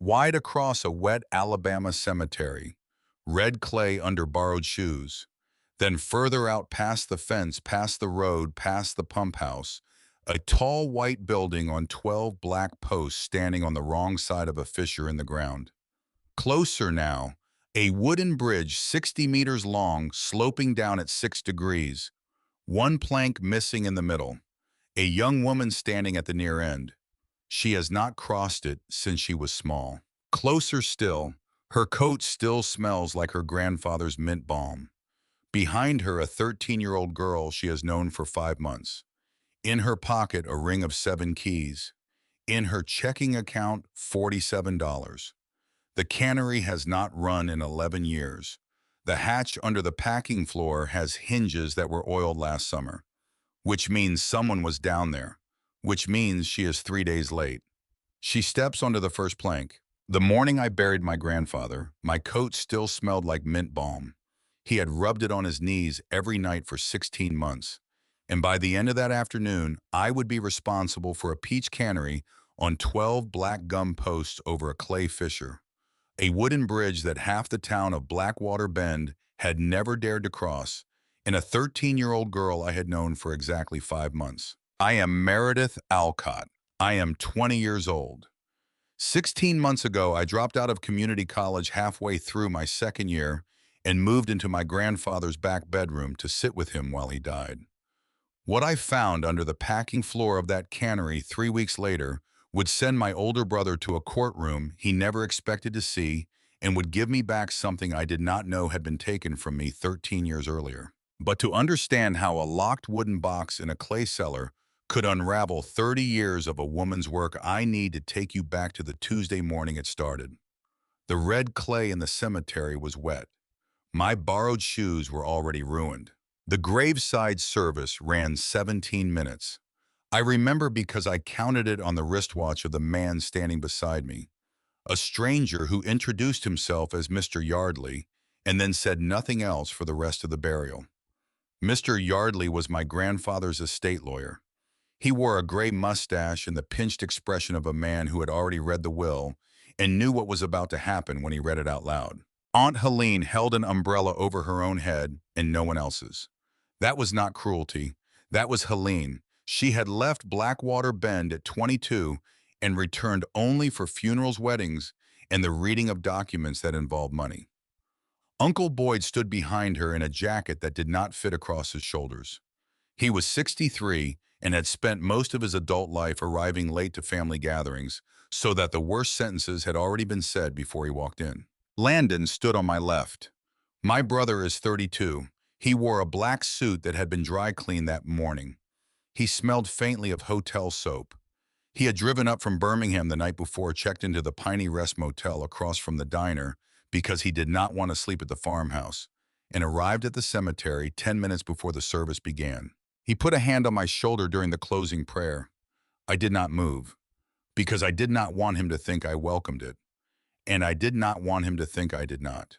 wide across a wet Alabama cemetery, red clay under borrowed shoes. Then further out past the fence, past the road, past the pump house, a tall white building on 12 black posts standing on the wrong side of a fissure in the ground. Closer now, a wooden bridge 60 meters long sloping down at 6 degrees, one plank missing in the middle, a young woman standing at the near end. She has not crossed it since she was small. Closer still, her coat still smells like her grandfather's mint balm. Behind her, a 13-year-old girl she has known for 5 months. In her pocket, a ring of 7 keys. In her checking account, $47. The cannery has not run in 11 years. The hatch under the packing floor has hinges that were oiled last summer, which means someone was down there, which means she is 3 days late. She steps onto the first plank. The morning I buried my grandfather, my coat still smelled like mint balm. He had rubbed it on his knees every night for 16 months. And by the end of that afternoon, I would be responsible for a peach cannery on 12 black gum posts over a clay fissure, a wooden bridge that half the town of Blackwater Bend had never dared to cross, and a 13-year-old girl I had known for exactly 5 months. I am Meredith Alcott. I am 20 years old. 16 months ago, I dropped out of community college halfway through my second year and moved into my grandfather's back bedroom to sit with him while he died. What I found under the packing floor of that cannery 3 weeks later would send my older brother to a courtroom he never expected to see and would give me back something I did not know had been taken from me 13 years earlier. But to understand how a locked wooden box in a clay cellar could unravel 30 years of a woman's work, I need to take you back to the Tuesday morning it started. The red clay in the cemetery was wet. My borrowed shoes were already ruined. The graveside service ran 17 minutes. I remember because I counted it on the wristwatch of the man standing beside me, a stranger who introduced himself as Mr. Yardley and then said nothing else for the rest of the burial. Mr. Yardley was my grandfather's estate lawyer. He wore a gray mustache and the pinched expression of a man who had already read the will and knew what was about to happen when he read it out loud. Aunt Helene held an umbrella over her own head and no one else's. That was not cruelty. That was Helene. She had left Blackwater Bend at 22 and returned only for funerals, weddings, and the reading of documents that involved money. Uncle Boyd stood behind her in a jacket that did not fit across his shoulders. He was 63 and had spent most of his adult life arriving late to family gatherings, so that the worst sentences had already been said before he walked in. Landon stood on my left. My brother is 32. He wore a black suit that had been dry cleaned that morning. He smelled faintly of hotel soap. He had driven up from Birmingham the night before, checked into the Piney Rest Motel across from the diner because he did not want to sleep at the farmhouse, and arrived at the cemetery 10 minutes before the service began. He put a hand on my shoulder during the closing prayer. I did not move, because I did not want him to think I welcomed it, and I did not want him to think I did not.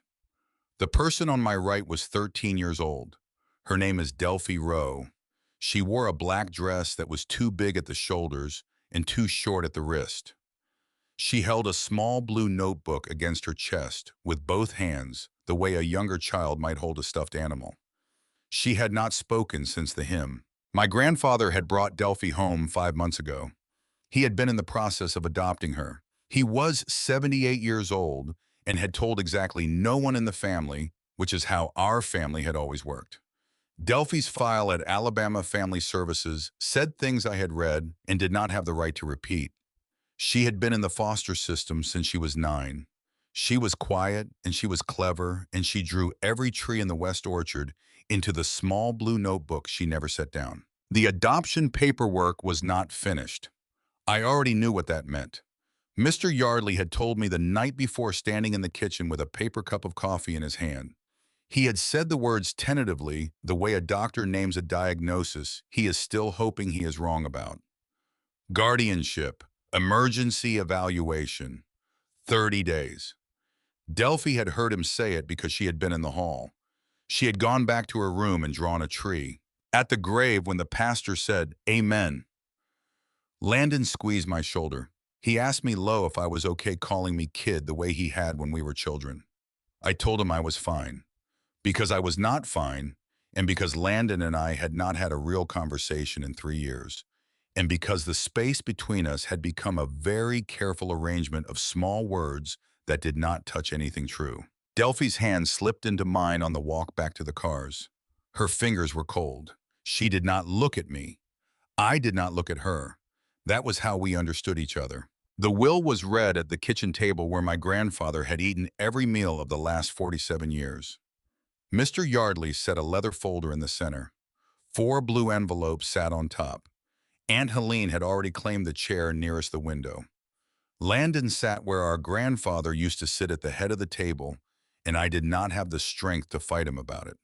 The person on my right was 13 years old. Her name is Delphi Rowe. She wore a black dress that was too big at the shoulders and too short at the wrist. She held a small blue notebook against her chest with both hands, the way a younger child might hold a stuffed animal. She had not spoken since the hymn. My grandfather had brought Delphi home 5 months ago. He had been in the process of adopting her. He was 78 years old and had told exactly no one in the family, which is how our family had always worked. Delphi's file at Alabama Family Services said things I had read and did not have the right to repeat. She had been in the foster system since she was 9. She was quiet and she was clever, and she drew every tree in the West Orchard into the small blue notebook she never set down. The adoption paperwork was not finished. I already knew what that meant. Mr. Yardley had told me the night before, standing in the kitchen with a paper cup of coffee in his hand. He had said the words tentatively, the way a doctor names a diagnosis he is still hoping he is wrong about. Guardianship, emergency evaluation, 30 days. Delphi had heard him say it because she had been in the hall. She had gone back to her room and drawn a tree. At the grave, when the pastor said, "Amen," Landon squeezed my shoulder. He asked me low if I was okay calling me kid the way he had when we were children. I told him I was fine. Because I was not fine, and because Landon and I had not had a real conversation in 3 years, and because the space between us had become a very careful arrangement of small words that did not touch anything true. Delphi's hand slipped into mine on the walk back to the cars. Her fingers were cold. She did not look at me. I did not look at her. That was how we understood each other. The will was read at the kitchen table where my grandfather had eaten every meal of the last 47 years. Mr. Yardley set a leather folder in the center. 4 blue envelopes sat on top. Aunt Helene had already claimed the chair nearest the window. Landon sat where our grandfather used to sit at the head of the table, and I did not have the strength to fight him about it.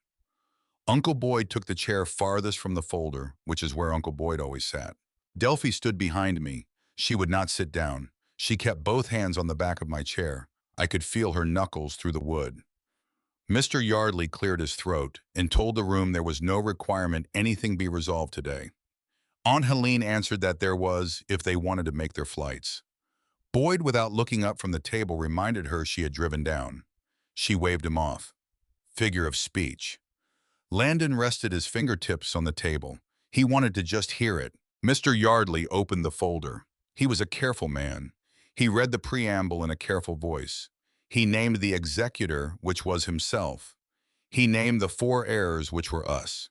Uncle Boyd took the chair farthest from the folder, which is where Uncle Boyd always sat. Delphi stood behind me. She would not sit down. She kept both hands on the back of my chair. I could feel her knuckles through the wood. Mr. Yardley cleared his throat and told the room there was no requirement anything be resolved today. Aunt Helene answered that there was if they wanted to make their flights. Boyd, without looking up from the table, reminded her she had driven down. She waved him off. Figure of speech. Landon rested his fingertips on the table. He wanted to just hear it. Mr. Yardley opened the folder. He was a careful man. He read the preamble in a careful voice. He named the executor, which was himself. He named the 4 heirs, which were us.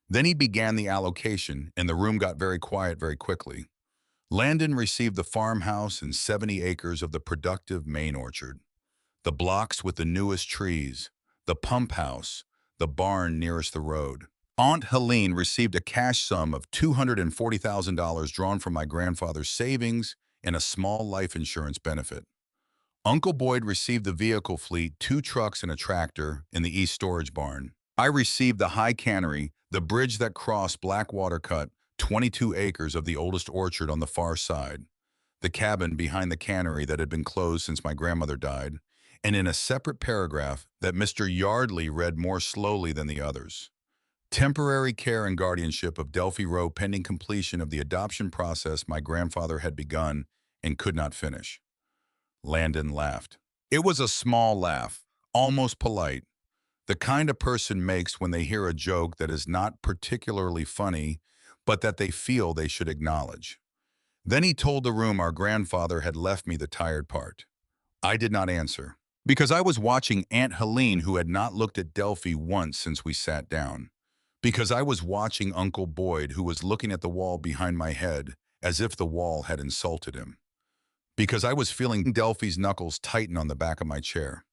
Then he began the allocation, and the room got very quiet very quickly. Landon received the farmhouse and 70 acres of the productive main orchard, the blocks with the newest trees, the pump house, the barn nearest the road. Aunt Helene received a cash sum of $240,000 drawn from my grandfather's savings and a small life insurance benefit. Uncle Boyd received the vehicle fleet, 2 trucks and a tractor in the east storage barn. I received the high cannery, the bridge that crossed Blackwater Cut, 22 acres of the oldest orchard on the far side, the cabin behind the cannery that had been closed since my grandmother died, and in a separate paragraph that Mr. Yardley read more slowly than the others. Temporary care and guardianship of Delphi Row pending completion of the adoption process my grandfather had begun and could not finish. Landon laughed. It was a small laugh, almost polite, the kind a person makes when they hear a joke that is not particularly funny, but that they feel they should acknowledge. Then he told the room our grandfather had left me the tired part. I did not answer, because I was watching Aunt Helene, who had not looked at Delphi once since we sat down. Because I was watching Uncle Boyd, who was looking at the wall behind my head, as if the wall had insulted him. Because I was feeling Delphi's knuckles tighten on the back of my chair.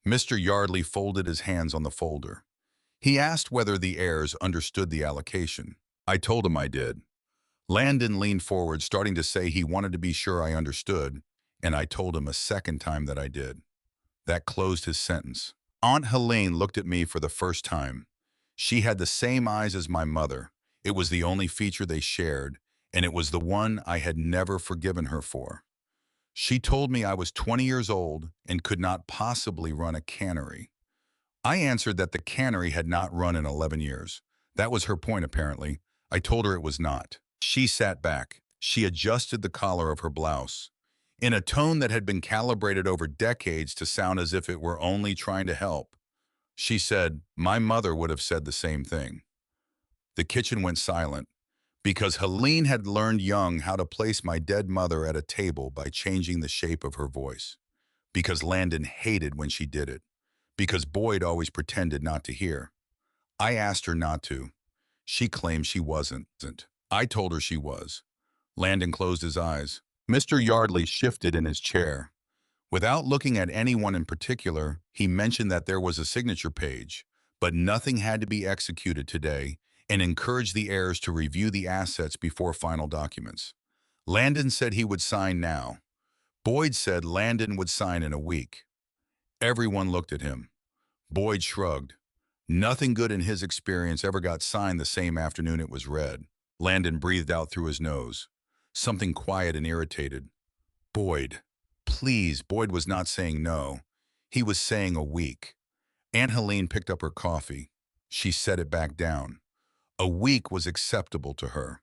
Mr. Yardley folded his hands on the folder. He asked whether the heirs understood the allocation. I told him I did. Landon leaned forward, starting to say he wanted to be sure I understood, and I told him a second time that I did. That closed his sentence. Aunt Helene looked at me for the first time. She had the same eyes as my mother. It was the only feature they shared, and it was the one I had never forgiven her for. She told me I was 20 years old and could not possibly run a cannery. I answered that the cannery had not run in 11 years. That was her point, apparently. I told her it was not. She sat back. She adjusted the collar of her blouse in a tone that had been calibrated over decades to sound as if it were only trying to help. She said, "My mother would have said the same thing." The kitchen went silent, because Helene had learned young how to place my dead mother at a table by changing the shape of her voice, because Landon hated when she did it, because Boyd always pretended not to hear. I asked her not to. She claimed she wasn't. I told her she was. Landon closed his eyes. Mr. Yardley shifted in his chair. Without looking at anyone in particular, he mentioned that there was a signature page, but nothing had to be executed today, and encouraged the heirs to review the assets before final documents. Landon said he would sign now. Boyd said Landon would sign in a week. Everyone looked at him. Boyd shrugged. Nothing good in his experience ever got signed the same afternoon it was read. Landon breathed out through his nose, something quiet and irritated. Boyd. Please, Boyd was not saying no. He was saying a week. Aunt Helene picked up her coffee. She set it back down. A week was acceptable to her.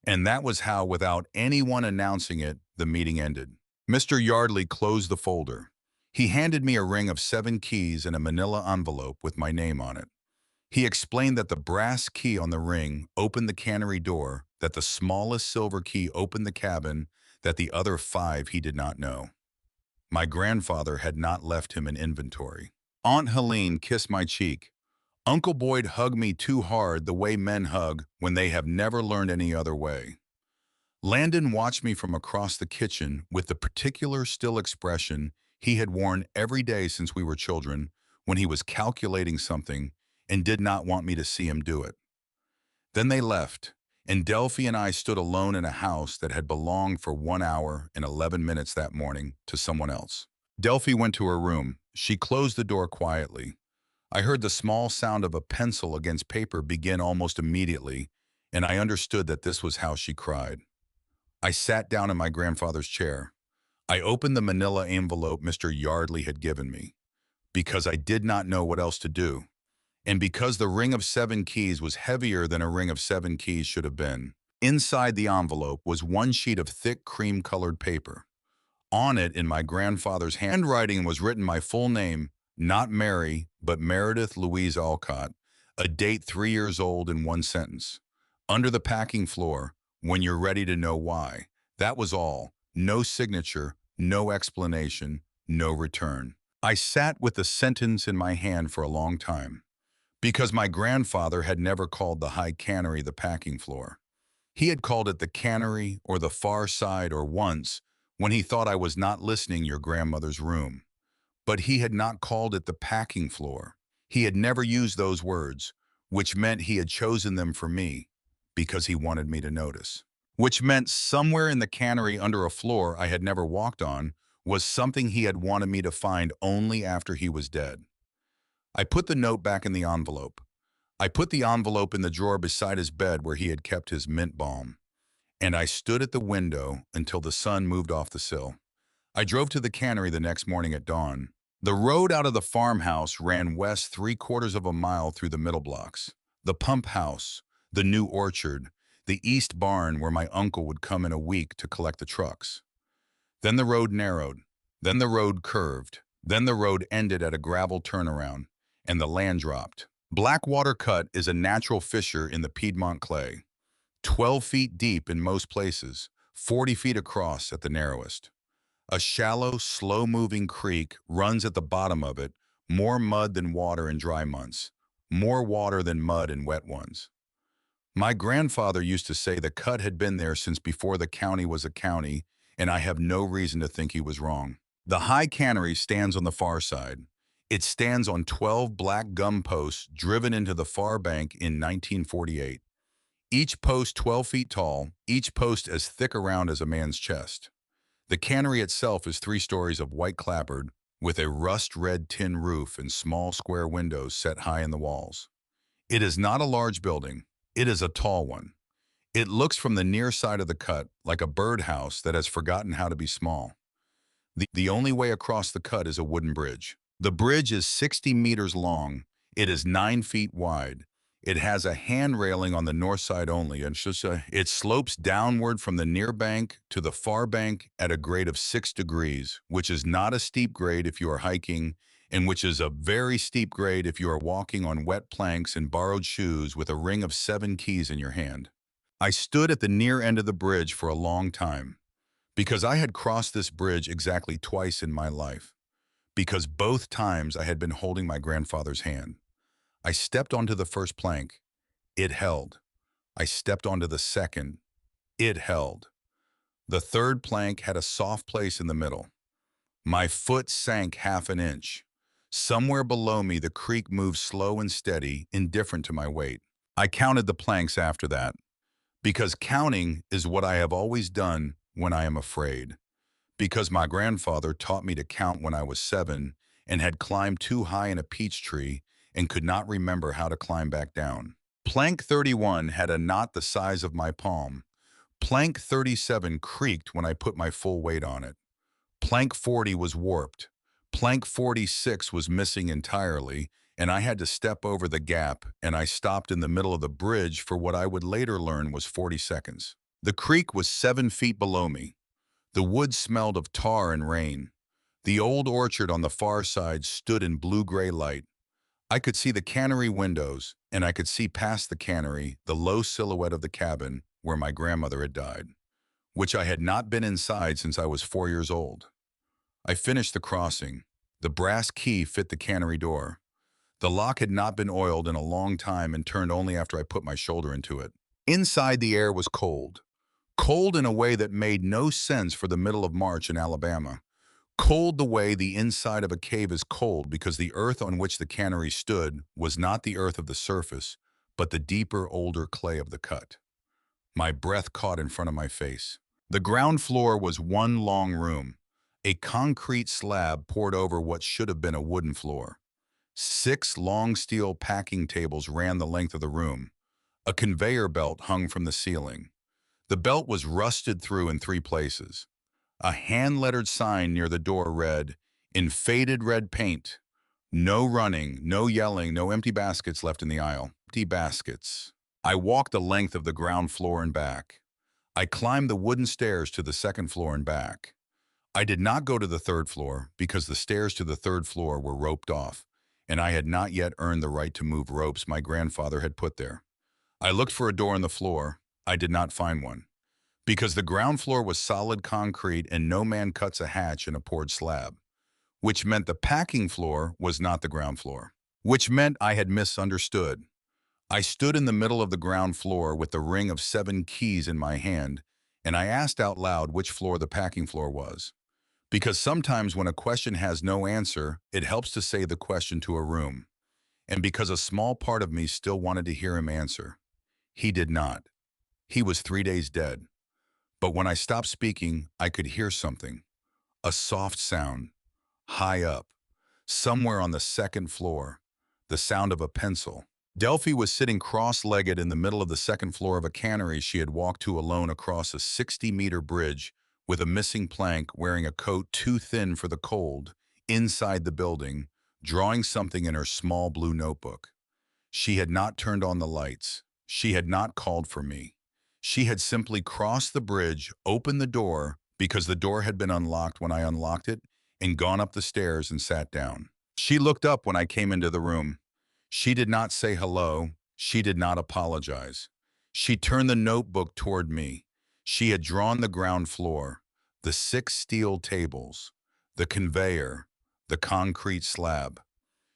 And that was how, without anyone announcing it, the meeting ended. Mr. Yardley closed the folder. He handed me a ring of 7 keys and a manila envelope with my name on it. He explained that the brass key on the ring opened the cannery door, that the smallest silver key opened the cabin, that the other 5 he did not know. My grandfather had not left him an inventory. Aunt Helene kissed my cheek. Uncle Boyd hugged me too hard the way men hug when they have never learned any other way. Landon watched me from across the kitchen with the particular still expression he had worn every day since we were children when he was calculating something and did not want me to see him do it. Then they left, and Delphi and I stood alone in a house that had belonged for 1 hour and 11 minutes that morning to someone else. Delphi went to her room. She closed the door quietly. I heard the small sound of a pencil against paper begin almost immediately, and I understood that this was how she cried. I sat down in my grandfather's chair. I opened the manila envelope Mr. Yardley had given me, because I did not know what else to do, and because the ring of 7 keys was heavier than a ring of 7 keys should have been. Inside the envelope was one sheet of thick cream-colored paper. On it, in my grandfather's handwriting, was written my full name, not Mary, but Meredith Louise Alcott, a date 3 years old in one sentence. Under the packing floor, when you're ready to know why. That was all. No signature, no explanation, no return. I sat with the sentence in my hand for a long time, because my grandfather had never called the high cannery the packing floor. He had called it the cannery or the far side, or once, when he thought I was not listening, your grandmother's room. But he had not called it the packing floor. He had never used those words, which meant he had chosen them for me, because he wanted me to notice. Which meant somewhere in the cannery under a floor I had never walked on was something he had wanted me to find only after he was dead. I put the note back in the envelope. I put the envelope in the drawer beside his bed where he had kept his mint balm. And I stood at the window until the sun moved off the sill. I drove to the cannery the next morning at dawn. The road out of the farmhouse ran west 3/4 of a mile through the middle blocks. The pump house, the new orchard, the east barn where my uncle would come in a week to collect the trucks. Then the road narrowed. Then the road curved. Then the road ended at a gravel turnaround, and the land dropped. Blackwater Cut is a natural fissure in the Piedmont clay, 12 feet deep in most places, 40 feet across at the narrowest. A shallow, slow-moving creek runs at the bottom of it, more mud than water in dry months, more water than mud in wet ones. My grandfather used to say the cut had been there since before the county was a county, and I have no reason to think he was wrong. The high cannery stands on the far side. It stands on 12 black gum posts driven into the far bank in 1948. Each post 12 feet tall, each post as thick around as a man's chest. The cannery itself is 3 stories of white clapboard, with a rust-red tin roof and small square windows set high in the walls. It is not a large building. It is a tall one. It looks from the near side of the cut like a birdhouse that has forgotten how to be small. The only way across the cut is a wooden bridge. The bridge is 60 meters long. It is 9 feet wide. It has a hand railing on the north side only, and it slopes downward from the near bank to the far bank at a grade of 6 degrees, which is not a steep grade if you are hiking, and which is a very steep grade if you are walking on wet planks in borrowed shoes with a ring of 7 keys in your hand. I stood at the near end of the bridge for a long time, because I had crossed this bridge exactly twice in my life, because both times I had been holding my grandfather's hand. I stepped onto the first plank. It held. I stepped onto the second. It held. The third plank had a soft place in the middle. My foot sank half an inch. Somewhere below me, the creek moved slow and steady, indifferent to my weight. I counted the planks after that, because counting is what I have always done when I am afraid. Because my grandfather taught me to count when I was 7 and had climbed too high in a peach tree and could not remember how to climb back down. Plank 31 had a knot the size of my palm. Plank 37 creaked when I put my full weight on it. Plank 40 was warped. Plank 46 was missing entirely, and I had to step over the gap, and I stopped in the middle of the bridge for what I would later learn was 40 seconds. The creek was 7 feet below me. The wood smelled of tar and rain. The old orchard on the far side stood in blue-gray light. I could see the cannery windows, and I could see past the cannery the low silhouette of the cabin where my grandmother had died, which I had not been inside since I was 4 years old. I finished the crossing. The brass key fit the cannery door. The lock had not been oiled in a long time and turned only after I put my shoulder into it. Inside, the air was cold. Cold in a way that made no sense for the middle of March in Alabama. Cold the way the inside of a cave is cold because the earth on which the cannery stood was not the earth of the surface, but the deeper, older clay of the cut. My breath caught in front of my face. The ground floor was one long room, a concrete slab poured over what should have been a wooden floor. 6 long steel packing tables ran the length of the room. A conveyor belt hung from the ceiling. The belt was rusted through in 3 places. A hand-lettered sign near the door read, in faded red paint, "No running, no yelling, no empty baskets left in the aisle." Empty baskets. I walked the length of the ground floor and back. I climbed the wooden stairs to the second floor and back. I did not go to the third floor because the stairs to the third floor were roped off, and I had not yet earned the right to move ropes my grandfather had put there. I looked for a door in the floor. I did not find one, because the ground floor was solid concrete and no man cuts a hatch in a poured slab, which meant the packing floor was not the ground floor, which meant I had misunderstood. I stood in the middle of the ground floor with the ring of 7 keys in my hand, and I asked out loud which floor the packing floor was. Because sometimes when a question has no answer, it helps to say the question to a room. And because a small part of me still wanted to hear him answer. He did not. He was 3 days dead. But when I stopped speaking, I could hear something. A soft sound, high up, somewhere on the second floor, the sound of a pencil. Delphi was sitting cross-legged in the middle of the second floor of a cannery she had walked to alone across a 60-meter bridge with a missing plank, wearing a coat too thin for the cold, inside the building, drawing something in her small blue notebook. She had not turned on the lights. She had not called for me. She had simply crossed the bridge, opened the door because the door had been unlocked when I unlocked it, and gone up the stairs and sat down. She looked up when I came into the room. She did not say hello. She did not apologize. She turned the notebook toward me. She had drawn the ground floor, the 6 steel tables, the conveyor, the concrete slab.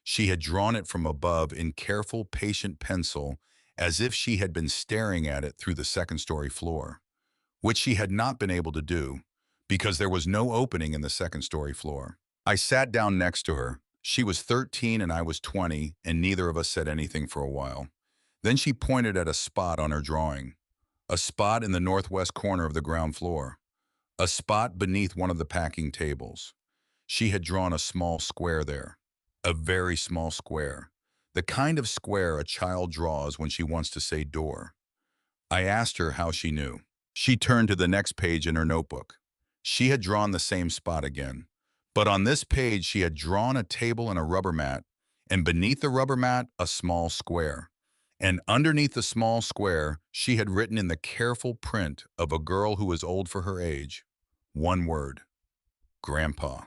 She had drawn it from above in careful, patient pencil, as if she had been staring at it through the second-story floor, which she had not been able to do because there was no opening in the second-story floor. I sat down next to her. She was 13 and I was 20, and neither of us said anything for a while. Then she pointed at a spot on her drawing, a spot in the northwest corner of the ground floor, a spot beneath one of the packing tables. She had drawn a small square there, a very small square, the kind of square a child draws when she wants to say door. I asked her how she knew. She turned to the next page in her notebook. She had drawn the same spot again, but on this page she had drawn a table and a rubber mat, and beneath the rubber mat, a small square. And underneath the small square, she had written in the careful print of a girl who was old for her age, one word: Grandpa.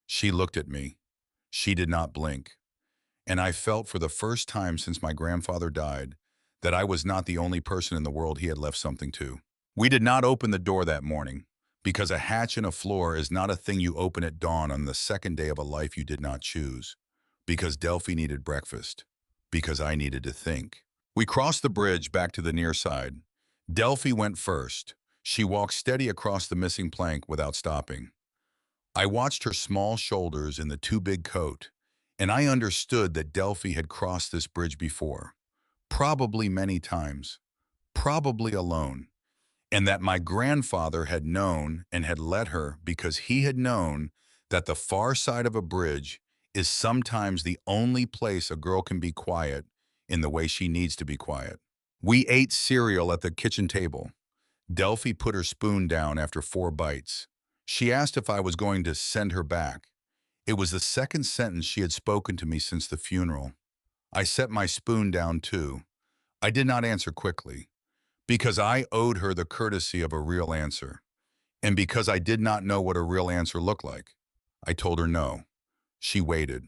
She looked at me. She did not blink. And I felt for the first time since my grandfather died that I was not the only person in the world he had left something to. We did not open the door that morning, because a hatch in a floor is not a thing you open at dawn on the second day of a life you did not choose. Because Delphi needed breakfast. Because I needed to think. We crossed the bridge back to the near side. Delphi went first. She walked steady across the missing plank without stopping. I watched her small shoulders in the too big coat, and I understood that Delphi had crossed this bridge before, probably many times, probably alone, and that my grandfather had known and had let her because he had known that the far side of a bridge is sometimes the only place a girl can be quiet in the way she needs to be quiet. We ate cereal at the kitchen table. Delphi put her spoon down after 4 bites. She asked if I was going to send her back. It was the second sentence she had spoken to me since the funeral. I set my spoon down too. I did not answer quickly, because I owed her the courtesy of a real answer. And because I did not know what a real answer looked like, I told her no. She waited.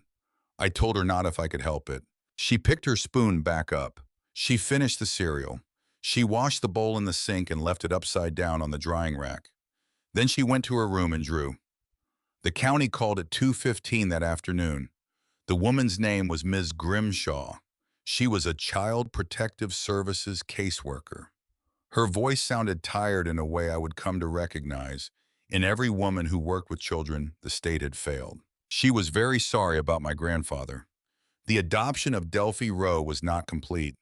I told her not if I could help it. She picked her spoon back up. She finished the cereal. She washed the bowl in the sink and left it upside down on the drying rack. Then she went to her room and drew. The county called at 2:15 that afternoon. The woman's name was Ms. Grimshaw. She was a Child Protective Services caseworker. Her voice sounded tired in a way I would come to recognize. In every woman who worked with children, the state had failed. She was very sorry about my grandfather. The adoption of Delphi Rowe was not complete.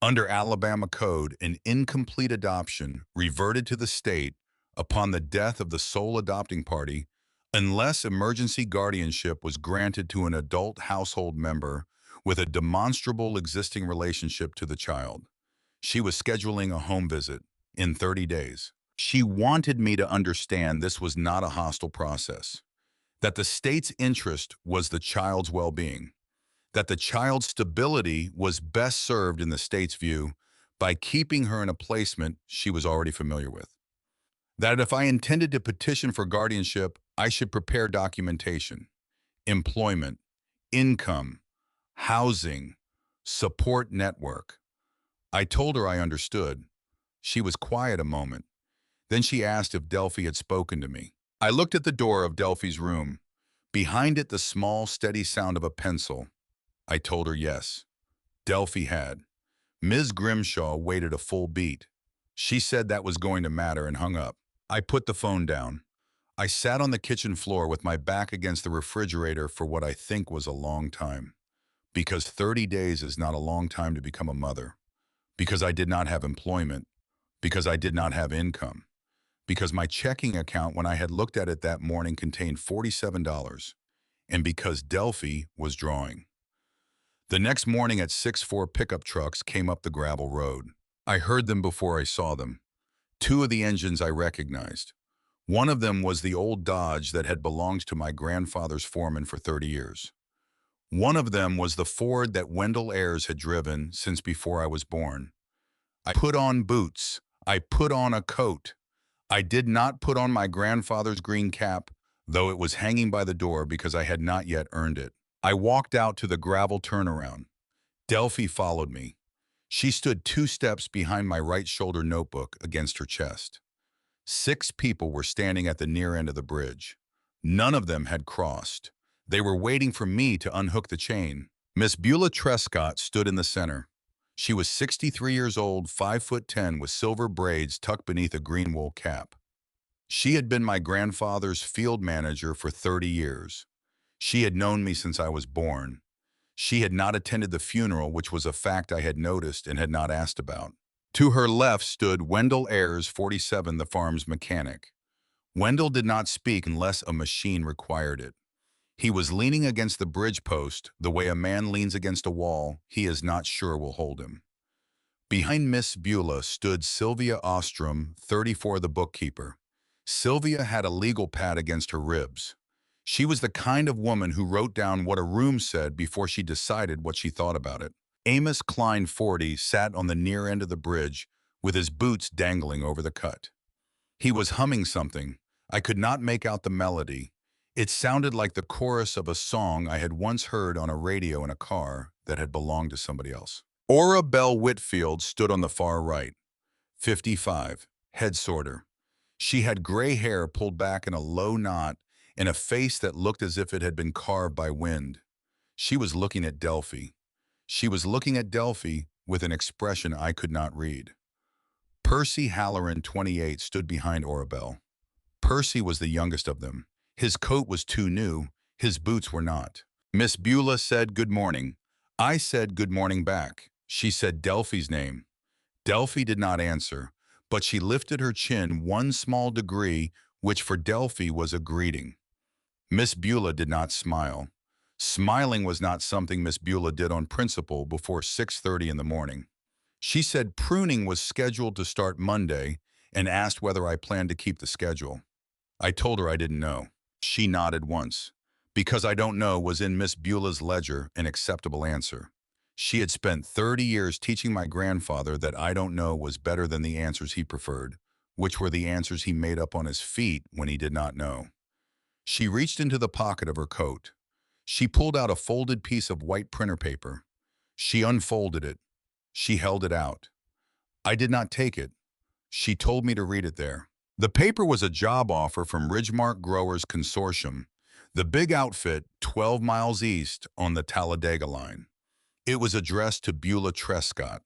Under Alabama code, an incomplete adoption reverted to the state upon the death of the sole adopting party unless emergency guardianship was granted to an adult household member with a demonstrable existing relationship to the child. She was scheduling a home visit in 30 days. She wanted me to understand this was not a hostile process, that the state's interest was the child's well-being, that the child's stability was best served in the state's view by keeping her in a placement she was already familiar with. That if I intended to petition for guardianship, I should prepare documentation, employment, income, housing, support network. I told her I understood. She was quiet a moment. Then she asked if Delphi had spoken to me. I looked at the door of Delphi's room. Behind it, the small, steady sound of a pencil. I told her yes. Delphi had. Ms. Grimshaw waited a full beat. She said that was going to matter and hung up. I put the phone down. I sat on the kitchen floor with my back against the refrigerator for what I think was a long time. Because 30 days is not a long time to become a mother. Because I did not have employment. Because I did not have income. Because my checking account when I had looked at it that morning contained $47. And because Delphi was drawing. The next morning at 6:04 pickup trucks came up the gravel road. I heard them before I saw them. Two of the engines I recognized. One of them was the old Dodge that had belonged to my grandfather's foreman for 30 years. One of them was the Ford that Wendell Ayers had driven since before I was born. I put on boots. I put on a coat. I did not put on my grandfather's green cap, though it was hanging by the door because I had not yet earned it. I walked out to the gravel turnaround. Delphi followed me. She stood 2 steps behind my right shoulder notebook against her chest. 6 people were standing at the near end of the bridge. None of them had crossed. They were waiting for me to unhook the chain. Miss Beulah Trescott stood in the center. She was 63 years old, 5'10", with silver braids tucked beneath a green wool cap. She had been my grandfather's field manager for 30 years. She had known me since I was born. She had not attended the funeral, which was a fact I had noticed and had not asked about. To her left stood Wendell Ayers, 47, the farm's mechanic. Wendell did not speak unless a machine required it. He was leaning against the bridge post, the way a man leans against a wall he is not sure will hold him. Behind Miss Beulah stood Sylvia Ostrom, 34, the bookkeeper. Sylvia had a legal pad against her ribs. She was the kind of woman who wrote down what a room said before she decided what she thought about it. Amos Klein, 40, sat on the near end of the bridge with his boots dangling over the cut. He was humming something. I could not make out the melody. It sounded like the chorus of a song I had once heard on a radio in a car that had belonged to somebody else. Ora Bell Whitfield stood on the far right, 55, head sorter. She had gray hair pulled back in a low knot and a face that looked as if it had been carved by wind. She was looking at Delphi. She was looking at Delphi with an expression I could not read. Percy Halloran, 28, stood behind Orabelle. Percy was the youngest of them. His coat was too new. His boots were not. Miss Beulah said good morning. I said good morning back. She said Delphi's name. Delphi did not answer, but she lifted her chin one small degree, which for Delphi was a greeting. Miss Beulah did not smile. Smiling was not something Miss Beulah did on principle before 6:30 in the morning. She said pruning was scheduled to start Monday and asked whether I planned to keep the schedule. I told her I didn't know. She nodded once. Because I don't know was in Miss Beulah's ledger an acceptable answer. She had spent 30 years teaching my grandfather that I don't know was better than the answers he preferred, which were the answers he made up on his feet when he did not know. She reached into the pocket of her coat. She pulled out a folded piece of white printer paper. She unfolded it. She held it out. I did not take it. She told me to read it there. The paper was a job offer from Ridgemark Growers Consortium, the big outfit 12 miles east on the Talladega line. It was addressed to Beulah Trescott.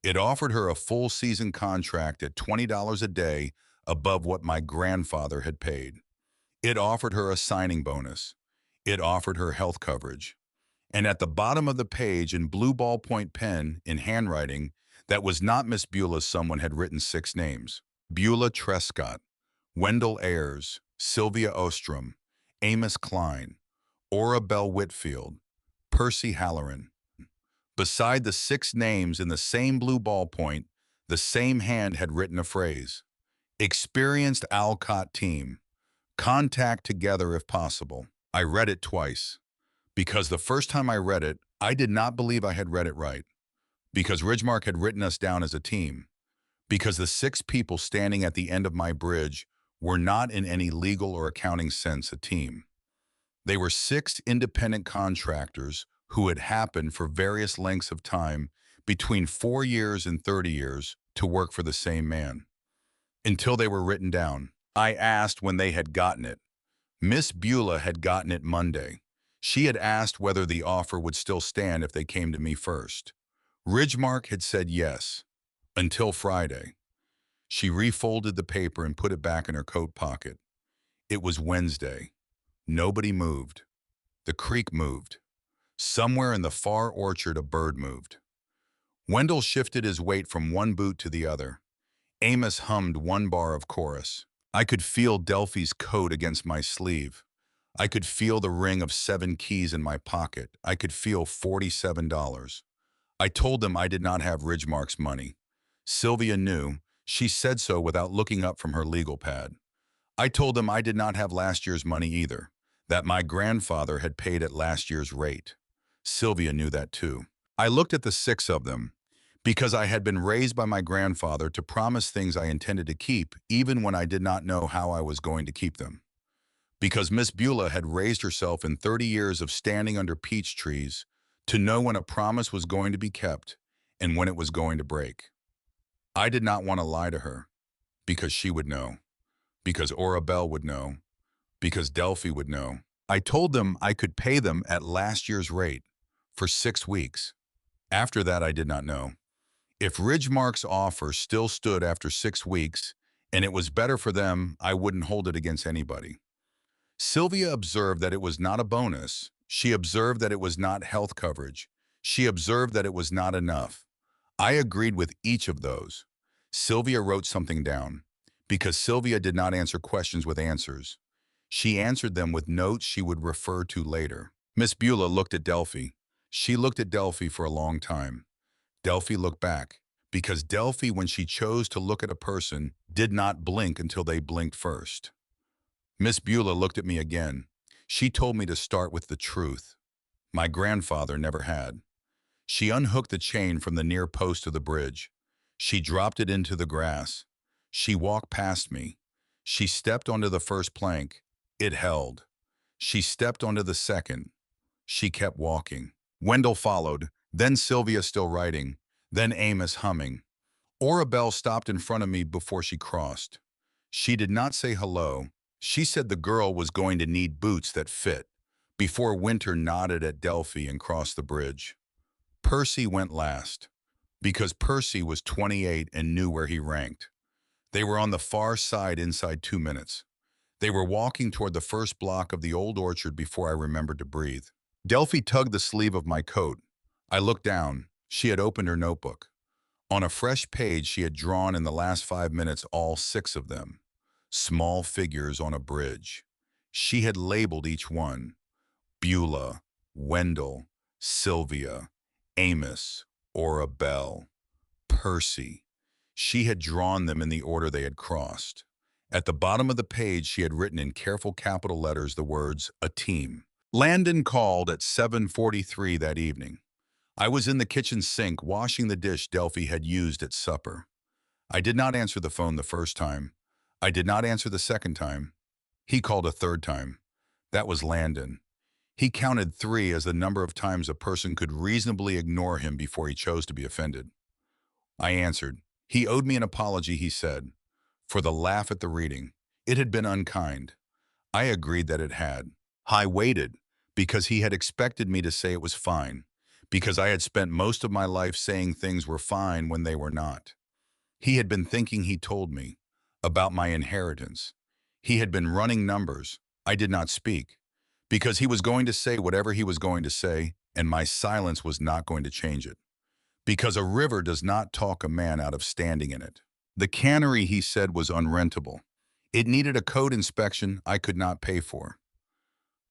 It offered her a full-season contract at $20 a day above what my grandfather had paid. It offered her a signing bonus. It offered her health coverage. And at the bottom of the page in blue ballpoint pen in handwriting that was not Miss Beulah's, someone had written 6 names. Beulah Trescott, Wendell Ayers, Sylvia Ostrom, Amos Klein, Ora Bell Whitfield, Percy Halloran. Beside the 6 names in the same blue ballpoint, the same hand had written a phrase. Experienced Alcott team. Contact together if possible. I read it twice. Because the first time I read it, I did not believe I had read it right. Because Ridgemark had written us down as a team. Because the 6 people standing at the end of my bridge were not in any legal or accounting sense a team. They were 6 independent contractors who had happened for various lengths of time between 4 years and 30 years to work for the same man. Until they were written down. I asked when they had gotten it. Miss Beulah had gotten it Monday. She had asked whether the offer would still stand if they came to me first. Ridgemark had said yes, until Friday. She refolded the paper and put it back in her coat pocket. It was Wednesday. Nobody moved. The creek moved. Somewhere in the far orchard a bird moved. Wendell shifted his weight from one boot to the other. Amos hummed one bar of chorus. I could feel Delphi's coat against my sleeve. I could feel the ring of 7 keys in my pocket. I could feel $47. I told them I did not have Ridgemark's money. Sylvia knew. She said so without looking up from her legal pad. I told them I did not have last year's money either, that my grandfather had paid at last year's rate. Sylvia knew that too. I looked at the 6 of them, because I had been raised by my grandfather to promise things I intended to keep, even when I did not know how I was going to keep them. Because Miss Beulah had raised herself in 30 years of standing under peach trees to know when a promise was going to be kept and when it was going to break. I did not want to lie to her, because she would know, because Ora Bell would know, because Delphi would know. I told them I could pay them at last year's rate for 6 weeks. After that, I did not know. If Ridgemark's offer still stood after 6 weeks and it was better for them, I wouldn't hold it against anybody. Sylvia observed that it was not a bonus. She observed that it was not health coverage. She observed that it was not enough. I agreed with each of those. Sylvia wrote something down, because Sylvia did not answer questions with answers. She answered them with notes she would refer to later. Miss Beulah looked at Delphi. She looked at Delphi for a long time. Delphi looked back, because Delphi, when she chose to look at a person, did not blink until they blinked first. Miss Beulah looked at me again. She told me to start with the truth. My grandfather never had. She unhooked the chain from the near post of the bridge. She dropped it into the grass. She walked past me. She stepped onto the first plank. It held. She stepped onto the second. She kept walking. Wendell followed, then Sylvia still writing, then Amos humming. Ora Bell stopped in front of me before she crossed. She did not say hello. She said the girl was going to need boots that fit, before Winter nodded at Delphi and crossed the bridge. Percy went last, because Percy was 28 and knew where he ranked. They were on the far side inside 2 minutes. They were walking toward the first block of the old orchard before I remembered to breathe. Delphi tugged the sleeve of my coat. I looked down. She had opened her notebook. On a fresh page, she had drawn in the last 5 minutes all 6 of them. Small figures on a bridge. She had labeled each one. Beulah, Wendell, Sylvia, Amos, Ora Bell, Percy. She had drawn them in the order they had crossed. At the bottom of the page, she had written in careful capital letters the words, "A team." Landon called at 7:43 that evening. I was in the kitchen sink washing the dish Delphi had used at supper. I did not answer the phone the first time. I did not answer the second time. He called a third time. That was Landon. He counted 3 as the number of times a person could reasonably ignore him before he chose to be offended. I answered. He owed me an apology, he said, for the laugh at the reading. It had been unkind. I agreed that it had. I waited because he had expected me to say it was fine, because I had spent most of my life saying things were fine when they were not. He had been thinking, he told me, about my inheritance. He had been running numbers. I did not speak, because he was going to say whatever he was going to say, and my silence was not going to change it. Because a river does not talk a man out of standing in it. The cannery, he said, was unrentable. It needed a code inspection I could not pay for.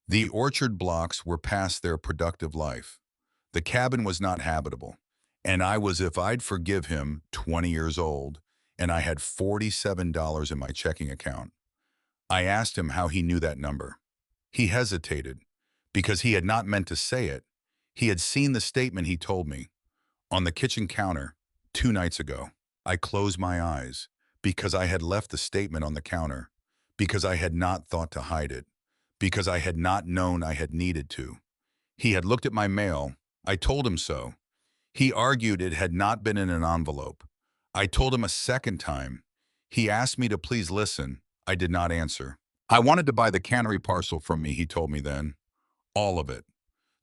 The orchard blocks were past their productive life. The cabin was not habitable, and I was, if I'd forgive him, 20 years old, and I had $47 in my checking account. I asked him how he knew that number. He hesitated, because he had not meant to say it. He had seen the statement, he told me, on the kitchen counter 2 nights ago. I closed my eyes, because I had left the statement on the counter, because I had not thought to hide it, because I had not known I had needed to. He had looked at my mail. I told him so. He argued it had not been in an envelope. I told him a second time. He asked me to please listen. I did not answer. I wanted to buy the cannery parcel from me, he told me then. All of it.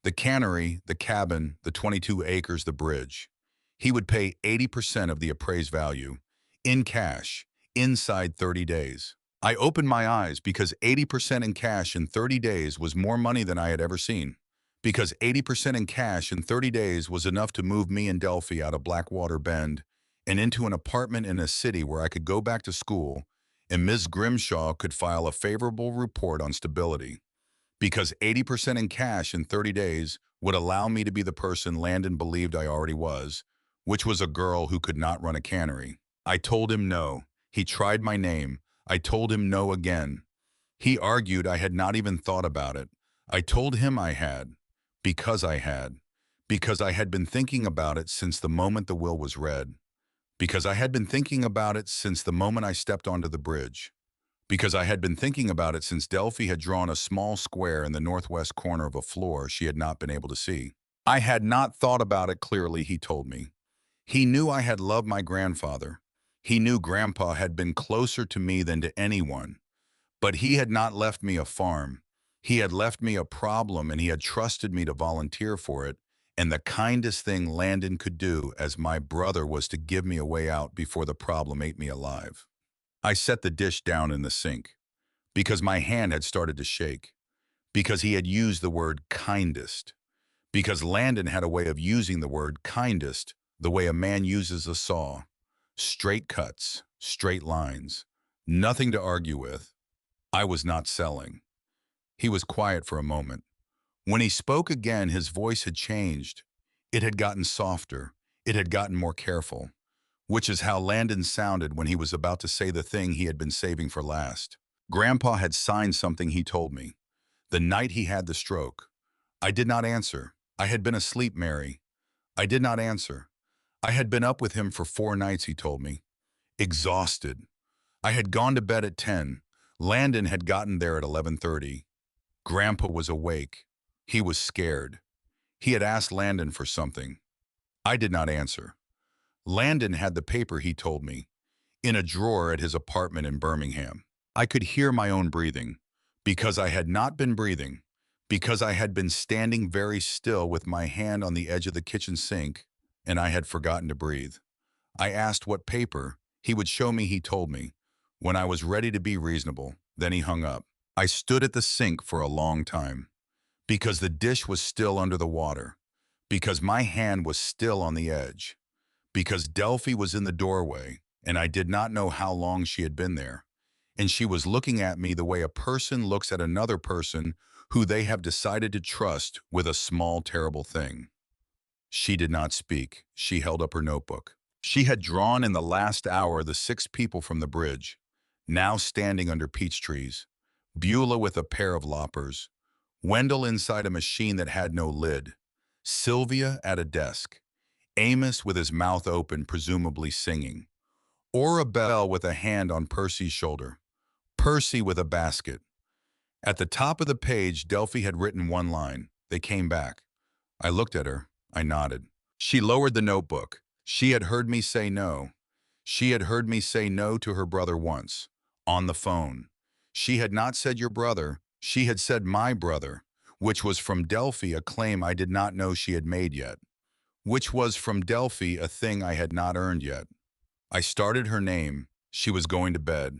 The cannery, the cabin, the 22 acres, the bridge. He would pay 80% of the appraised value, in cash, inside 30 days. I opened my eyes because 80% in cash in 30 days was more money than I had ever seen. Because 80% in cash in 30 days was enough to move me and Delphi out of Blackwater Bend and into an apartment in a city where I could go back to school and Ms. Grimshaw could file a favorable report on stability. Because 80% in cash in 30 days would allow me to be the person Landon believed I already was, which was a girl who could not run a cannery. I told him no. He tried my name. I told him no again. He argued I had not even thought about it. I told him I had. Because I had. Because I had been thinking about it since the moment the will was read. Because I had been thinking about it since the moment I stepped onto the bridge. Because I had been thinking about it since Delphi had drawn a small square in the northwest corner of a floor she had not been able to see. I had not thought about it clearly, he told me. He knew I had loved my grandfather. He knew Grandpa had been closer to me than to anyone. But he had not left me a farm. He had left me a problem, and he had trusted me to volunteer for it. And the kindest thing Landon could do as my brother was to give me a way out before the problem ate me alive. I set the dish down in the sink because my hand had started to shake, because he had used the word kindest, because Landon had a way of using the word kindest the way a man uses a saw. Straight cuts, straight lines, nothing to argue with. I was not selling. He was quiet for a moment. When he spoke again, his voice had changed. It had gotten softer. It had gotten more careful, which is how Landon sounded when he was about to say the thing he had been saving for last. Grandpa had signed something, he told me, the night he had the stroke. I did not answer. I had been asleep, Mary. I did not answer. I had been up with him for 4 nights, he told me. Exhausted. I had gone to bed at 10. Landon had gotten there at 11:30. Grandpa was awake. He was scared. He had asked Landon for something. I did not answer. Landon had the paper, he told me, in a drawer at his apartment in Birmingham. I could hear my own breathing, because I had not been breathing, because I had been standing very still with my hand on the edge of the kitchen sink, and I had forgotten to breathe. I asked what paper. He would show me, he told me, when I was ready to be reasonable. Then he hung up. I stood at the sink for a long time, because the dish was still under the water, because my hand was still on the edge, because Delphi was in the doorway, and I did not know how long she had been there, and she was looking at me the way a person looks at another person who they have decided to trust with a small, terrible thing. She did not speak. She held up her notebook. She had drawn in the last hour the 6 people from the bridge, now standing under peach trees. Beulah with a pair of loppers, Wendell inside a machine that had no lid, Sylvia at a desk, Amos with his mouth open, presumably singing. or a bell with a hand on Percy's shoulder. Percy with a basket. At the top of the page, Delphi had written one line. They came back. I looked at her. I nodded. She lowered the notebook. She had heard me say no. She had heard me say no to her brother once. On the phone. She had not said your brother. She had said my brother, which was from Delphi, a claim I did not know she had made yet. Which was from Delphi, a thing I had not earned yet. I started her name. She was going to bed.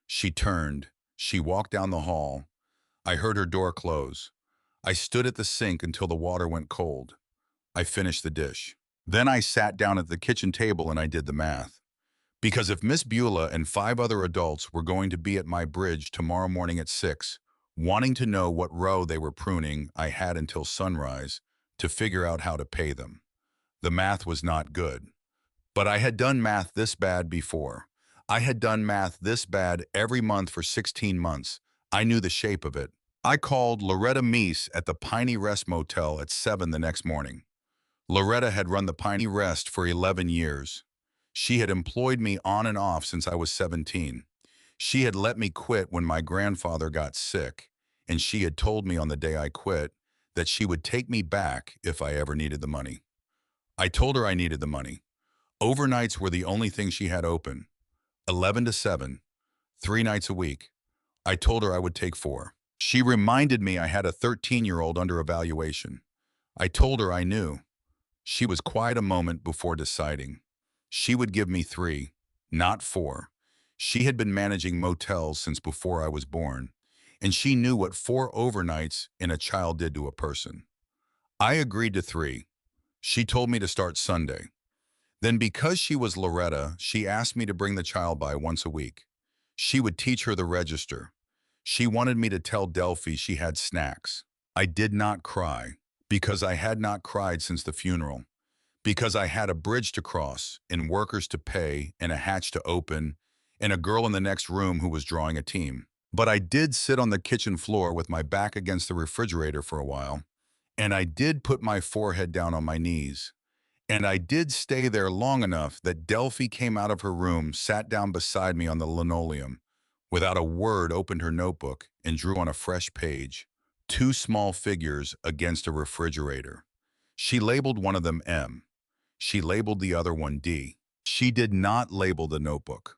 She turned. She walked down the hall. I heard her door close. I stood at the sink until the water went cold. I finished the dish. Then I sat down at the kitchen table and I did the math. Because if Miss Beulah and 5 other adults were going to be at my bridge tomorrow morning at 6, wanting to know what row they were pruning, I had until sunrise to figure out how to pay them. The math was not good. But I had done math this bad before. I had done math this bad every month for 16 months. I knew the shape of it. I called Loretta Meese at the Piney Rest Motel at 7 the next morning. Loretta had run the Piney Rest for 11 years. She had employed me on and off since I was 17. She had let me quit when my grandfather got sick, and she had told me on the day I quit that she would take me back if I ever needed the money. I told her I needed the money. Overnights were the only thing she had open. 11 to 7, 3 nights a week. I told her I would take 4. She reminded me I had a 13-year-old under evaluation. I told her I knew. She was quiet a moment before deciding. She would give me 3, not 4. She had been managing motels since before I was born, and she knew what 4 overnights in a child did to a person. I agreed to 3. She told me to start Sunday. Then because she was Loretta, she asked me to bring the child by once a week. She would teach her the register. She wanted me to tell Delphi she had snacks. I did not cry, because I had not cried since the funeral, because I had a bridge to cross, and workers to pay, and a hatch to open, and a girl in the next room who was drawing a team. But I did sit on the kitchen floor with my back against the refrigerator for a while, and I did put my forehead down on my knees. And I did stay there long enough that Delphi came out of her room, sat down beside me on the linoleum, without a word opened her notebook and drew on a fresh page 2 small figures against a refrigerator. She labeled one of them M. She labeled the other one D. She did not label the notebook,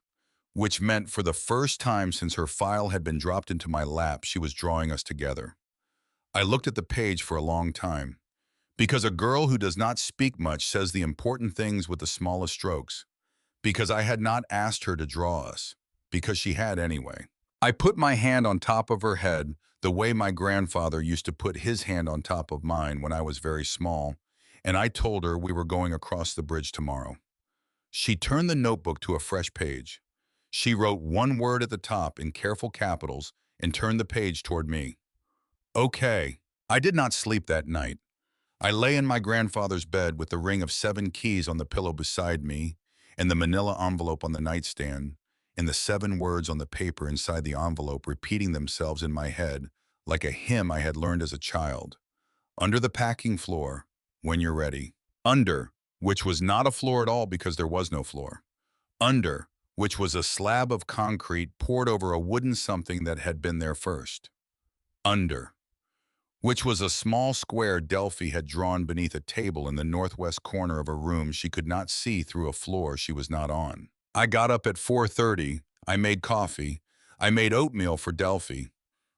which meant for the first time since her file had been dropped into my lap, she was drawing us together. I looked at the page for a long time. Because a girl who does not speak much says the important things with the smallest strokes. Because I had not asked her to draw us. Because she had anyway. I put my hand on top of her head the way my grandfather used to put his hand on top of mine when I was very small, and I told her we were going across the bridge tomorrow. She turned the notebook to a fresh page. She wrote one word at the top in careful capitals and turned the page toward me. Okay. I did not sleep that night. I lay in my grandfather's bed with the ring of 7 keys on the pillow beside me, and the manila envelope on the nightstand, and the 7 words on the paper inside the envelope repeating themselves in my head like a hymn I had learned as a child. Under the packing floor, when you're ready. Under, which was not a floor at all because there was no floor. Under, which was a slab of concrete poured over a wooden something that had been there first. Under, which was a small square Delphi had drawn beneath a table in the northwest corner of a room she could not see through a floor she was not on. I got up at 4:30. I made coffee. I made oatmeal for Delphi.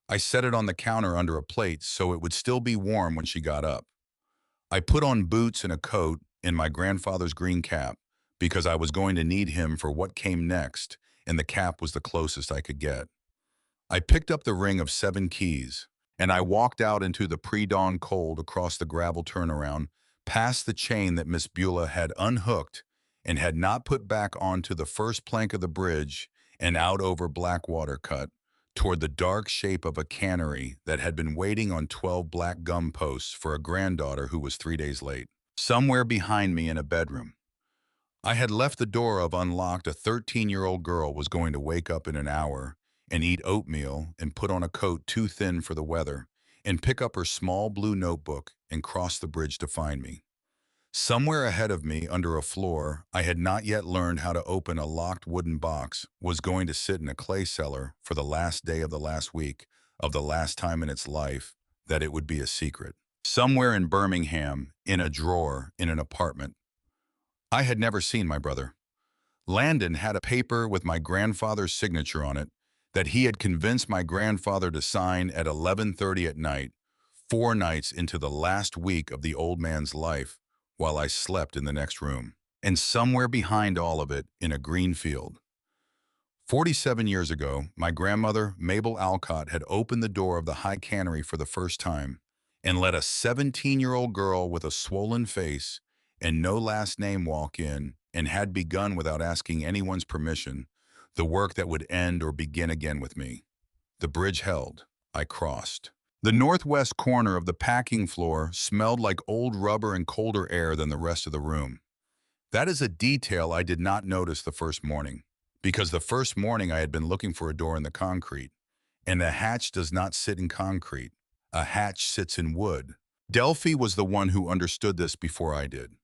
I set it on the counter under a plate so it would still be warm when she got up. I put on boots and a coat and my grandfather's green cap because I was going to need him for what came next, and the cap was the closest I could get. I picked up the ring of 7 keys, and I walked out into the pre-dawn cold across the gravel turnaround, past the chain that Miss Beulah had unhooked and had not put back onto the first plank of the bridge, and out over Blackwater Cut, toward the dark shape of a cannery that had been waiting on 12 black gum posts for a granddaughter who was 3 days late. Somewhere behind me in a bedroom, I had left the door of unlocked. A 13-year-old girl was going to wake up in an hour and eat oatmeal and put on a coat too thin for the weather and pick up her small blue notebook and cross the bridge to find me. Somewhere ahead of me, under a floor I had not yet learned how to open a locked wooden box, was going to sit in a clay cellar for the last day of the last week of the last time in its life that it would be a secret. Somewhere in Birmingham, in a drawer, in an apartment. I had never seen my brother. Landon had a paper with my grandfather's signature on it that he had convinced my grandfather to sign at 11:30 at night, 4 nights into the last week of the old man's life, while I slept in the next room. And somewhere behind all of it, in a green field, 47 years ago, my grandmother, Mabel Alcott, had opened the door of the high cannery for the first time and let a 17-year-old girl with a swollen face and no last name walk in, and had begun, without asking anyone's permission, the work that would end or begin again with me. The bridge held. I crossed. The northwest corner of the packing floor smelled like old rubber and colder air than the rest of the room. That is a detail I did not notice the first morning, because the first morning I had been looking for a door in the concrete, and a hatch does not sit in concrete. A hatch sits in wood. Delphi was the one who understood this before I did,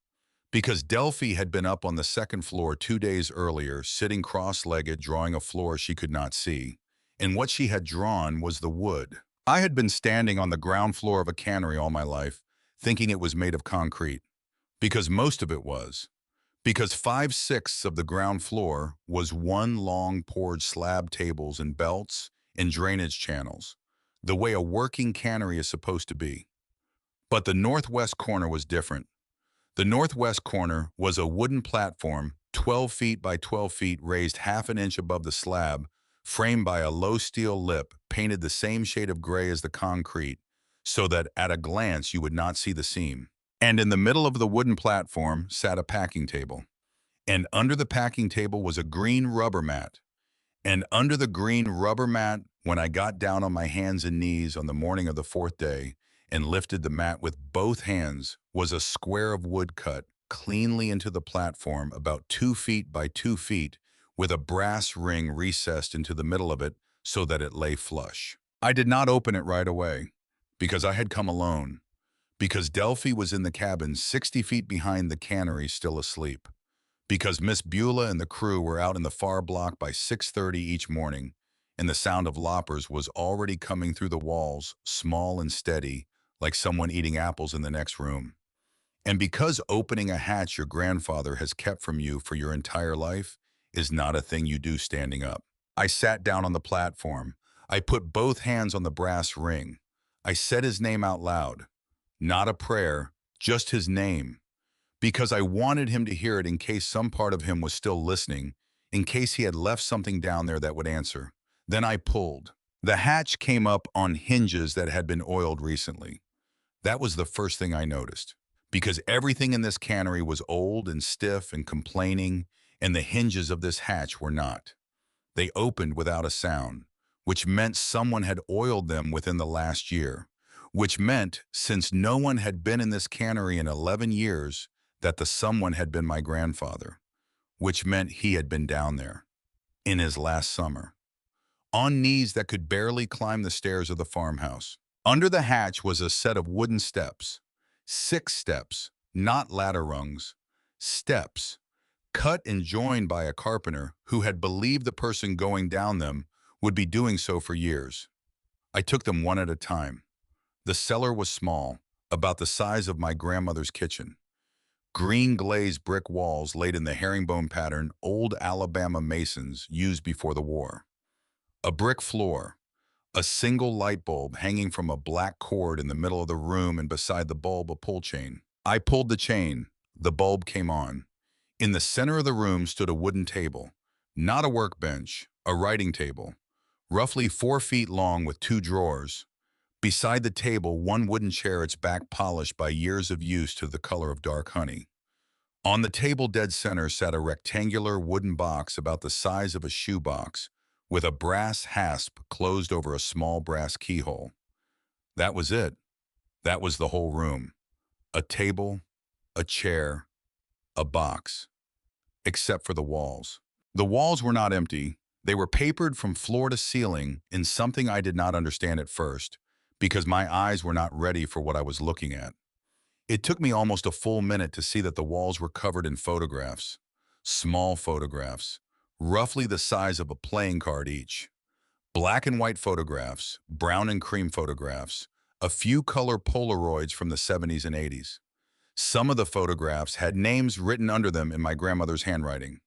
because Delphi had been up on the second floor 2 days earlier, sitting cross-legged, drawing a floor she could not see, and what she had drawn was the wood. I had been standing on the ground floor of a cannery all my life, thinking it was made of concrete, because most of it was. Because 5/6 of the ground floor was one long poured slab, tables and belts and drainage channels, the way a working cannery is supposed to be. But the northwest corner was different. The northwest corner was a wooden platform, 12 feet by 12 feet, raised half an inch above the slab, framed by a low steel lip, painted the same shade of gray as the concrete, so that at a glance you would not see the seam. And in the middle of the wooden platform sat a packing table. And under the packing table was a green rubber mat. And under the green rubber mat, when I got down on my hands and knees on the morning of the fourth day and lifted the mat with both hands, was a square of wood cut cleanly into the platform, about 2 feet by 2 feet, with a brass ring recessed into the middle of it so that it lay flush. I did not open it right away, because I had come alone, because Delphi was in the cabin 60 feet behind the cannery, still asleep, because Miss Beulah and the crew were out in the far block by 6:30 each morning, and the sound of loppers was already coming through the walls, small and steady, like someone eating apples in the next room. And because opening a hatch your grandfather has kept from you for your entire life is not a thing you do standing up. I sat down on the platform. I put both hands on the brass ring. I said his name out loud. Not a prayer, just his name, because I wanted him to hear it in case some part of him was still listening, in case he had left something down there that would answer. Then I pulled. The hatch came up on hinges that had been oiled recently. That was the first thing I noticed, because everything in this cannery was old and stiff and complaining, and the hinges of this hatch were not. They opened without a sound, which meant someone had oiled them within the last year, which meant, since no one had been in this cannery in 11 years, that the someone had been my grandfather, which meant he had been down there, in his last summer, on knees that could barely climb the stairs of the farmhouse. Under the hatch was a set of wooden steps, 6 steps, not ladder rungs, steps, cut and joined by a carpenter who had believed the person going down them would be doing so for years. I took them one at a time. The cellar was small, about the size of my grandmother's kitchen. Green glazed brick walls laid in the herringbone pattern old Alabama masons used before the war. A brick floor, a single light bulb hanging from a black cord in the middle of the room, and beside the bulb a pull chain. I pulled the chain. The bulb came on. In the center of the room stood a wooden table, not a workbench, a writing table, roughly 4 feet long with 2 drawers. Beside the table, one wooden chair, its back polished by years of use to the color of dark honey. On the table dead center sat a rectangular wooden box about the size of a shoebox, with a brass hasp closed over a small brass keyhole. That was it. That was the whole room. A table, a chair, a box, except for the walls. The walls were not empty. They were papered from floor to ceiling in something I did not understand at first, because my eyes were not ready for what I was looking at. It took me almost a full minute to see that the walls were covered in photographs. Small photographs, roughly the size of a playing card each. Black and white photographs, brown and cream photographs, a few color Polaroids from the 70s and 80s. Some of the photographs had names written under them in my grandmother's handwriting.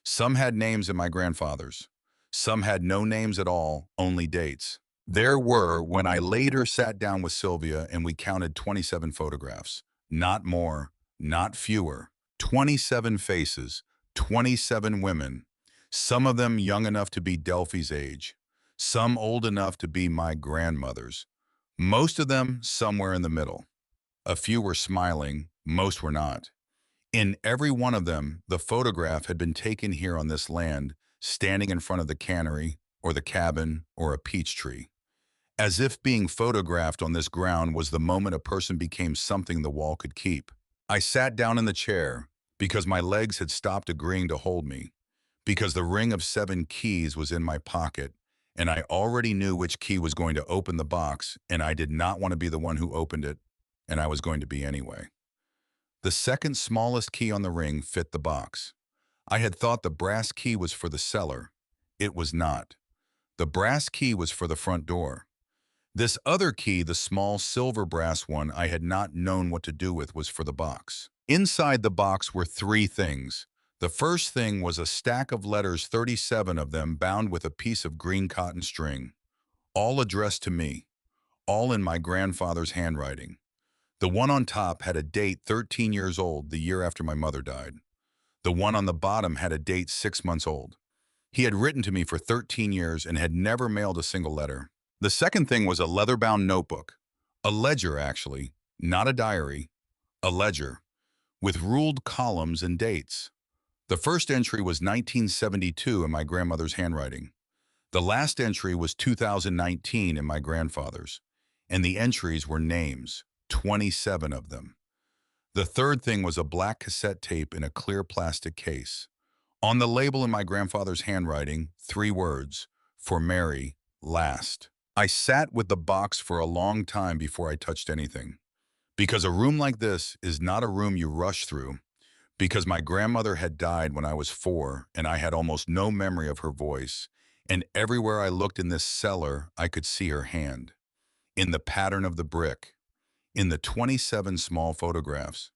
Some had names in my grandfather's. Some had no names at all, only dates. There were when I later sat down with Sylvia and we counted 27 photographs. Not more, not fewer. 27 faces, 27 women. Some of them young enough to be Delphi's age. Some old enough to be my grandmother's. Most of them somewhere in the middle. A few were smiling, most were not. In every one of them, the photograph had been taken here on this land, standing in front of the cannery, or the cabin, or a peach tree. As if being photographed on this ground was the moment a person became something the wall could keep. I sat down in the chair, because my legs had stopped agreeing to hold me, because the ring of 7 keys was in my pocket, and I already knew which key was going to open the box, and I did not want to be the one who opened it, and I was going to be anyway. The second smallest key on the ring fit the box. I had thought the brass key was for the cellar. It was not. The brass key was for the front door. This other key, the small silver brass one I had not known what to do with, was for the box. Inside the box were 3 things. The first thing was a stack of letters, 37 of them, bound with a piece of green cotton string, all addressed to me, all in my grandfather's handwriting. The one on top had a date 13 years old, the year after my mother died. The one on the bottom had a date 6 months old. He had written to me for 13 years and had never mailed a single letter. The second thing was a leather-bound notebook. A ledger, actually, not a diary. A ledger, with ruled columns and dates. The first entry was 1972 in my grandmother's handwriting. The last entry was 2019 in my grandfather's. And the entries were names, 27 of them. The third thing was a black cassette tape in a clear plastic case. On the label in my grandfather's handwriting, 3 words, for Mary, last. I sat with the box for a long time before I touched anything. Because a room like this is not a room you rush through. Because my grandmother had died when I was 4 and I had almost no memory of her voice. And everywhere I looked in this cellar, I could see her hand. In the pattern of the brick. In the 27 small photographs.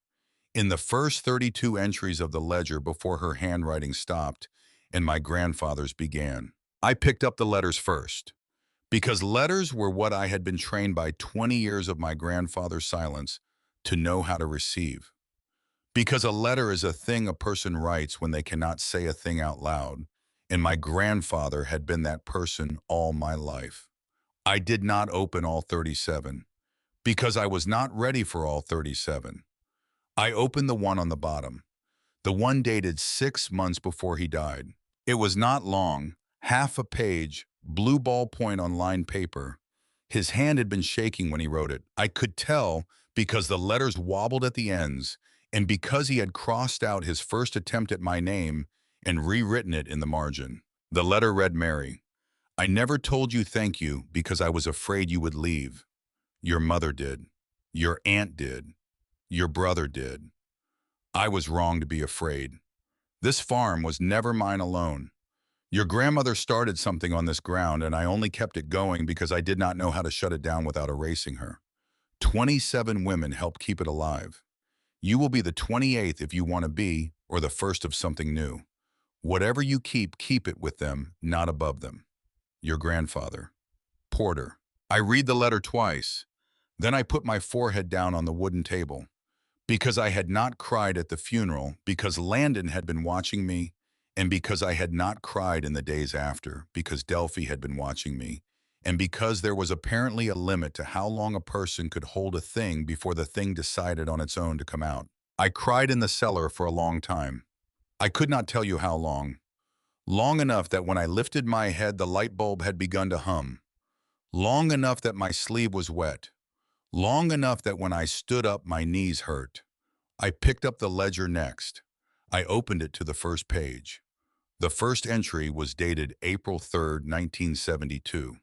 In the first 32 entries of the ledger before her handwriting stopped and my grandfather's began. I picked up the letters first. Because letters were what I had been trained by 20 years of my grandfather's silence to know how to receive. Because a letter is a thing a person writes when they cannot say a thing out loud, and my grandfather had been that person all my life. I did not open all 37, because I was not ready for all 37. I opened the one on the bottom, the one dated 6 months before he died. It was not long, half a page, blue ballpoint on lined paper. His hand had been shaking when he wrote it. I could tell because the letters wobbled at the ends and because he had crossed out his first attempt at my name and rewritten it in the margin. The letter read, Mary, I never told you thank you because I was afraid you would leave. Your mother did. Your aunt did. Your brother did. I was wrong to be afraid. This farm was never mine alone. Your grandmother started something on this ground, and I only kept it going because I did not know how to shut it down without erasing her. 27 women helped keep it alive. You will be the 28th if you want to be, or the first of something new. Whatever you keep it with them, not above them. Your grandfather. Porter. I read the letter twice. Then I put my forehead down on the wooden table. Because I had not cried at the funeral, because Landon had been watching me, and because I had not cried in the days after, because Delphi had been watching me, and because there was apparently a limit to how long a person could hold a thing before the thing decided on its own to come out. I cried in the cellar for a long time. I could not tell you how long. Long enough that when I lifted my head, the light bulb had begun to hum. Long enough that my sleeve was wet. Long enough that when I stood up, my knees hurt. I picked up the ledger next. I opened it to the first page. The first entry was dated April 3rd, 1972.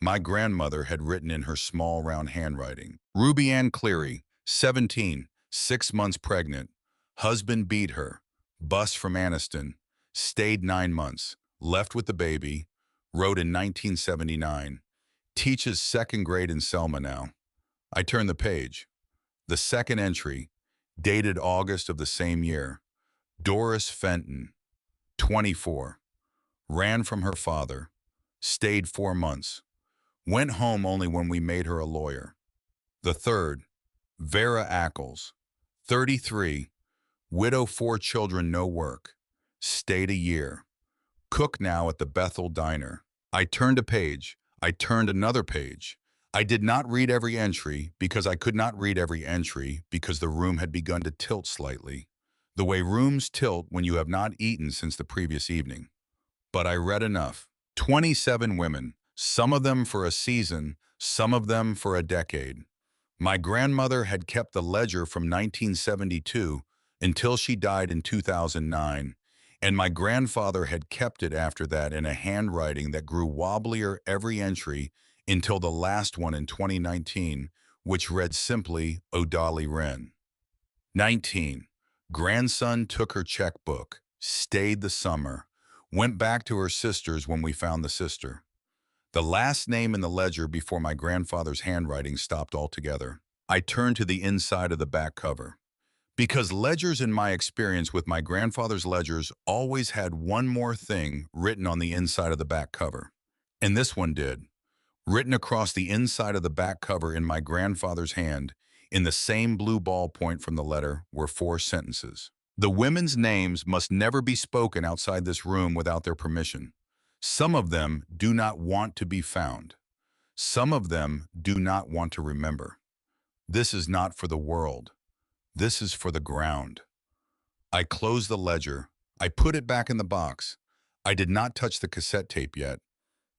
My grandmother had written in her small round handwriting, Ruby Ann Cleary, 17, 6 months pregnant. Husband beat her. Bus from Anniston. Stayed 9 months. Left with the baby. Wrote in 1979. Teaches second grade in Selma now. I turn the page. The second entry, dated August of the same year. Doris Fenton, 24. Ran from her father. Stayed 4 months. Went home only when we made her a lawyer. The third, Vera Ackles, 33. Widow, 4 children, no work. Stayed a year. Cook now at the Bethel Diner. I turned a page. I turned another page. I did not read every entry because I could not read every entry because the room had begun to tilt slightly, the way rooms tilt when you have not eaten since the previous evening. But I read enough. 27 women, some of them for a season, some of them for a decade. My grandmother had kept the ledger from 1972 until she died in 2009, and my grandfather had kept it after that in a handwriting that grew wobblier every entry until the last one in 2019, which read simply, "O Dolly Wren." 19. Grandson took her checkbook, stayed the summer, went back to her sister's when we found the sister. The last name in the ledger before my grandfather's handwriting stopped altogether. I turned to the inside of the back cover. Because ledgers, in my experience with my grandfather's ledgers, always had one more thing written on the inside of the back cover. And this one did. Written across the inside of the back cover in my grandfather's hand, in the same blue ballpoint from the letter, were 4 sentences. The women's names must never be spoken outside this room without their permission. Some of them do not want to be found. Some of them do not want to remember. This is not for the world. This is for the ground. I closed the ledger. I put it back in the box. I did not touch the cassette tape yet,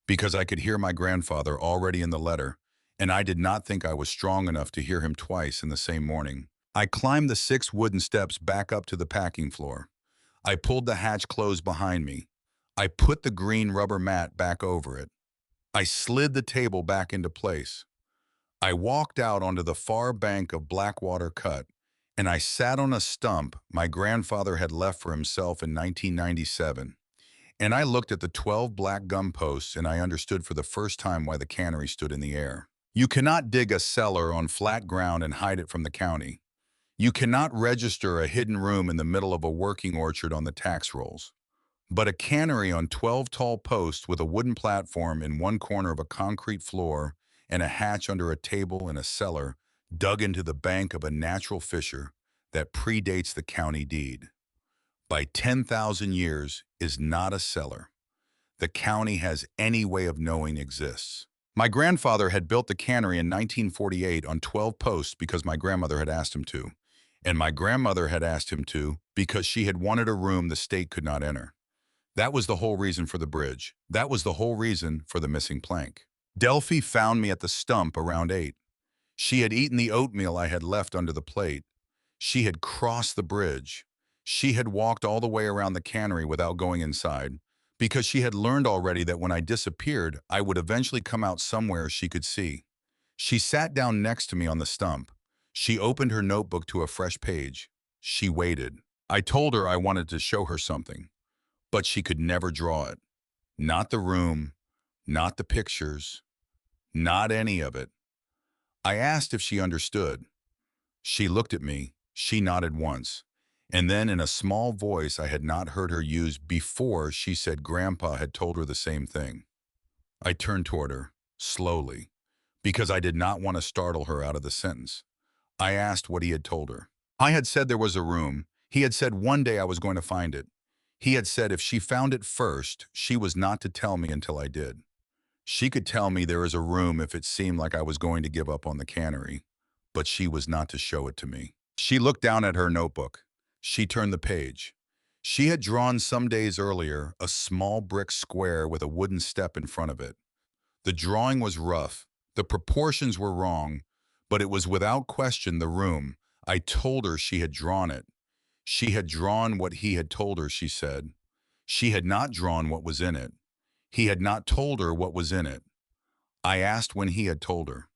because I could hear my grandfather already in the letter, and I did not think I was strong enough to hear him twice in the same morning. I climbed the 6 wooden steps back up to the packing floor. I pulled the hatch closed behind me. I put the green rubber mat back over it. I slid the table back into place. I walked out onto the far bank of Blackwater Cut, and I sat on a stump my grandfather had left for himself in 1997. And I looked at the 12 black gum posts, and I understood for the first time why the cannery stood in the air. You cannot dig a cellar on flat ground and hide it from the county. You cannot register a hidden room in the middle of a working orchard on the tax rolls. But a cannery on 12 tall posts with a wooden platform in one corner of a concrete floor and a hatch under a table in a cellar dug into the bank of a natural fissure that predates the county deed, by 10,000 years, is not a cellar the county has any way of knowing exists. My grandfather had built the cannery in 1948 on 12 posts because my grandmother had asked him to, and my grandmother had asked him to because she had wanted a room the state could not enter. That was the whole reason for the bridge. That was the whole reason for the missing plank. Delphi found me at the stump around 8. She had eaten the oatmeal I had left under the plate. She had crossed the bridge. She had walked all the way around the cannery without going inside, because she had learned already that when I disappeared, I would eventually come out somewhere she could see. She sat down next to me on the stump. She opened her notebook to a fresh page. She waited. I told her I wanted to show her something, but she could never draw it. Not the room, not the pictures, not any of it. I asked if she understood. She looked at me. She nodded once. And then in a small voice I had not heard her use before, she said Grandpa had told her the same thing. I turned toward her, slowly, because I did not want to startle her out of the sentence. I asked what he had told her. I had said there was a room. He had said one day I was going to find it. He had said if she found it first, she was not to tell me until I did. She could tell me there is a room if it seemed like I was going to give up on the cannery, but she was not to show it to me. She looked down at her notebook. She turned the page. She had drawn some days earlier a small brick square with a wooden step in front of it. The drawing was rough. The proportions were wrong, but it was without question the room. I told her she had drawn it. She had drawn what he had told her, she said. She had not drawn what was in it. He had not told her what was in it. I asked when he had told her.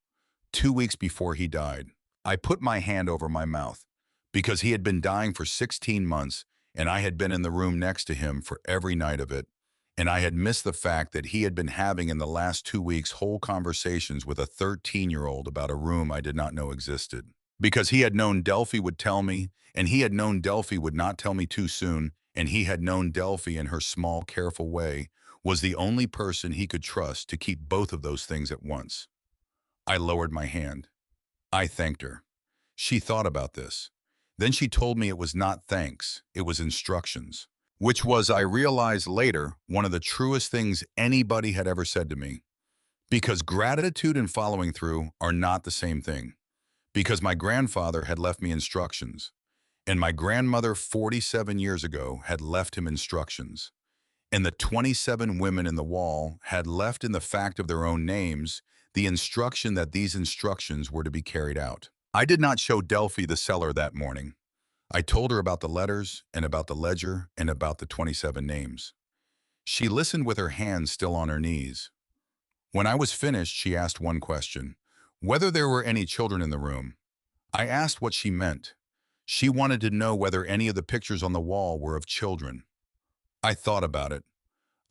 2 weeks before he died. I put my hand over my mouth because he had been dying for 16 months and I had been in the room next to him for every night of it. And I had missed the fact that he had been having in the last 2 weeks whole conversations with a 13-year-old about a room I did not know existed. Because he had known Delphi would tell me, and he had known Delphi would not tell me too soon, and he had known Delphi in her small, careful way, was the only person he could trust to keep both of those things at once. I lowered my hand. I thanked her. She thought about this. Then she told me it was not thanks, it was instructions. Which was, I realized later, one of the truest things anybody had ever said to me. Because gratitude and following through are not the same thing. Because my grandfather had left me instructions, and my grandmother 47 years ago had left him instructions, and the 27 women in the wall had left in the fact of their own names the instruction that these instructions were to be carried out. I did not show Delphi the cellar that morning. I told her about the letters and about the ledger and about the 27 names. She listened with her hands still on her knees. When I was finished, she asked one question: whether there were any children in the room. I asked what she meant. She wanted to know whether any of the pictures on the wall were of children. I thought about it.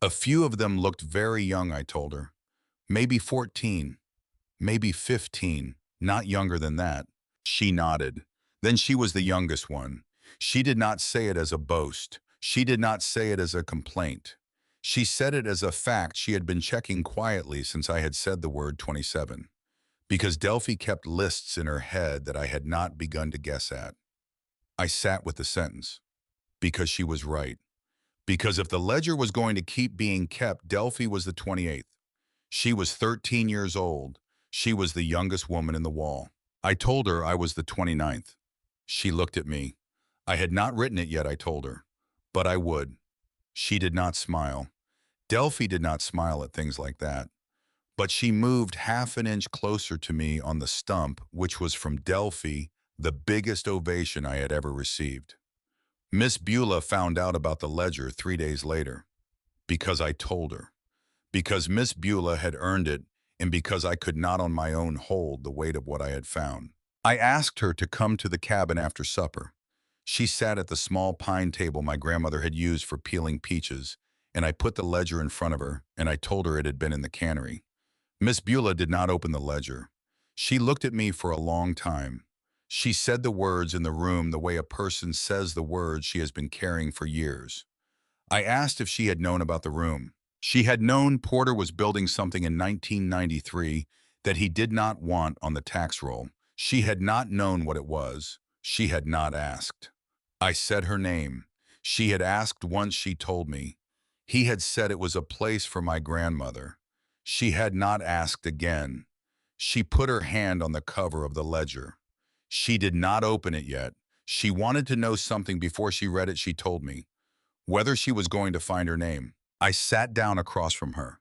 A few of them looked very young, I told her. Maybe 14, maybe 15, not younger than that. She nodded. Then she was the youngest one. She did not say it as a boast. She did not say it as a complaint. She said it as a fact she had been checking quietly since I had said the word 27. Because Delphi kept lists in her head that I had not begun to guess at. I sat with the sentence. Because she was right. Because if the ledger was going to keep being kept, Delphi was the 28th. She was 13 years old. She was the youngest woman in the wall. I told her I was the 29th. She looked at me. I had not written it yet, I told her. But I would. She did not smile. Delphi did not smile at things like that. But she moved half an inch closer to me on the stump, which was from Delphi, the biggest ovation I had ever received. Miss Beulah found out about the ledger 3 days later. Because I told her. Because Miss Beulah had earned it, and because I could not on my own hold the weight of what I had found. I asked her to come to the cabin after supper. She sat at the small pine table my grandmother had used for peeling peaches, and I put the ledger in front of her, and I told her it had been in the cannery. Miss Beulah did not open the ledger. She looked at me for a long time. She said the words in the room the way a person says the words she has been carrying for years. I asked if she had known about the room. She had known Porter was building something in 1993 that he did not want on the tax roll. She had not known what it was. She had not asked. I said her name. She had asked once, she told me. He had said it was a place for my grandmother. She had not asked again. She put her hand on the cover of the ledger. She did not open it yet. She wanted to know something before she read it, she told me. Whether she was going to find her name. I sat down across from her.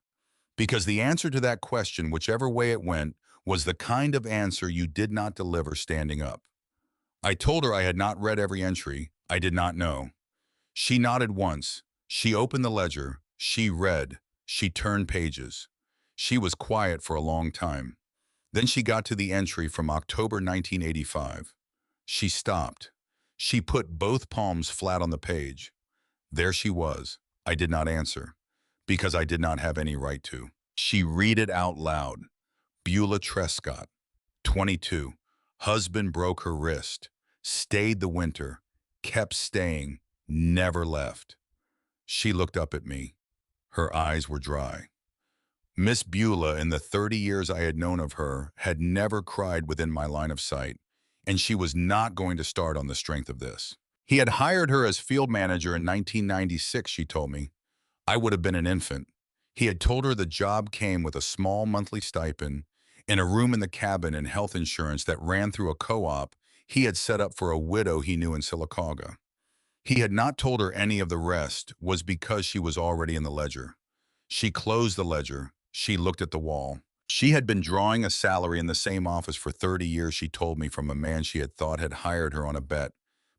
Because the answer to that question, whichever way it went, was the kind of answer you did not deliver standing up. I told her I had not read every entry. I did not know. She nodded once. She opened the ledger. She read. She turned pages. She was quiet for a long time. Then she got to the entry from October 1985. She stopped. She put both palms flat on the page. There she was. I did not answer, because I did not have any right to. She read it out loud. Beulah Trescott, 22. Husband broke her wrist. Stayed the winter. Kept staying. Never left. She looked up at me. Her eyes were dry. Miss Beulah, in the 30 years I had known of her, had never cried within my line of sight, and she was not going to start on the strength of this. He had hired her as field manager in 1996, she told me. I would have been an infant. He had told her the job came with a small monthly stipend and a room in the cabin and health insurance that ran through a co-op he had set up for a widow he knew in Sylacauga. He had not told her any of the rest was because she was already in the ledger. She closed the ledger. She looked at the wall. She had been drawing a salary in the same office for 30 years, she told me, from a man she had thought had hired her on a bet,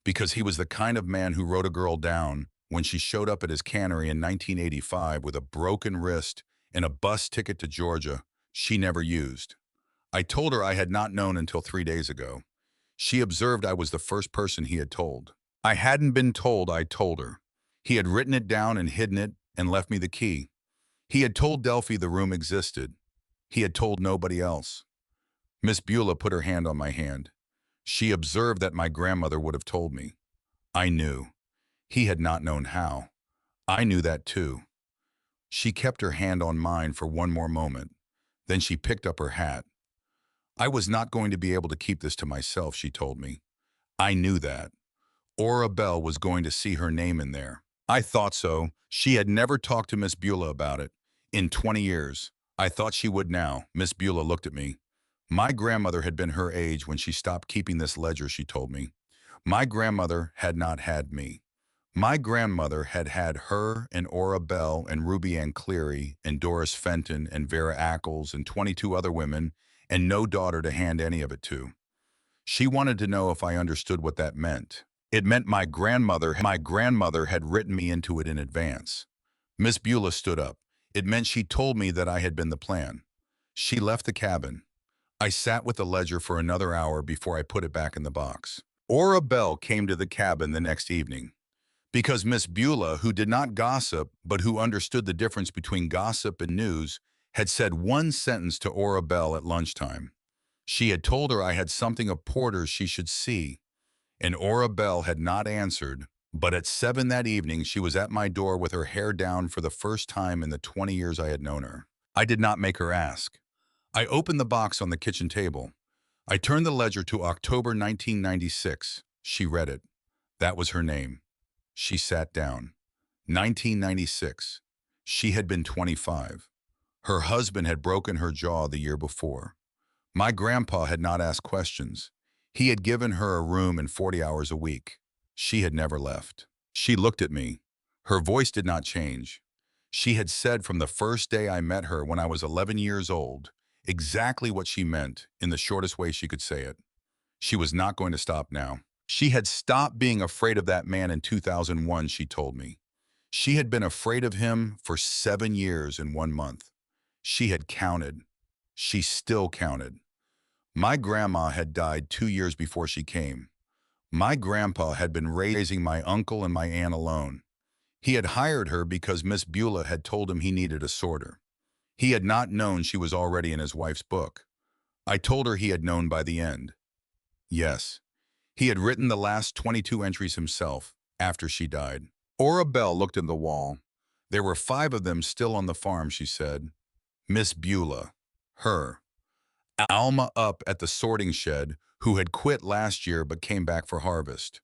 because he was the kind of man who wrote a girl down when she showed up at his cannery in 1985 with a broken wrist and a bus ticket to Georgia she never used. I told her I had not known until 3 days ago. She observed I was the first person he had told. I hadn't been told I told her. He had written it down and hidden it and left me the key. He had told Delphi the room existed. He had told nobody else. Miss Beulah put her hand on my hand. She observed that my grandmother would have told me. I knew. He had not known how. I knew that too. She kept her hand on mine for one more moment. Then she picked up her hat. I was not going to be able to keep this to myself, she told me. I knew that. Aura Bell was going to see her name in there. I thought so. She had never talked to Miss Beulah about it. In 20 years. I thought she would now. Miss Beulah looked at me. My grandmother had been her age when she stopped keeping this ledger, she told me. My grandmother had not had me. My grandmother had had her and Aura Bell and Ruby Ann Cleary and Doris Fenton and Vera Ackles and 22 other women and no daughter to hand any of it to. She wanted to know if I understood what that meant. It meant my grandmother had written me into it in advance. Miss Beulah stood up. It meant she told me that I had been the plan. She left the cabin. I sat with the ledger for another hour before I put it back in the box. Aura Bell came to the cabin the next evening. Because Miss Beulah, who did not gossip, but who understood the difference between gossip and news, had said one sentence to Aura Bell at lunchtime. She had told her I had something of Porter's she should see, and Aura Bell had not answered, but at 7 that evening she was at my door with her hair down for the first time in the 20 years I had known her. I did not make her ask. I opened the box on the kitchen table. I turned the ledger to October 1996. She read it. That was her name. She sat down. 1996. She had been 25. Her husband had broken her jaw the year before. My grandpa had not asked questions. He had given her a room and 40 hours a week. She had never left. She looked at me. Her voice did not change. She had said from the first day I met her when I was 11 years old, exactly what she meant in the shortest way she could say it. She was not going to stop now. She had stopped being afraid of that man in 2001, she told me. She had been afraid of him for 7 years and 1 month. She had counted. She still counted. My grandma had died 2 years before she came. My grandpa had been raising my uncle and my aunt alone. He had hired her because Miss Beulah had told him he needed a sorter. He had not known she was already in his wife's book. I told her he had known by the end. Yes. He had written the last 22 entries himself, after she died. Aura Bell looked at the wall. There were 5 of them still on the farm, she said. Miss Beulah. Her. Alma up at the sorting shed, who had quit last year but came back for harvest.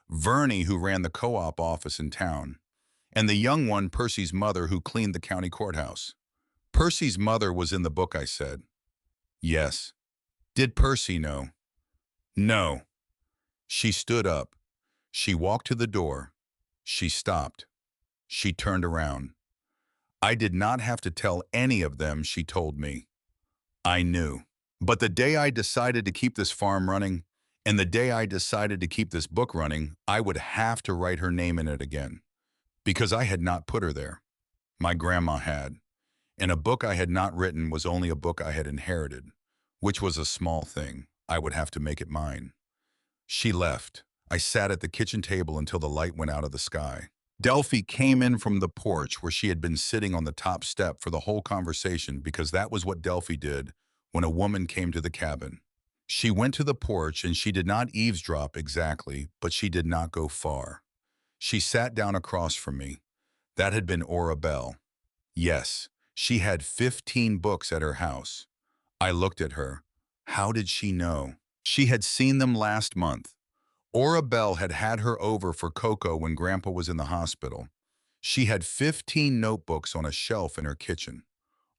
Vernie, who ran the co-op office in town. And the young one, Percy's mother, who cleaned the county courthouse. Percy's mother was in the book, I said. Yes. Did Percy know? No. She stood up. She walked to the door. She stopped. She turned around. I did not have to tell any of them, she told me. I knew. But the day I decided to keep this farm running, and the day I decided to keep this book running, I would have to write her name in it again. Because I had not put her there. My grandma had. And a book I had not written was only a book I had inherited, which was a small thing. I would have to make it mine. She left. I sat at the kitchen table until the light went out of the sky. Delphi came in from the porch where she had been sitting on the top step for the whole conversation because that was what Delphi did when a woman came to the cabin. She went to the porch and she did not eavesdrop exactly, but she did not go far. She sat down across from me. That had been Aura Bell. Yes, she had 15 books at her house. I looked at her. How did she know? She had seen them last month. Aura Bell had had her over for cocoa when Grandpa was in the hospital. She had 15 notebooks on a shelf in her kitchen.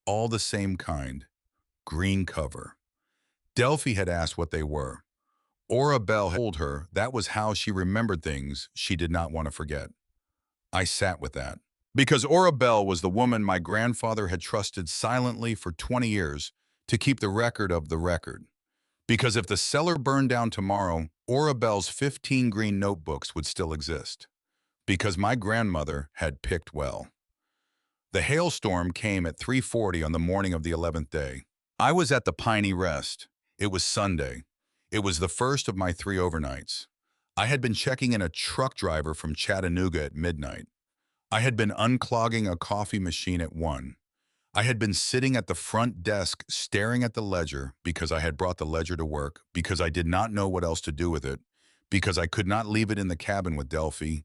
All the same kind. Green cover. Delphi had asked what they were. Aura Bell had told her that was how she remembered things she did not want to forget. I sat with that. Because Aura Bell was the woman my grandfather had trusted silently for 20 years to keep the record of the record. Because if the cellar burned down tomorrow, Aura Bell's 15 green notebooks would still exist. Because my grandmother had picked well. The hailstorm came at 3:40 on the morning of the 11th day. I was at the Piney Rest. It was Sunday. It was the first of my 3 overnights. I had been checking in a truck driver from Chattanooga at midnight. I had been unclogging a coffee machine at 1. I had been sitting at the front desk staring at the ledger because I had brought the ledger to work, because I did not know what else to do with it, because I could not leave it in the cabin with Delphi,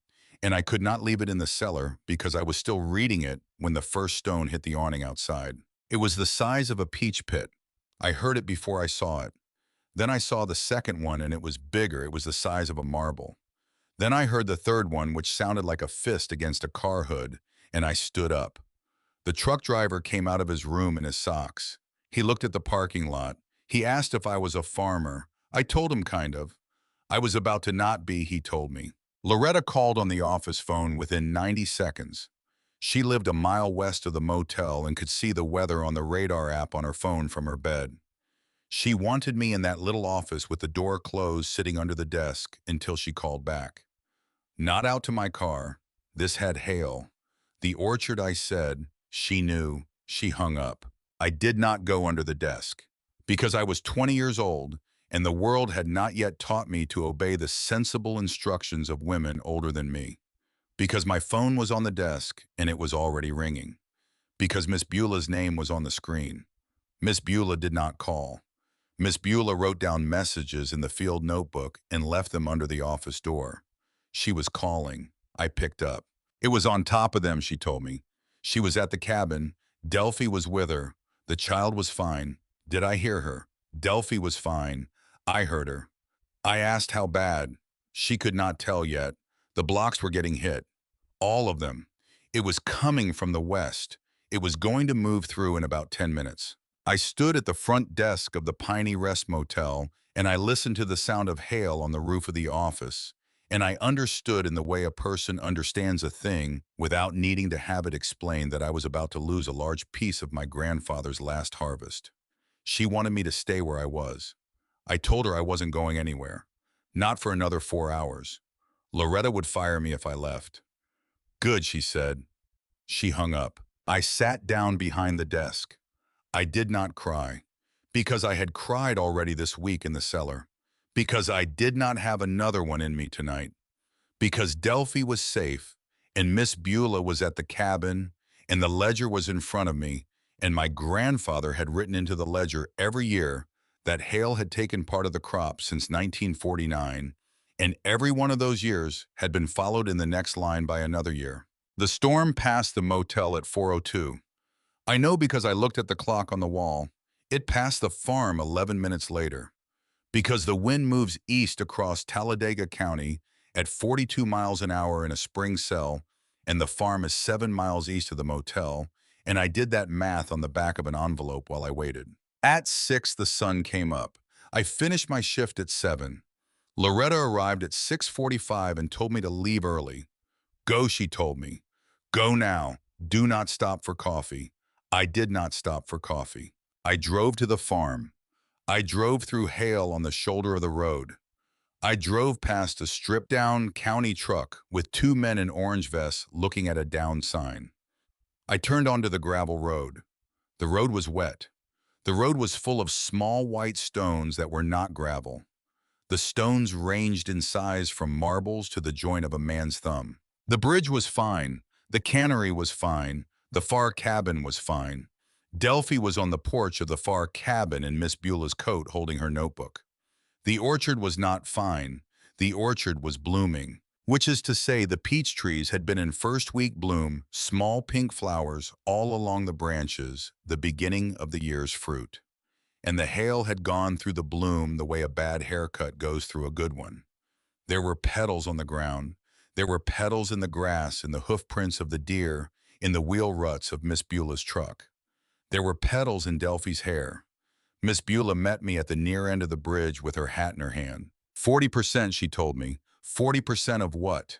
and I could not leave it in the cellar because I was still reading it when the first stone hit the awning outside. It was the size of a peach pit. I heard it before I saw it. Then I saw the second one and it was bigger. It was the size of a marble. Then I heard the third one, which sounded like a fist against a car hood, and I stood up. The truck driver came out of his room in his socks. He looked at the parking lot. He asked if I was a farmer. I told him kind of. I was about to not be, he told me. Loretta called on the office phone within 90 seconds. She lived a mile west of the motel and could see the weather on the radar app on her phone from her bed. She wanted me in that little office with the door closed sitting under the desk until she called back. Not out to my car. This had hail. The orchard, I said. She knew. She hung up. I did not go under the desk. Because I was 20 years old, and the world had not yet taught me to obey the sensible instructions of women older than me. Because my phone was on the desk, and it was already ringing. Because Miss Beulah's name was on the screen. Miss Beulah did not call. Miss Beulah wrote down messages in the field notebook and left them under the office door. She was calling. I picked up. It was on top of them, she told me. She was at the cabin. Delphi was with her. The child was fine. Did I hear her? Delphi was fine. I heard her. I asked how bad. She could not tell yet. The blocks were getting hit. All of them. It was coming from the west. It was going to move through in about 10 minutes. I stood at the front desk of the Piney Rest Motel, and I listened to the sound of hail on the roof of the office, and I understood in the way a person understands a thing without needing to have it explained that I was about to lose a large piece of my grandfather's last harvest. She wanted me to stay where I was. I told her I wasn't going anywhere. Not for another 4 hours. Loretta would fire me if I left. Good, she said. She hung up. I sat down behind the desk. I did not cry, because I had cried already this week in the cellar, because I did not have another one in me tonight, because Delphi was safe, and Miss Beulah was at the cabin, and the ledger was in front of me, and my grandfather had written into the ledger every year that hail had taken part of the crop since 1949, and every one of those years had been followed in the next line by another year. The storm passed the motel at 4:02. I know because I looked at the clock on the wall. It passed the farm 11 minutes later. Because the wind moves east across Talladega County at 42 miles an hour in a spring cell, and the farm is 7 miles east of the motel, and I did that math on the back of an envelope while I waited. At 6, the sun came up. I finished my shift at 7. Loretta arrived at 6:45 and told me to leave early. Go, she told me. Go now. Do not stop for coffee. I did not stop for coffee. I drove to the farm. I drove through hail on the shoulder of the road. I drove past a stripped-down county truck with 2 men in orange vests looking at a down sign. I turned onto the gravel road. The road was wet. The road was full of small white stones that were not gravel. The stones ranged in size from marbles to the joint of a man's thumb. The bridge was fine. The cannery was fine. The far cabin was fine. Delphi was on the porch of the far cabin in Miss Beulah's coat holding her notebook. The orchard was not fine. The orchard was blooming, which is to say the peach trees had been in first-week bloom, small pink flowers all along the branches, the beginning of the year's fruit. And the hail had gone through the bloom the way a bad haircut goes through a good one. There were petals on the ground. There were petals in the grass, in the hoof prints of the deer, in the wheel ruts of Miss Beulah's truck. There were petals in Delphi's hair. Miss Beulah met me at the near end of the bridge with her hat in her hand. 40%, she told me. 40% of what?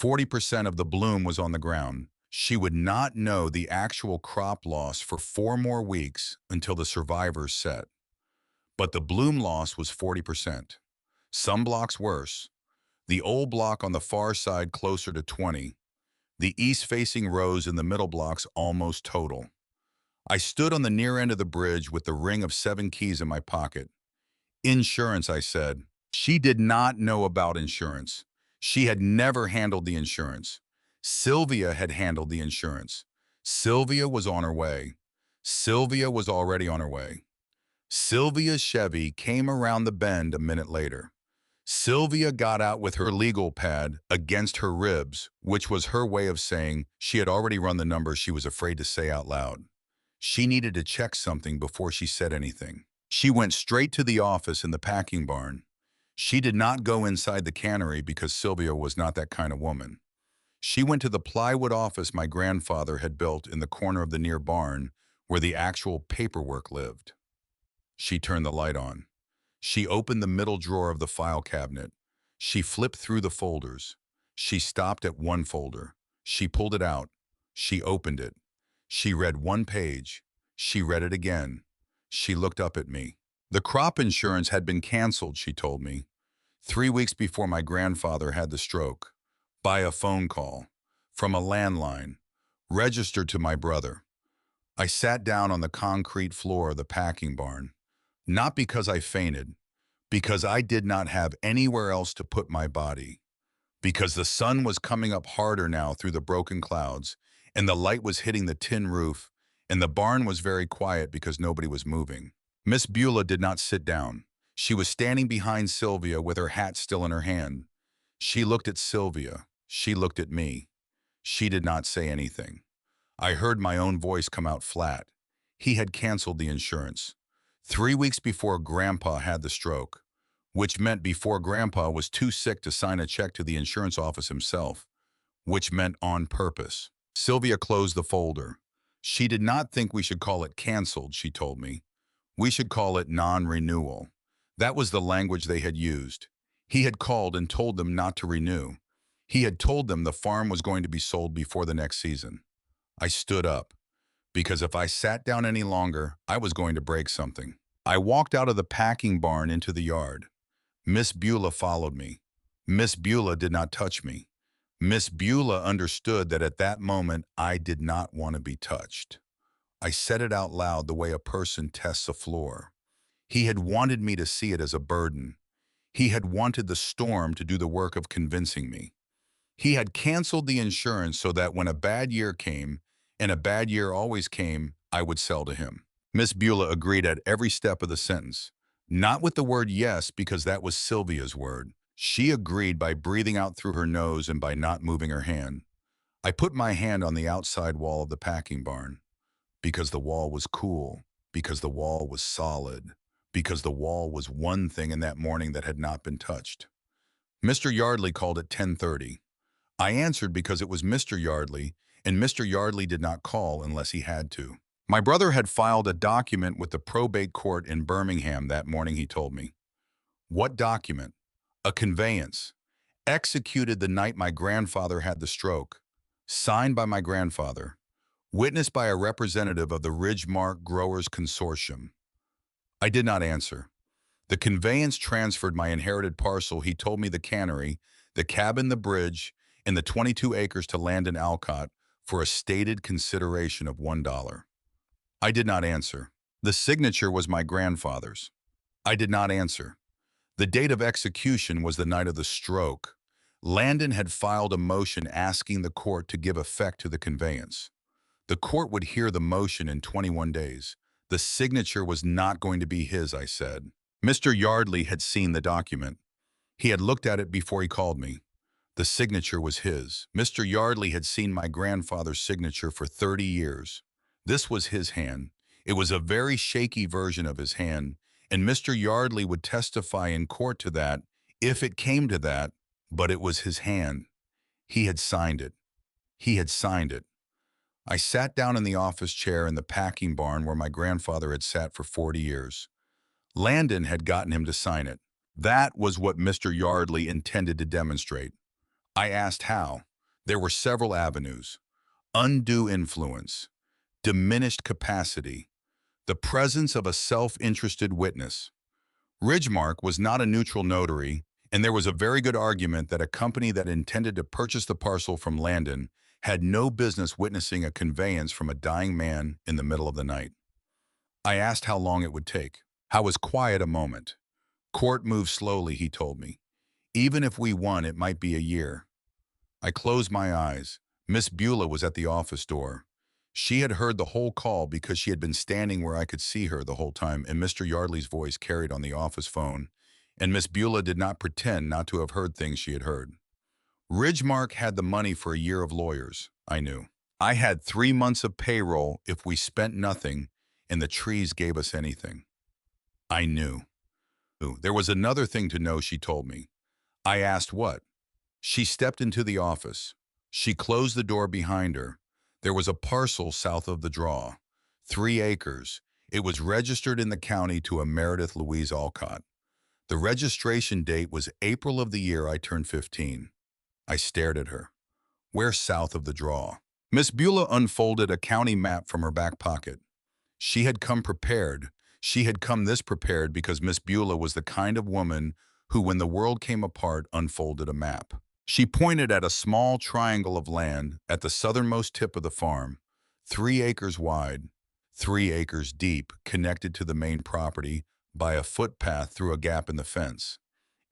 40% of the bloom was on the ground. She would not know the actual crop loss for 4 more weeks until the survivors set. But the bloom loss was 40%. Some blocks worse. The old block on the far side closer to 20. The east-facing rows in the middle blocks almost total. I stood on the near end of the bridge with the ring of 7 keys in my pocket. Insurance, I said. She did not know about insurance. She had never handled the insurance. Sylvia had handled the insurance. Sylvia was on her way. Sylvia was already on her way. Sylvia's Chevy came around the bend a minute later. Sylvia got out with her legal pad against her ribs, which was her way of saying she had already run the numbers she was afraid to say out loud. She needed to check something before she said anything. She went straight to the office in the packing barn. She did not go inside the cannery because Sylvia was not that kind of woman. She went to the plywood office my grandfather had built in the corner of the near barn where the actual paperwork lived. She turned the light on. She opened the middle drawer of the file cabinet. She flipped through the folders. She stopped at one folder. She pulled it out. She opened it. She read one page. She read it again. She looked up at me. The crop insurance had been canceled, she told me, 3 weeks before my grandfather had the stroke, by a phone call, from a landline, registered to my brother. I sat down on the concrete floor of the packing barn, not because I fainted, because I did not have anywhere else to put my body, because the sun was coming up harder now through the broken clouds, and the light was hitting the tin roof, and the barn was very quiet because nobody was moving. Miss Beulah did not sit down. She was standing behind Sylvia with her hat still in her hand. She looked at Sylvia. She looked at me. She did not say anything. I heard my own voice come out flat. He had canceled the insurance. 3 weeks before Grandpa had the stroke, which meant before Grandpa was too sick to sign a check to the insurance office himself, which meant on purpose. Sylvia closed the folder. She did not think we should call it canceled, she told me. We should call it non-renewal. That was the language they had used. He had called and told them not to renew. He had told them the farm was going to be sold before the next season. I stood up, because if I sat down any longer, I was going to break something. I walked out of the packing barn into the yard. Miss Beulah followed me. Miss Beulah did not touch me. Miss Beulah understood that at that moment I did not want to be touched. I said it out loud the way a person tests a floor. He had wanted me to see it as a burden. He had wanted the storm to do the work of convincing me. He had canceled the insurance so that when a bad year came, and a bad year always came, I would sell to him. Miss Beulah agreed at every step of the sentence. Not with the word yes, because that was Sylvia's word. She agreed by breathing out through her nose and by not moving her hand. I put my hand on the outside wall of the packing barn, because the wall was cool, because the wall was solid, because the wall was one thing in that morning that had not been touched. Mr. Yardley called at 10:30. I answered because it was Mr. Yardley, and Mr. Yardley did not call unless he had to. My brother had filed a document with the probate court in Birmingham that morning, he told me. What document? A conveyance. Executed the night my grandfather had the stroke. Signed by my grandfather. Witnessed by a representative of the Ridgemark Growers Consortium. I did not answer. The conveyance transferred my inherited parcel, he told me, the cannery, the cabin, the bridge, and the 22 acres to Landon Alcott for a stated consideration of $1. I did not answer. The signature was my grandfather's. I did not answer. The date of execution was the night of the stroke. Landon had filed a motion asking the court to give effect to the conveyance. The court would hear the motion in 21 days. The signature was not going to be his, I said. Mr. Yardley had seen the document. He had looked at it before he called me. The signature was his. Mr. Yardley had seen my grandfather's signature for 30 years. This was his hand. It was a very shaky version of his hand, and Mr. Yardley would testify in court to that, if it came to that, but it was his hand. He had signed it. He had signed it. I sat down in the office chair in the packing barn where my grandfather had sat for 40 years. Landon had gotten him to sign it. That was what Mr. Yardley intended to demonstrate. I asked how. There were several avenues. Undue influence, diminished capacity, the presence of a self-interested witness. Ridgemark was not a neutral notary, and there was a very good argument that a company that intended to purchase the parcel from Landon had no business witnessing a conveyance from a dying man in the middle of the night. I asked how long it would take. How was quiet a moment. Court moves slowly, he told me. Even if we won, it might be a year. I closed my eyes. Miss Beulah was at the office door. She had heard the whole call because she had been standing where I could see her the whole time, and Mr. Yardley's voice carried on the office phone, and Miss Beulah did not pretend not to have heard things she had heard. Ridgemark had the money for a year of lawyers, I knew. I had 3 months of payroll if we spent nothing, and the trees gave us anything. I knew. There was another thing to know, she told me. I asked what. She stepped into the office. She closed the door behind her. There was a parcel south of the draw, 3 acres. It was registered in the county to a Meredith Louise Alcott. The registration date was April of the year I turned 15. I stared at her. Where south of the draw? Miss Beulah unfolded a county map from her back pocket. She had come prepared. She had come this prepared because Miss Beulah was the kind of woman who, when the world came apart, unfolded a map. She pointed at a small triangle of land at the southernmost tip of the farm, 3 acres wide, 3 acres deep, connected to the main property by a footpath through a gap in the fence.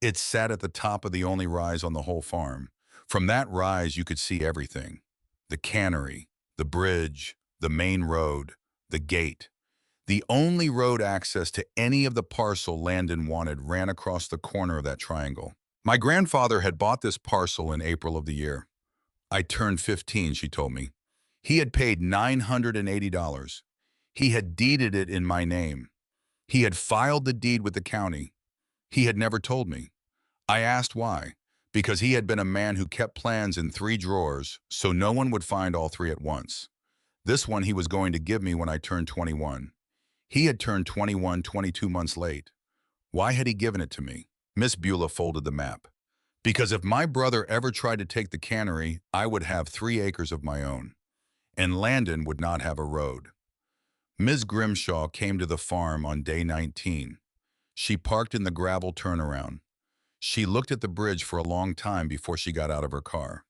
It sat at the top of the only rise on the whole farm. From that rise, you could see everything. The cannery, the bridge, the main road, the gate. The only road access to any of the parcel Landon wanted ran across the corner of that triangle. My grandfather had bought this parcel in April of the year. I turned 15, she told me. He had paid $980. He had deeded it in my name. He had filed the deed with the county. He had never told me. I asked why. Because he had been a man who kept plans in 3 drawers, so no one would find all 3 at once. This one he was going to give me when I turned 21. He had turned 21 22 months late. Why had he given it to me? Miss Beulah folded the map. Because if my brother ever tried to take the cannery, I would have 3 acres of my own. And Landon would not have a road. Ms. Grimshaw came to the farm on day 19. She parked in the gravel turnaround. She looked at the bridge for a long time before she got out of her car.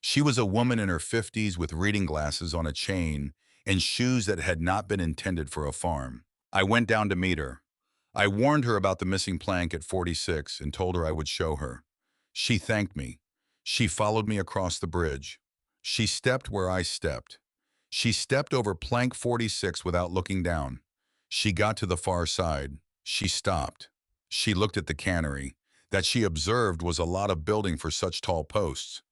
She was a woman in her 50s with reading glasses on a chain and shoes that had not been intended for a farm. I went down to meet her. I warned her about the missing plank at 46 and told her I would show her. She thanked me. She followed me across the bridge. She stepped where I stepped. She stepped over plank 46 without looking down. She got to the far side. She stopped. She looked at the cannery. That she observed was a lot of building for such tall posts.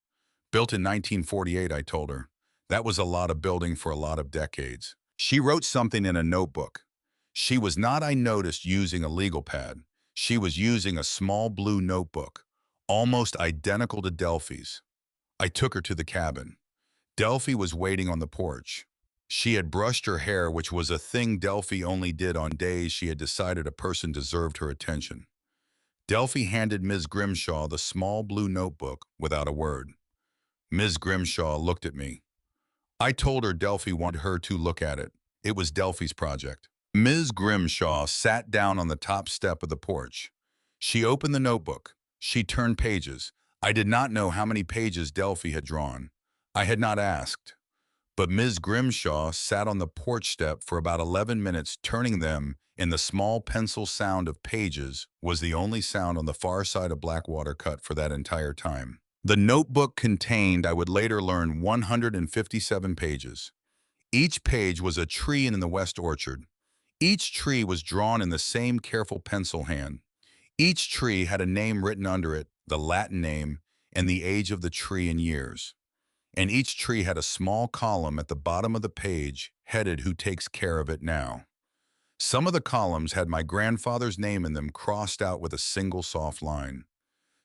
Built in 1948, I told her. That was a lot of building for a lot of decades. She wrote something in a notebook. She was not, I noticed, using a legal pad. She was using a small blue notebook, almost identical to Delphi's. I took her to the cabin. Delphi was waiting on the porch. She had brushed her hair, which was a thing Delphi only did on days she had decided a person deserved her attention. Delphi handed Ms. Grimshaw the small blue notebook without a word. Ms. Grimshaw looked at me. I told her Delphi wanted her to look at it. It was Delphi's project. Ms. Grimshaw sat down on the top step of the porch. She opened the notebook. She turned pages. I did not know how many pages Delphi had drawn. I had not asked. But Ms. Grimshaw sat on the porch step for about 11 minutes turning them, and the small pencil sound of pages was the only sound on the far side of Blackwater Cut for that entire time. The notebook contained, I would later learn, 157 pages. Each page was a tree in the West Orchard. Each tree was drawn in the same careful pencil hand. Each tree had a name written under it, the Latin name, and the age of the tree in years. And each tree had a small column at the bottom of the page headed "Who takes care of it now?" Some of the columns had my grandfather's name in them crossed out with a single soft line.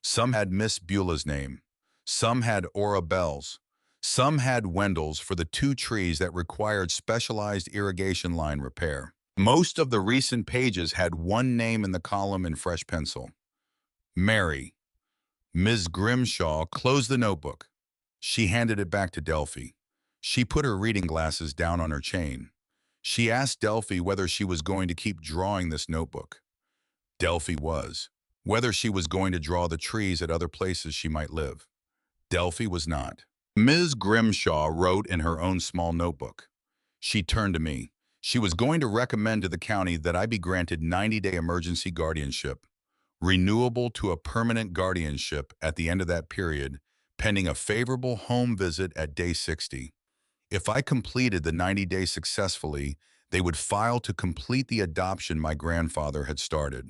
Some had Miss Beulah's name. Some had Ora Bell's. Some had Wendell's for the 2 trees that required specialized irrigation line repair. Most of the recent pages had one name in the column in fresh pencil. Mary. Ms. Grimshaw closed the notebook. She handed it back to Delphi. She put her reading glasses down on her chain. She asked Delphi whether she was going to keep drawing this notebook. Delphi was. Whether she was going to draw the trees at other places she might live. Delphi was not. Ms. Grimshaw wrote in her own small notebook. She turned to me. She was going to recommend to the county that I be granted 90-day emergency guardianship. renewable to a permanent guardianship at the end of that period, pending a favorable home visit at day 60. If I completed the 90 days successfully, they would file to complete the adoption my grandfather had started.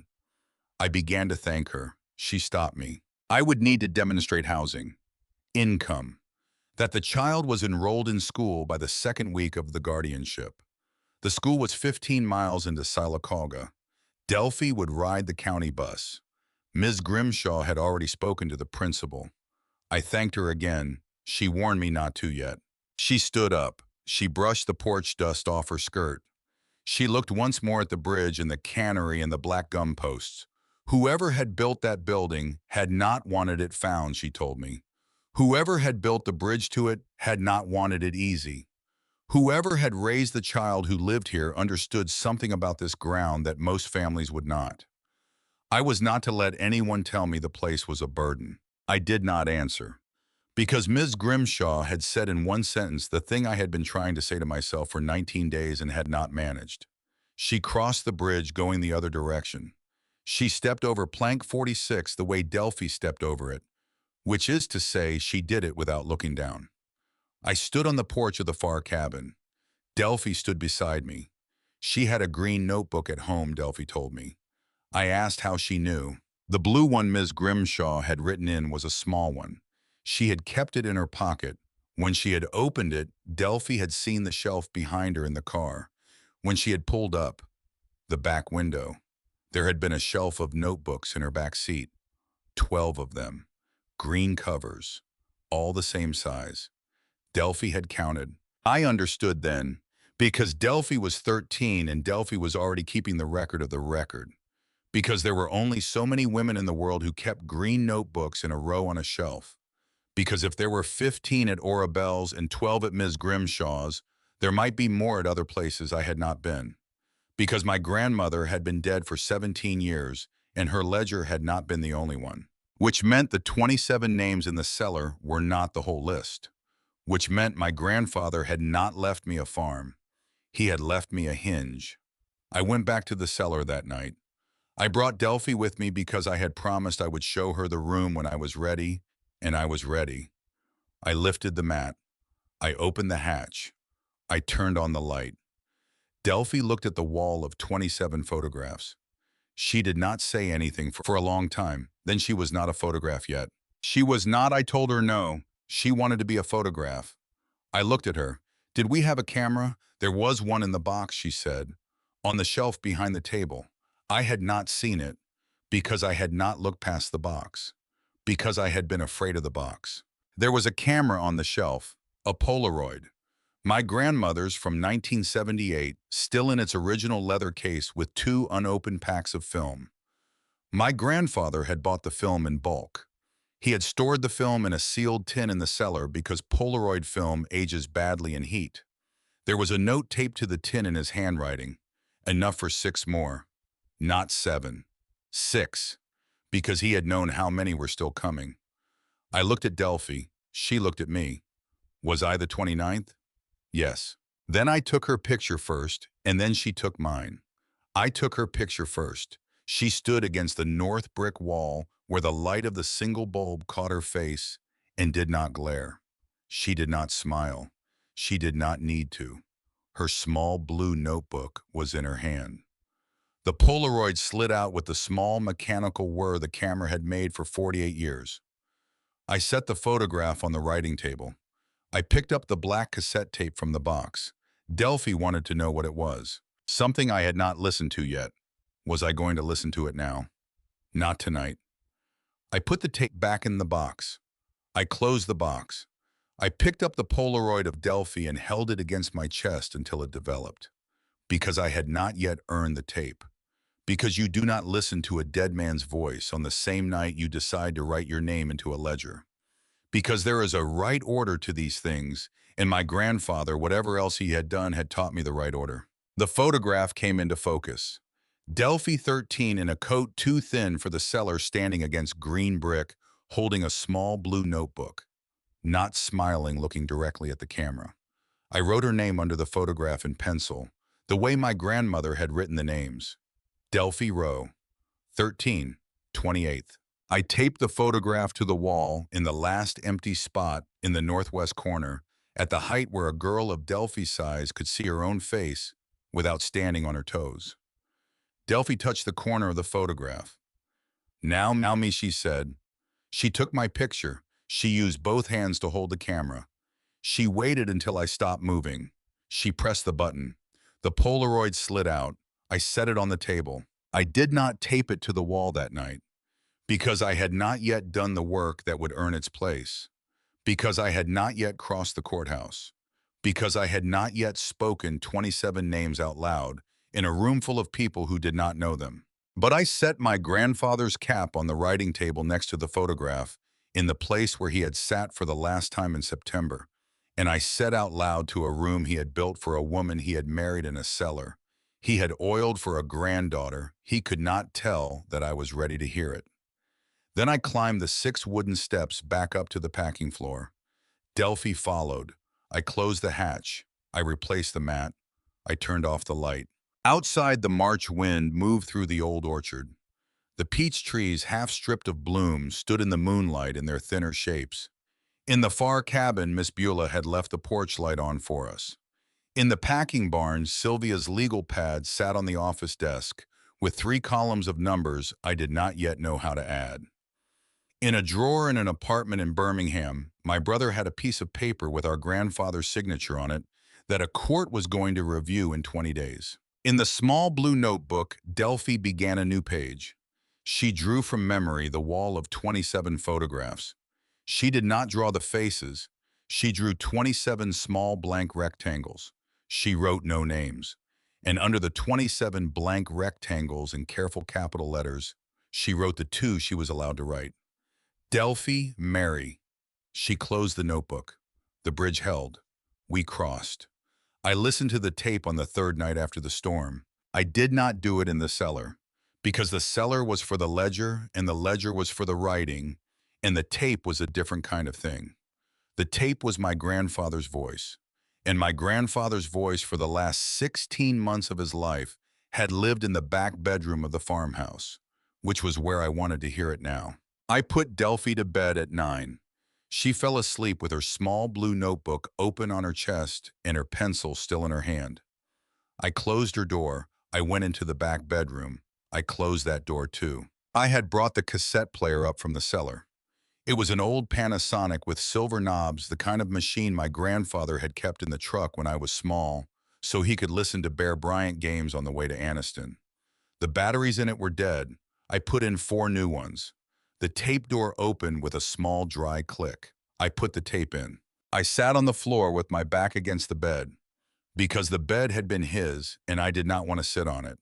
I began to thank her. She stopped me. I would need to demonstrate housing, income, that the child was enrolled in school by the second week of the guardianship. The school was 15 miles into Sylacauga. Delphi would ride the county bus. Ms. Grimshaw had already spoken to the principal. I thanked her again. She warned me not to yet. She stood up. She brushed the porch dust off her skirt. She looked once more at the bridge and the cannery and the black gum posts. Whoever had built that building had not wanted it found, she told me. Whoever had built the bridge to it had not wanted it easy. Whoever had raised the child who lived here understood something about this ground that most families would not. I was not to let anyone tell me the place was a burden. I did not answer. Because Ms. Grimshaw had said in one sentence the thing I had been trying to say to myself for 19 days and had not managed. She crossed the bridge going the other direction. She stepped over plank 46 the way Delphi stepped over it, which is to say she did it without looking down. I stood on the porch of the far cabin. Delphi stood beside me. She had a green notebook at home, Delphi told me. I asked how she knew. The blue one Ms. Grimshaw had written in was a small one. She had kept it in her pocket. When she had opened it, Delphi had seen the shelf behind her in the car. When she had pulled up the back window, there had been a shelf of notebooks in her back seat. 12 of them. Green covers. All the same size. Delphi had counted. I understood then, because Delphi was 13 and Delphi was already keeping the record of the record. Because there were only so many women in the world who kept green notebooks in a row on a shelf. Because if there were 15 at Orabelle's and 12 at Ms. Grimshaw's, there might be more at other places I had not been. Because my grandmother had been dead for 17 years, and her ledger had not been the only one. Which meant the 27 names in the cellar were not the whole list. Which meant my grandfather had not left me a farm. He had left me a hinge. I went back to the cellar that night. I brought Delphi with me because I had promised I would show her the room when I was ready, and I was ready. I lifted the mat. I opened the hatch. I turned on the light. Delphi looked at the wall of 27 photographs. She did not say anything for a long time. Then she was not a photograph yet. She was not, I told her no. She wanted to be a photograph. I looked at her. Did we have a camera? There was one in the box, she said, on the shelf behind the table. I had not seen it because I had not looked past the box, because I had been afraid of the box. There was a camera on the shelf, a Polaroid. My grandmother's from 1978, still in its original leather case with 2 unopened packs of film. My grandfather had bought the film in bulk. He had stored the film in a sealed tin in the cellar because Polaroid film ages badly in heat. There was a note taped to the tin in his handwriting, enough for 6 more. Not 7. 6. Because he had known how many were still coming. I looked at Delphi. She looked at me. Was I the 29th? Yes. Then I took her picture first, and then she took mine. I took her picture first. She stood against the north brick wall where the light of the single bulb caught her face and did not glare. She did not smile. She did not need to. Her small blue notebook was in her hand. The Polaroid slid out with the small mechanical whir the camera had made for 48 years. I set the photograph on the writing table. I picked up the black cassette tape from the box. Delphi wanted to know what it was. Something I had not listened to yet. Was I going to listen to it now? Not tonight. I put the tape back in the box. I closed the box. I picked up the Polaroid of Delphi and held it against my chest until it developed. Because I had not yet earned the tape. Because you do not listen to a dead man's voice on the same night you decide to write your name into a ledger. Because there is a right order to these things, and my grandfather, whatever else he had done, had taught me the right order. The photograph came into focus. Delphi 13 in a coat too thin for the cellar standing against green brick, holding a small blue notebook. Not smiling, looking directly at the camera. I wrote her name under the photograph in pencil, the way my grandmother had written the names. Delphi Rowe, 13. 28th. I taped the photograph to the wall in the last empty spot in the northwest corner, at the height where a girl of Delphi's size could see her own face without standing on her toes. Delphi touched the corner of the photograph. Now me, she said. She took my picture. She used both hands to hold the camera. She waited until I stopped moving. She pressed the button. The Polaroid slid out. I set it on the table. I did not tape it to the wall that night because I had not yet done the work that would earn its place, because I had not yet crossed the courthouse, because I had not yet spoken 27 names out loud in a room full of people who did not know them. But I set my grandfather's cap on the writing table next to the photograph in the place where he had sat for the last time in September, and I said out loud to a room he had built for a woman he had married in a cellar. He had oiled for a granddaughter. He could not tell that I was ready to hear it. Then I climbed the 6 wooden steps back up to the packing floor. Delphi followed. I closed the hatch. I replaced the mat. I turned off the light. Outside, the March wind moved through the old orchard. The peach trees, half stripped of bloom, stood in the moonlight in their thinner shapes. In the far cabin, Miss Beulah had left the porch light on for us. In the packing barn, Sylvia's legal pad sat on the office desk, with 3 columns of numbers I did not yet know how to add. In a drawer in an apartment in Birmingham, my brother had a piece of paper with our grandfather's signature on it that a court was going to review in 20 days. In the small blue notebook, Delphi began a new page. She drew from memory the wall of 27 photographs. She did not draw the faces. She drew 27 small blank rectangles. She wrote no names. And under the 27 blank rectangles in careful capital letters, she wrote the 2 she was allowed to write. Delphi, Mary. She closed the notebook. The bridge held. We crossed. I listened to the tape on the 3rd night after the storm. I did not do it in the cellar, because the cellar was for the ledger and the ledger was for the writing, and the tape was a different kind of thing. The tape was my grandfather's voice, and my grandfather's voice for the last 16 months of his life had lived in the back bedroom of the farmhouse, which was where I wanted to hear it now. I put Delphi to bed at 9. She fell asleep with her small blue notebook open on her chest and her pencil still in her hand. I closed her door. I went into the back bedroom. I closed that door too. I had brought the cassette player up from the cellar. It was an old Panasonic with silver knobs, the kind of machine my grandfather had kept in the truck when I was small, so he could listen to Bear Bryant games on the way to Anniston. The batteries in it were dead. I put in 4 new ones. The tape door opened with a small, dry click. I put the tape in. I sat on the floor with my back against the bed, because the bed had been his and I did not want to sit on it,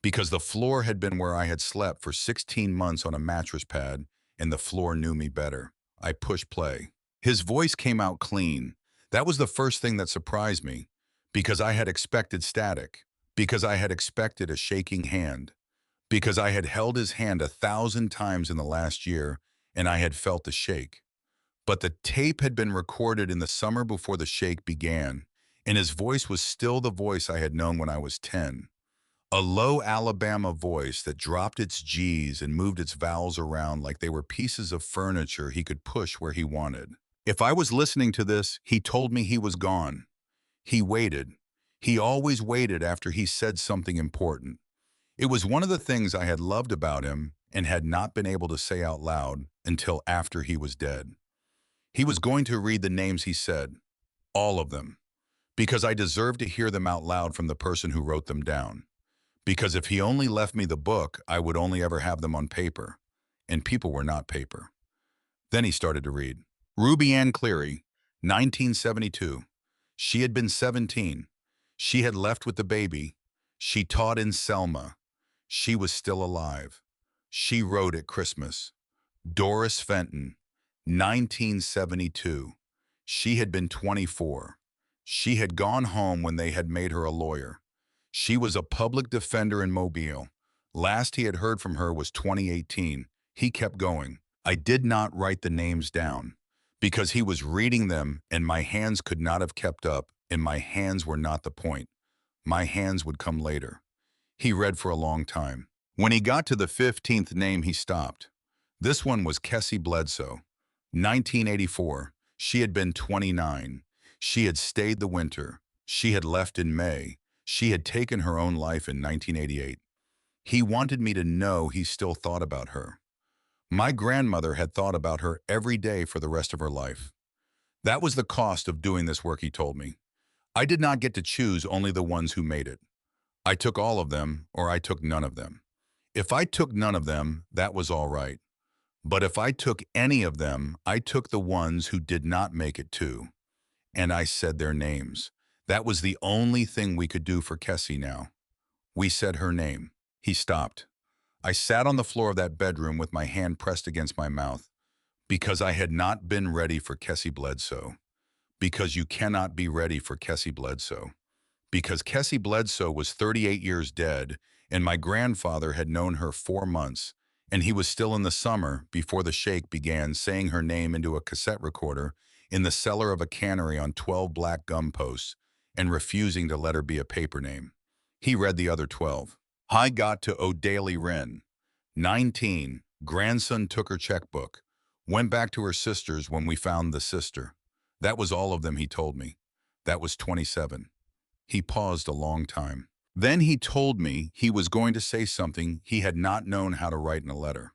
because the floor had been where I had slept for 16 months on a mattress pad and the floor knew me better. I pushed play. His voice came out clean. That was the first thing that surprised me, because I had expected static, because I had expected a shaking hand, because I had held his hand 1,000 times in the last year and I had felt the shake. But the tape had been recorded in the summer before the shake began, and his voice was still the voice I had known when I was 10. A low Alabama voice that dropped its G's and moved its vowels around like they were pieces of furniture he could push where he wanted. If I was listening to this, he told me he was gone. He waited. He always waited after he said something important. It was one of the things I had loved about him and had not been able to say out loud until after he was dead. He was going to read the names he said, all of them, because I deserved to hear them out loud from the person who wrote them down. Because if he only left me the book, I would only ever have them on paper, and people were not paper. Then he started to read. Ruby Ann Cleary, 1972. She had been 17. She had left with the baby. She taught in Selma. She was still alive. She wrote at Christmas. Doris Fenton, 1972. She had been 24. She had gone home when they had made her a lawyer. She was a public defender in Mobile. Last he had heard from her was 2018. He kept going. I did not write the names down because he was reading them and my hands could not have kept up, and my hands were not the point. My hands would come later. He read for a long time. When he got to the 15th name, he stopped. This one was Kessie Bledsoe. 1984. She had been 29. She had stayed the winter. She had left in May. She had taken her own life in 1988. He wanted me to know he still thought about her. My grandmother had thought about her every day for the rest of her life. That was the cost of doing this work, he told me. I did not get to choose only the ones who made it. I took all of them, or I took none of them. If I took none of them, that was all right. But if I took any of them, I took the ones who did not make it too. And I said their names. That was the only thing we could do for Kessie now. We said her name. He stopped. I sat on the floor of that bedroom with my hand pressed against my mouth because I had not been ready for Kessie Bledsoe. Because you cannot be ready for Kessie Bledsoe. Because Kessie Bledsoe was 38 years dead, and my grandfather had known her 4 months, and he was still in the summer before the sheikh began saying her name into a cassette recorder in the cellar of a cannery on 12 black gum posts and refusing to let her be a paper name. He read the other 12. I got to O'Daly Wren. 19. Grandson took her checkbook. Went back to her sister's when we found the sister. That was all of them, he told me. That was 27. He paused a long time. Then he told me he was going to say something he had not known how to write in a letter.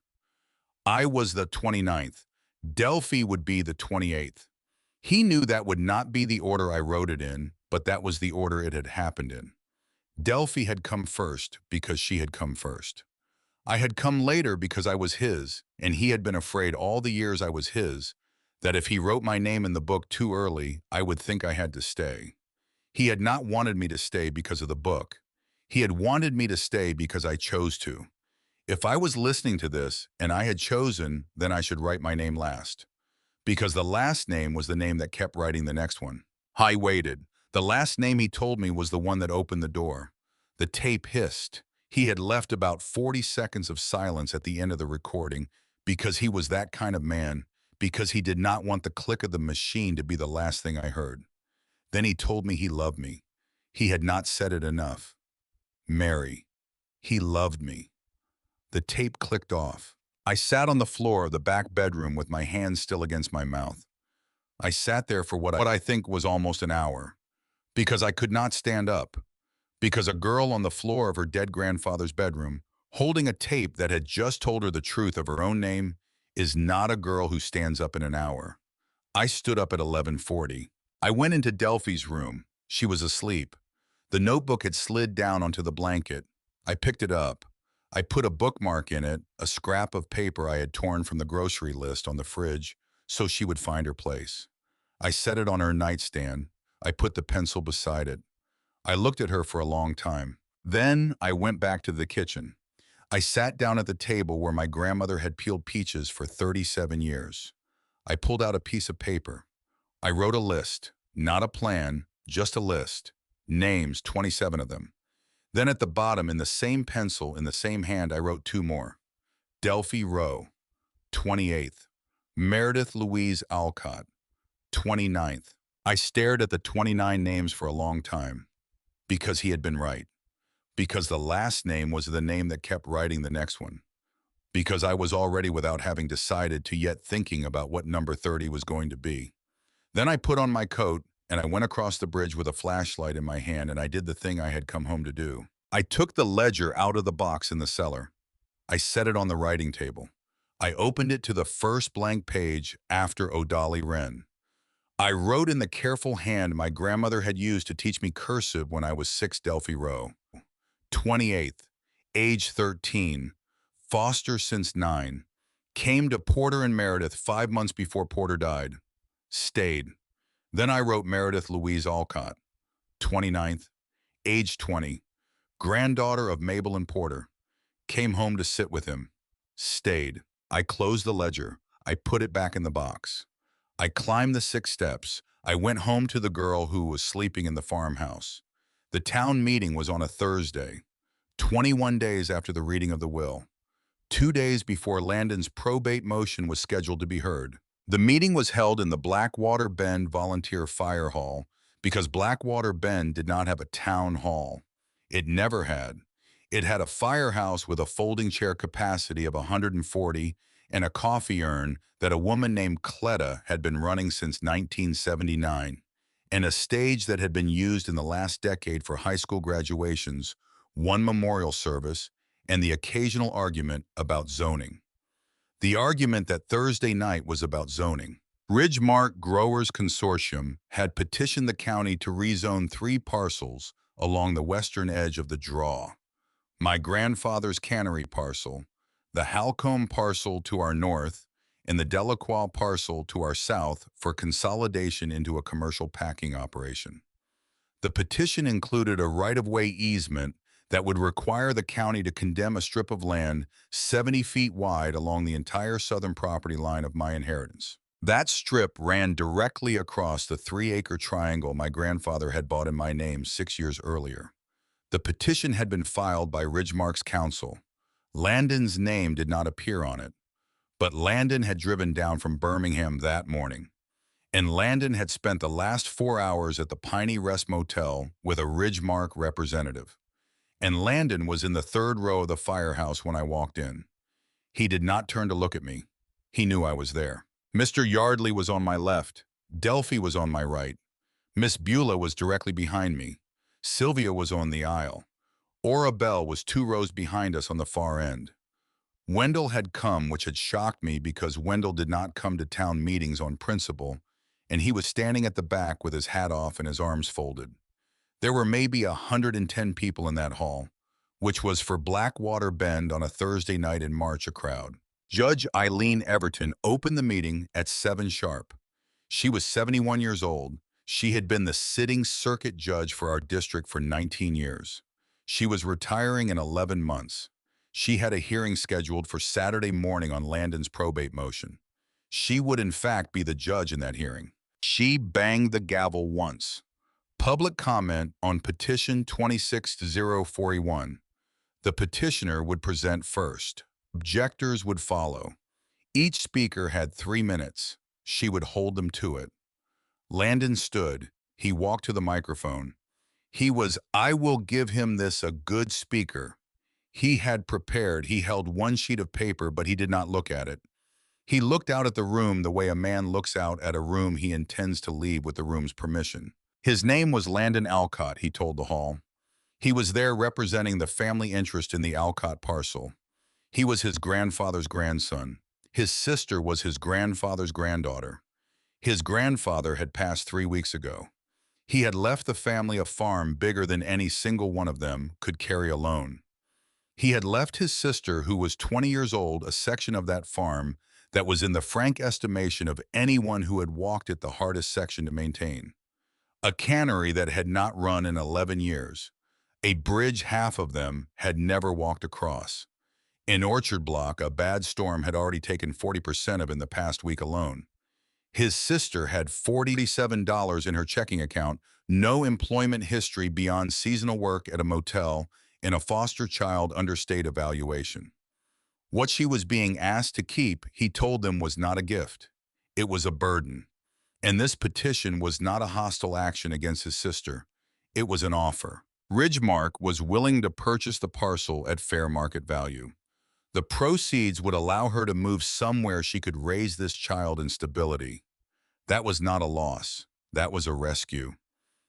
I was the 29th. Delphi would be the 28th. He knew that would not be the order I wrote it in, but that was the order it had happened in. Delphi had come first because she had come first. I had come later because I was his, and he had been afraid all the years I was his that if he wrote my name in the book too early, I would think I had to stay. He had not wanted me to stay because of the book. He had wanted me to stay because I chose to. If I was listening to this and I had chosen, then I should write my name last. Because the last name was the name that kept writing the next one. I waited. The last name he told me was the one that opened the door. The tape hissed. He had left about 40 seconds of silence at the end of the recording because he was that kind of man, because he did not want the click of the machine to be the last thing I heard. Then he told me he loved me. He had not said it enough. Mary. He loved me. The tape clicked off. I sat on the floor of the back bedroom with my hands still against my mouth. I sat there for what I think was almost an hour, because I could not stand up, because a girl on the floor of her dead grandfather's bedroom, holding a tape that had just told her the truth of her own name, is not a girl who stands up in an hour. I stood up at 11:40. I went into Delphi's room. She was asleep. The notebook had slid down onto the blanket. I picked it up. I put a bookmark in it, a scrap of paper I had torn from the grocery list on the fridge, so she would find her place. I set it on her nightstand. I put the pencil beside it. I looked at her for a long time. Then I went back to the kitchen. I sat down at the table where my grandmother had peeled peaches for 37 years. I pulled out a piece of paper. I wrote a list, not a plan, just a list. Names, 27 of them. Then at the bottom, in the same pencil, in the same hand, I wrote 2 more. Delphi Rowe, 28th. Meredith Louise Alcott, 29th. I stared at the 29 names for a long time, because he had been right. Because the last name was the name that kept writing the next one. Because I was already without having decided to yet thinking about what number 30 was going to be. Then I put on my coat, and I went across the bridge with a flashlight in my hand, and I did the thing I had come home to do. I took the ledger out of the box in the cellar. I set it on the writing table. I opened it to the first blank page after O'Daly Wren. I wrote in the careful hand my grandmother had used to teach me cursive when I was 6, Delphi Rowe. 28th, age 13, foster since 9, came to Porter and Meredith 5 months before Porter died. Stayed. Then I wrote Meredith Louise Alcott, 29th, age 20, granddaughter of Mabel and Porter. Came home to sit with him. Stayed. I closed the ledger. I put it back in the box. I climbed the 6 steps. I went home to the girl who was sleeping in the farmhouse. The town meeting was on a Thursday, 21 days after the reading of the will, 2 days before Landon's probate motion was scheduled to be heard. The meeting was held in the Blackwater Bend Volunteer Fire Hall because Blackwater Bend did not have a town hall. It never had. It had a firehouse with a folding chair capacity of 140 and a coffee urn that a woman named Cleta had been running since 1979, and a stage that had been used in the last decade for high school graduations, one memorial service, and the occasional argument about zoning. The argument that Thursday night was about zoning. Ridgemark Growers Consortium had petitioned the county to rezone 3 parcels along the western edge of the draw. My grandfather's Cannery parcel, the Halcombe parcel to our north, and the Delacroix parcel to our south for consolidation into a commercial packing operation. The petition included a right-of-way easement that would require the county to condemn a strip of land 70 feet wide along the entire southern property line of my inheritance. That strip ran directly across the 3-acre triangle my grandfather had bought in my name 6 years earlier. The petition had been filed by Ridgemark's counsel. Landon's name did not appear on it, but Landon had driven down from Birmingham that morning. And Landon had spent the last 4 hours at the Piney Rest Motel with a Ridgemark representative. And Landon was in the 3rd row of the firehouse when I walked in. He did not turn to look at me. He knew I was there. Mr. Yardley was on my left. Delphi was on my right. Miss Beulah was directly behind me. Sylvia was on the aisle. Ora Bell was 2 rows behind us on the far end. Wendell had come, which had shocked me because Wendell did not come to town meetings on principle, and he was standing at the back with his hat off and his arms folded. There were maybe 110 people in that hall, which was for Blackwater Bend on a Thursday night in March a crowd. Judge Eileen Everton opened the meeting at 7 sharp. She was 71 years old. She had been the sitting circuit judge for our district for 19 years. She was retiring in 11 months. She had a hearing scheduled for Saturday morning on Landon's probate motion. She would in fact be the judge in that hearing. She banged the gavel once. Public comment on petition 26-041. The petitioner would present first. Objectors would follow. Each speaker had 3 minutes. She would hold them to it. Landon stood. He walked to the microphone. I will give him this a good speaker. He had prepared. He held one sheet of paper, but he did not look at it. He looked out at the room the way a man looks out at a room he intends to leave with the room's permission. His name was Landon Alcott, he told the hall. He was there representing the family interest in the Alcott parcel. He was his grandfather's grandson. His sister was his grandfather's granddaughter. His grandfather had passed 3 weeks ago. He had left the family a farm bigger than any single one of them could carry alone. He had left his sister, who was 20 years old, a section of that farm that was in the frank estimation of anyone who had walked it the hardest section to maintain. A cannery that had not run in 11 years. A bridge half of them had never walked across. In Orchard Block, a bad storm had already taken 40% of in the past week alone. His sister had $47 in her checking account, no employment history beyond seasonal work at a motel, and a foster child under state evaluation. What she was being asked to keep, he told them, was not a gift. It was a burden. And this petition was not a hostile action against his sister. It was an offer. Ridgemark was willing to purchase the parcel at fair market value. The proceeds would allow her to move somewhere she could raise this child in stability. That was not a loss. That was a rescue.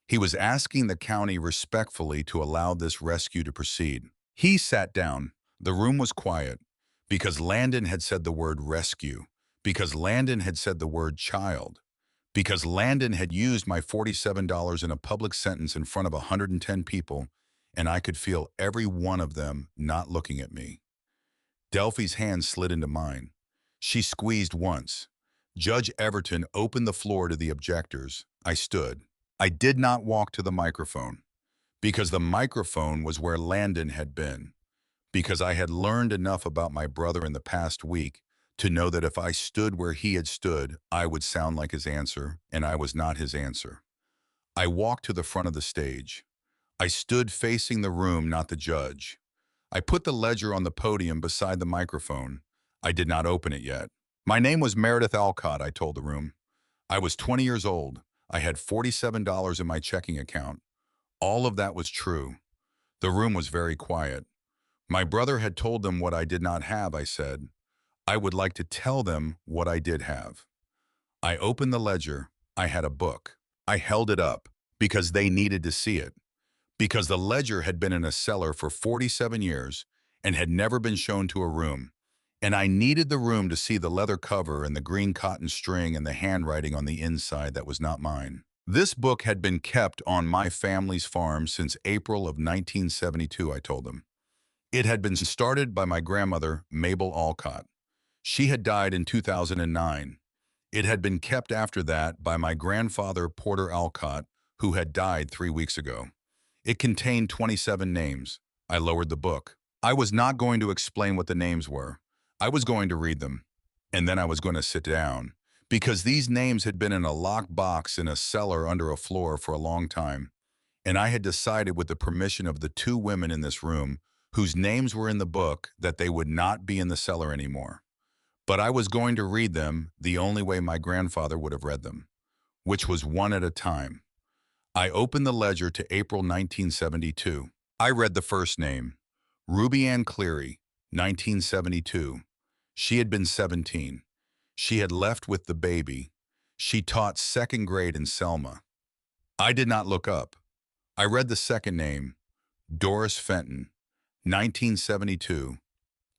He was asking the county respectfully to allow this rescue to proceed. He sat down. The room was quiet because Landon had said the word rescue, because Landon had said the word child, because Landon had used my $47 in a public sentence in front of 110 people, and I could feel every one of them not looking at me. Delphi's hand slid into mine. She squeezed once. Judge Everton opened the floor to the objectors. I stood. I did not walk to the microphone, because the microphone was where Landon had been, because I had learned enough about my brother in the past week to know that if I stood where he had stood, I would sound like his answer, and I was not his answer. I walked to the front of the stage. I stood facing the room, not the judge. I put the ledger on the podium beside the microphone. I did not open it yet. My name was Meredith Alcott, I told the room. I was 20 years old. I had $47 in my checking account. All of that was true. The room was very quiet. My brother had told them what I did not have, I said. I would like to tell them what I did have. I opened the ledger. I had a book. I held it up because they needed to see it, because the ledger had been in a cellar for 47 years and had never been shown to a room. And I needed the room to see the leather cover and the green cotton string and the handwriting on the inside that was not mine. This book had been kept on my family's farm since April of 1972, I told them. It had been started by my grandmother, Mabel Alcott. She had died in 2009. It had been kept after that by my grandfather, Porter Alcott, who had died 3 weeks ago. It contained 27 names. I lowered the book. I was not going to explain what the names were. I was going to read them, and then I was going to sit down, because these names had been in a locked box in a cellar under a floor for a long time, and I had decided with the permission of the two women in this room, whose names were in the book, that they would not be in the cellar anymore. But I was going to read them the only way my grandfather would have read them, which was one at a time. I opened the ledger to April 1972. I read the first name, Ruby Ann Cleary, 1972. She had been 17. She had left with the baby. She taught second grade in Selma. I did not look up. I read the second name, Doris Fenton, 1972,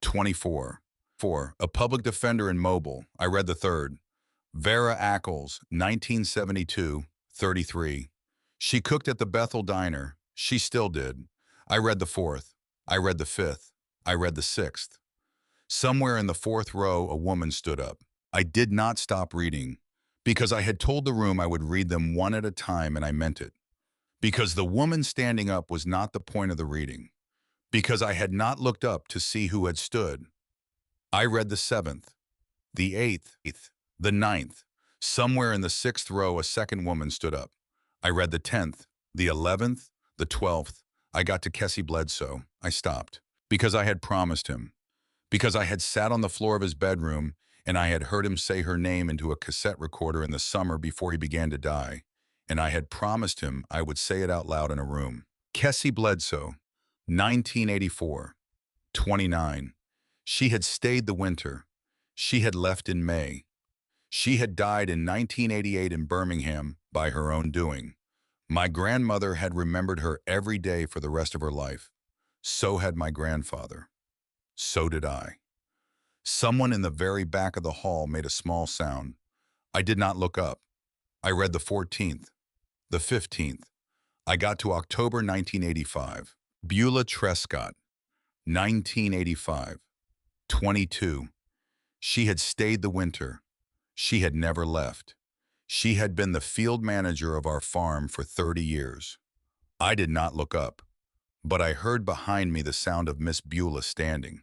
24. A public defender in Mobile. I read the third, Vera Ackles, 1972, 33. She cooked at the Bethel Diner. She still did. I read the fourth. I read the fifth. I read the sixth. Somewhere in the fourth row, a woman stood up. I did not stop reading, because I had told the room I would read them one at a time, and I meant it. Because the woman standing up was not the point of the reading. Because I had not looked up to see who had stood. I read the seventh, the eighth, the ninth. Somewhere in the sixth row, a second woman stood up. I read the 10th, the 11th, the 12th. I got to Kessie Bledsoe. I stopped. Because I had promised him. Because I had sat on the floor of his bedroom and I had heard him say her name into a cassette recorder in the summer before he began to die. And I had promised him I would say it out loud in a room. Kessie Bledsoe, 1984, 29. She had stayed the winter. She had left in May. She had died in 1988 in Birmingham by her own doing. My grandmother had remembered her every day for the rest of her life. So had my grandfather. So did I. Someone in the very back of the hall made a small sound. I did not look up. I read the 14th, the 15th. I got to October 1985. Beulah Trescott, 1985, 22. She had stayed the winter. She had never left. She had been the field manager of our farm for 30 years. I did not look up, but I heard behind me the sound of Miss Beulah standing.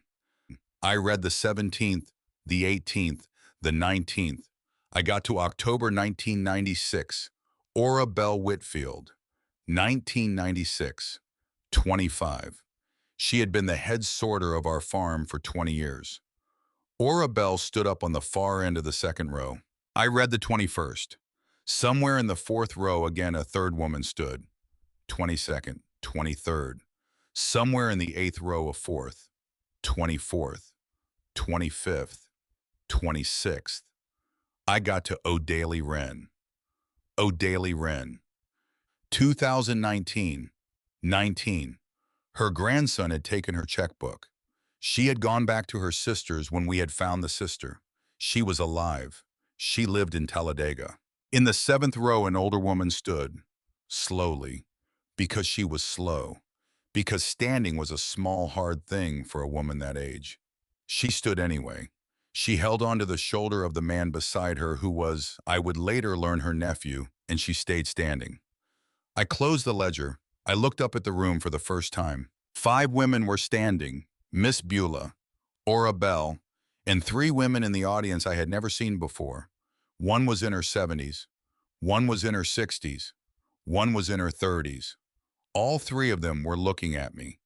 I read the 17th, the 18th, the 19th. I got to October 1996. Ora Bell Whitfield, 1996, 25. She had been the head sorter of our farm for 20 years. Ora Bell stood up on the far end of the second row. I read the 21st. Somewhere in the fourth row, again, a third woman stood. 22nd, 23rd. Somewhere in the eighth row, a fourth. 24th, 25th, 26th. I got to O'Daly Wren. O'Daly Wren. 2019, 19. Her grandson had taken her checkbook. She had gone back to her sister's when we had found the sister. She was alive. She lived in Talladega. In the seventh row, an older woman stood, slowly, because she was slow, because standing was a small, hard thing for a woman that age. She stood anyway. She held onto the shoulder of the man beside her who was, I would later learn, her nephew, and she stayed standing. I closed the ledger. I looked up at the room for the first time. 5 women were standing, Miss Beulah, Ora Bell, and 3 women in the audience I had never seen before. One was in her 70s, one was in her 60s, one was in her 30s. All 3 of them were looking at me.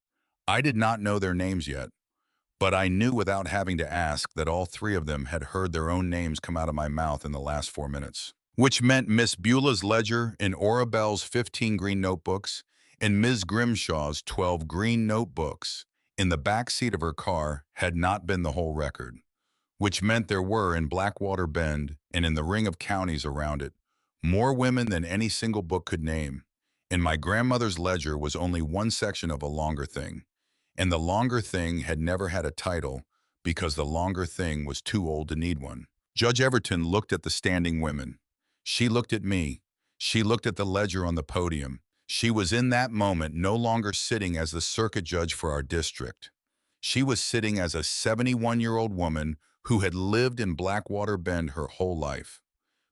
I did not know their names yet, but I knew without having to ask that all 3 of them had heard their own names come out of my mouth in the last 4 minutes. Which meant Miss Beulah's ledger and Ora Bell's 15 green notebooks and Ms. Grimshaw's 12 green notebooks in the back seat of her car had not been the whole record, which meant there were in Blackwater Bend and in the ring of counties around it more women than any single book could name. And my grandmother's ledger was only one section of a longer thing. And the longer thing had never had a title because the longer thing was too old to need one. Judge Everton looked at the standing women. She looked at me. She looked at the ledger on the podium. She was in that moment no longer sitting as the circuit judge for our district. She was sitting as a 71-year-old woman who had lived in Blackwater Bend her whole life.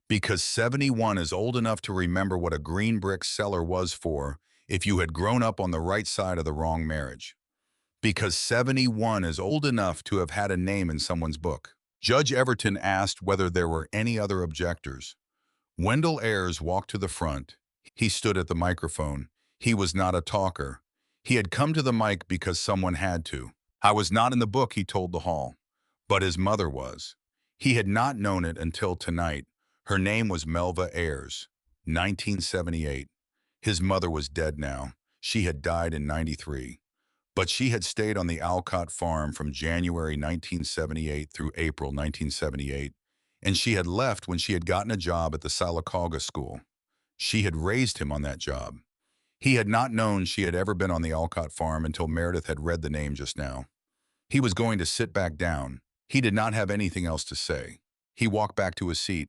Because 71 is old enough to remember what a green brick cellar was for if you had grown up on the right side of the wrong marriage. Because 71 is old enough to have had a name in someone's book. Judge Everton asked whether there were any other objectors. Wendell Ayers walked to the front. He stood at the microphone. He was not a talker. He had come to the mic because someone had to. I was not in the book, he told the hall, but his mother was. He had not known it until tonight. Her name was Melva Ayers, 1978. His mother was dead now. She had died in 93. But she had stayed on the Alcott farm from January 1978 through April 1978, and she had left when she had gotten a job at the Sylacauga School. She had raised him on that job. He had not known she had ever been on the Alcott farm until Meredith had read the name just now. He was going to sit back down. He did not have anything else to say. He walked back to his seat.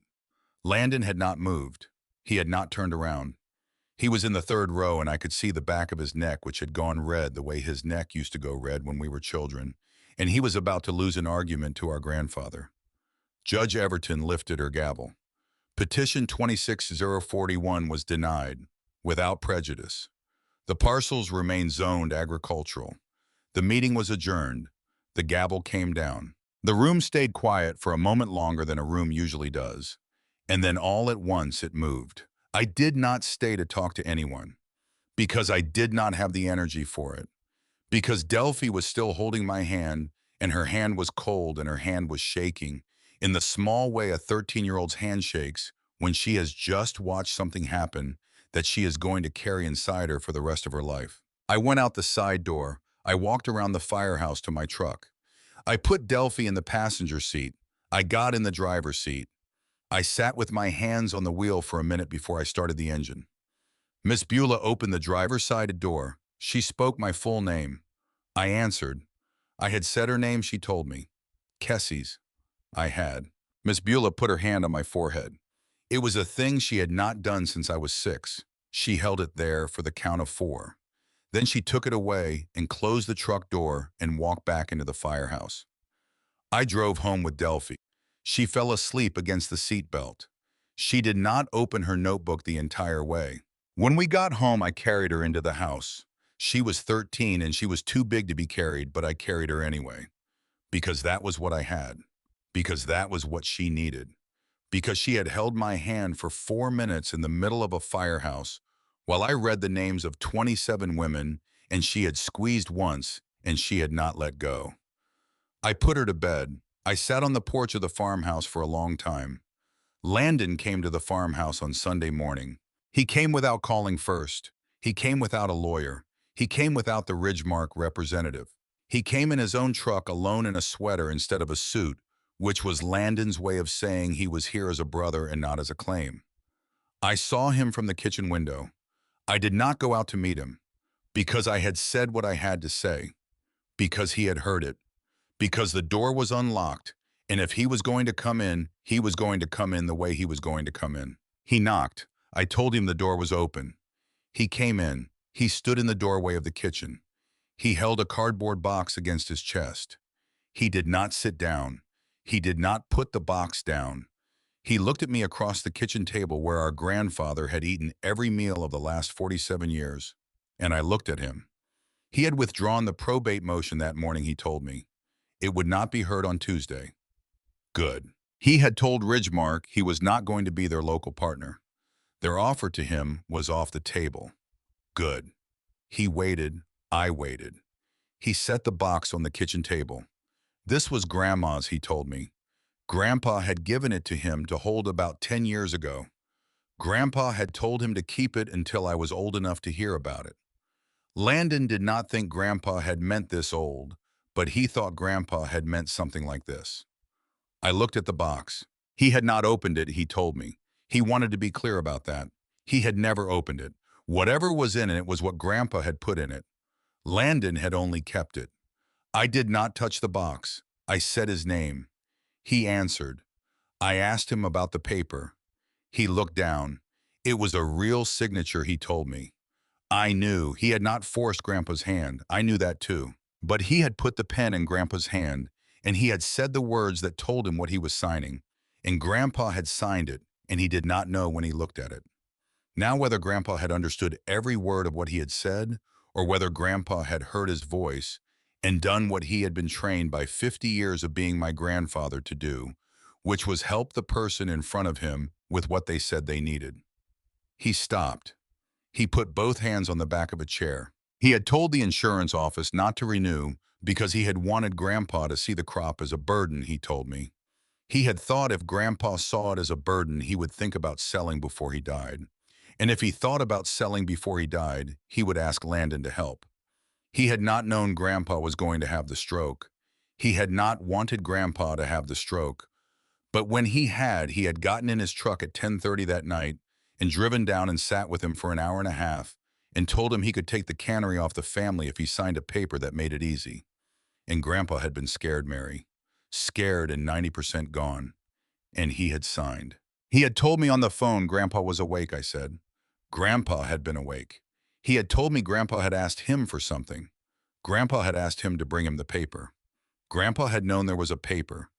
Landon had not moved. He had not turned around. He was in the third row, and I could see the back of his neck, which had gone red the way his neck used to go red when we were children, and he was about to lose an argument to our grandfather. Judge Everton lifted her gavel. Petition 26041 was denied, without prejudice. The parcels remained zoned agricultural. The meeting was adjourned. The gavel came down. The room stayed quiet for a moment longer than a room usually does, and then all at once it moved. I did not stay to talk to anyone, because I did not have the energy for it, because Delphi was still holding my hand, and her hand was cold and her hand was shaking, in the small way a 13-year-old's hand shakes when she has just watched something happen that she is going to carry inside her for the rest of her life. I went out the side door. I walked around the firehouse to my truck. I put Delphi in the passenger seat. I got in the driver's seat. I sat with my hands on the wheel for a minute before I started the engine. Miss Beulah opened the driver's side door. She spoke my full name. I answered. I had said her name, she told me. Kessie's. I had. Miss Beulah put her hand on my forehead. It was a thing she had not done since I was 6. She held it there for the count of 4. Then she took it away and closed the truck door and walked back into the firehouse. I drove home with Delphi. She fell asleep against the seat belt. She did not open her notebook the entire way. When we got home, I carried her into the house. She was 13 and she was too big to be carried, but I carried her anyway. Because that was what I had. Because that was what she needed. Because she had held my hand for 4 minutes in the middle of a firehouse while I read the names of 27 women, and she had squeezed once and she had not let go. I put her to bed. I sat on the porch of the farmhouse for a long time. Landon came to the farmhouse on Sunday morning. He came without calling first. He came without a lawyer. He came without the Ridgemark representative. He came in his own truck alone in a sweater instead of a suit, which was Landon's way of saying he was here as a brother and not as a claim. I saw him from the kitchen window. I did not go out to meet him, because I had said what I had to say, because he had heard it, because the door was unlocked, and if he was going to come in, he was going to come in the way he was going to come in. He knocked. I told him the door was open. He came in. He stood in the doorway of the kitchen. He held a cardboard box against his chest. He did not sit down. He did not put the box down. He looked at me across the kitchen table where our grandfather had eaten every meal of the last 47 years, and I looked at him. He had withdrawn the probate motion that morning, he told me. It would not be heard on Tuesday. Good. He had told Ridgemark he was not going to be their local partner. Their offer to him was off the table. Good. He waited. I waited. He set the box on the kitchen table. This was Grandma's, he told me. Grandpa had given it to him to hold about 10 years ago. Grandpa had told him to keep it until I was old enough to hear about it. Landon did not think Grandpa had meant this old, but he thought Grandpa had meant something like this. I looked at the box. He had not opened it, he told me. He wanted to be clear about that. He had never opened it. Whatever was in it was what Grandpa had put in it. Landon had only kept it. I did not touch the box. I said his name. He answered. I asked him about the paper. He looked down. It was a real signature, he told me. I knew he had not forced Grandpa's hand. I knew that too. But he had put the pen in Grandpa's hand, and he had said the words that told him what he was signing. And Grandpa had signed it, and he did not know when he looked at it. Now, whether Grandpa had understood every word of what he had said, or whether Grandpa had heard his voice and done what he had been trained by 50 years of being my grandfather to do, which was help the person in front of him with what they said they needed. He stopped. He put both hands on the back of a chair. He had told the insurance office not to renew because he had wanted Grandpa to see the crop as a burden, he told me. He had thought if Grandpa saw it as a burden, he would think about selling before he died. And if he thought about selling before he died, he would ask Landon to help. He had not known Grandpa was going to have the stroke. He had not wanted Grandpa to have the stroke. But when he had gotten in his truck at 10:30 that night and driven down and sat with him for an hour and a half and told him he could take the cannery off the family if he signed a paper that made it easy. And Grandpa had been scared, Mary. Scared and 90% gone. And he had signed. He had told me on the phone Grandpa was awake, I said. Grandpa had been awake. He had told me Grandpa had asked him for something. Grandpa had asked him to bring him the paper. Grandpa had known there was a paper.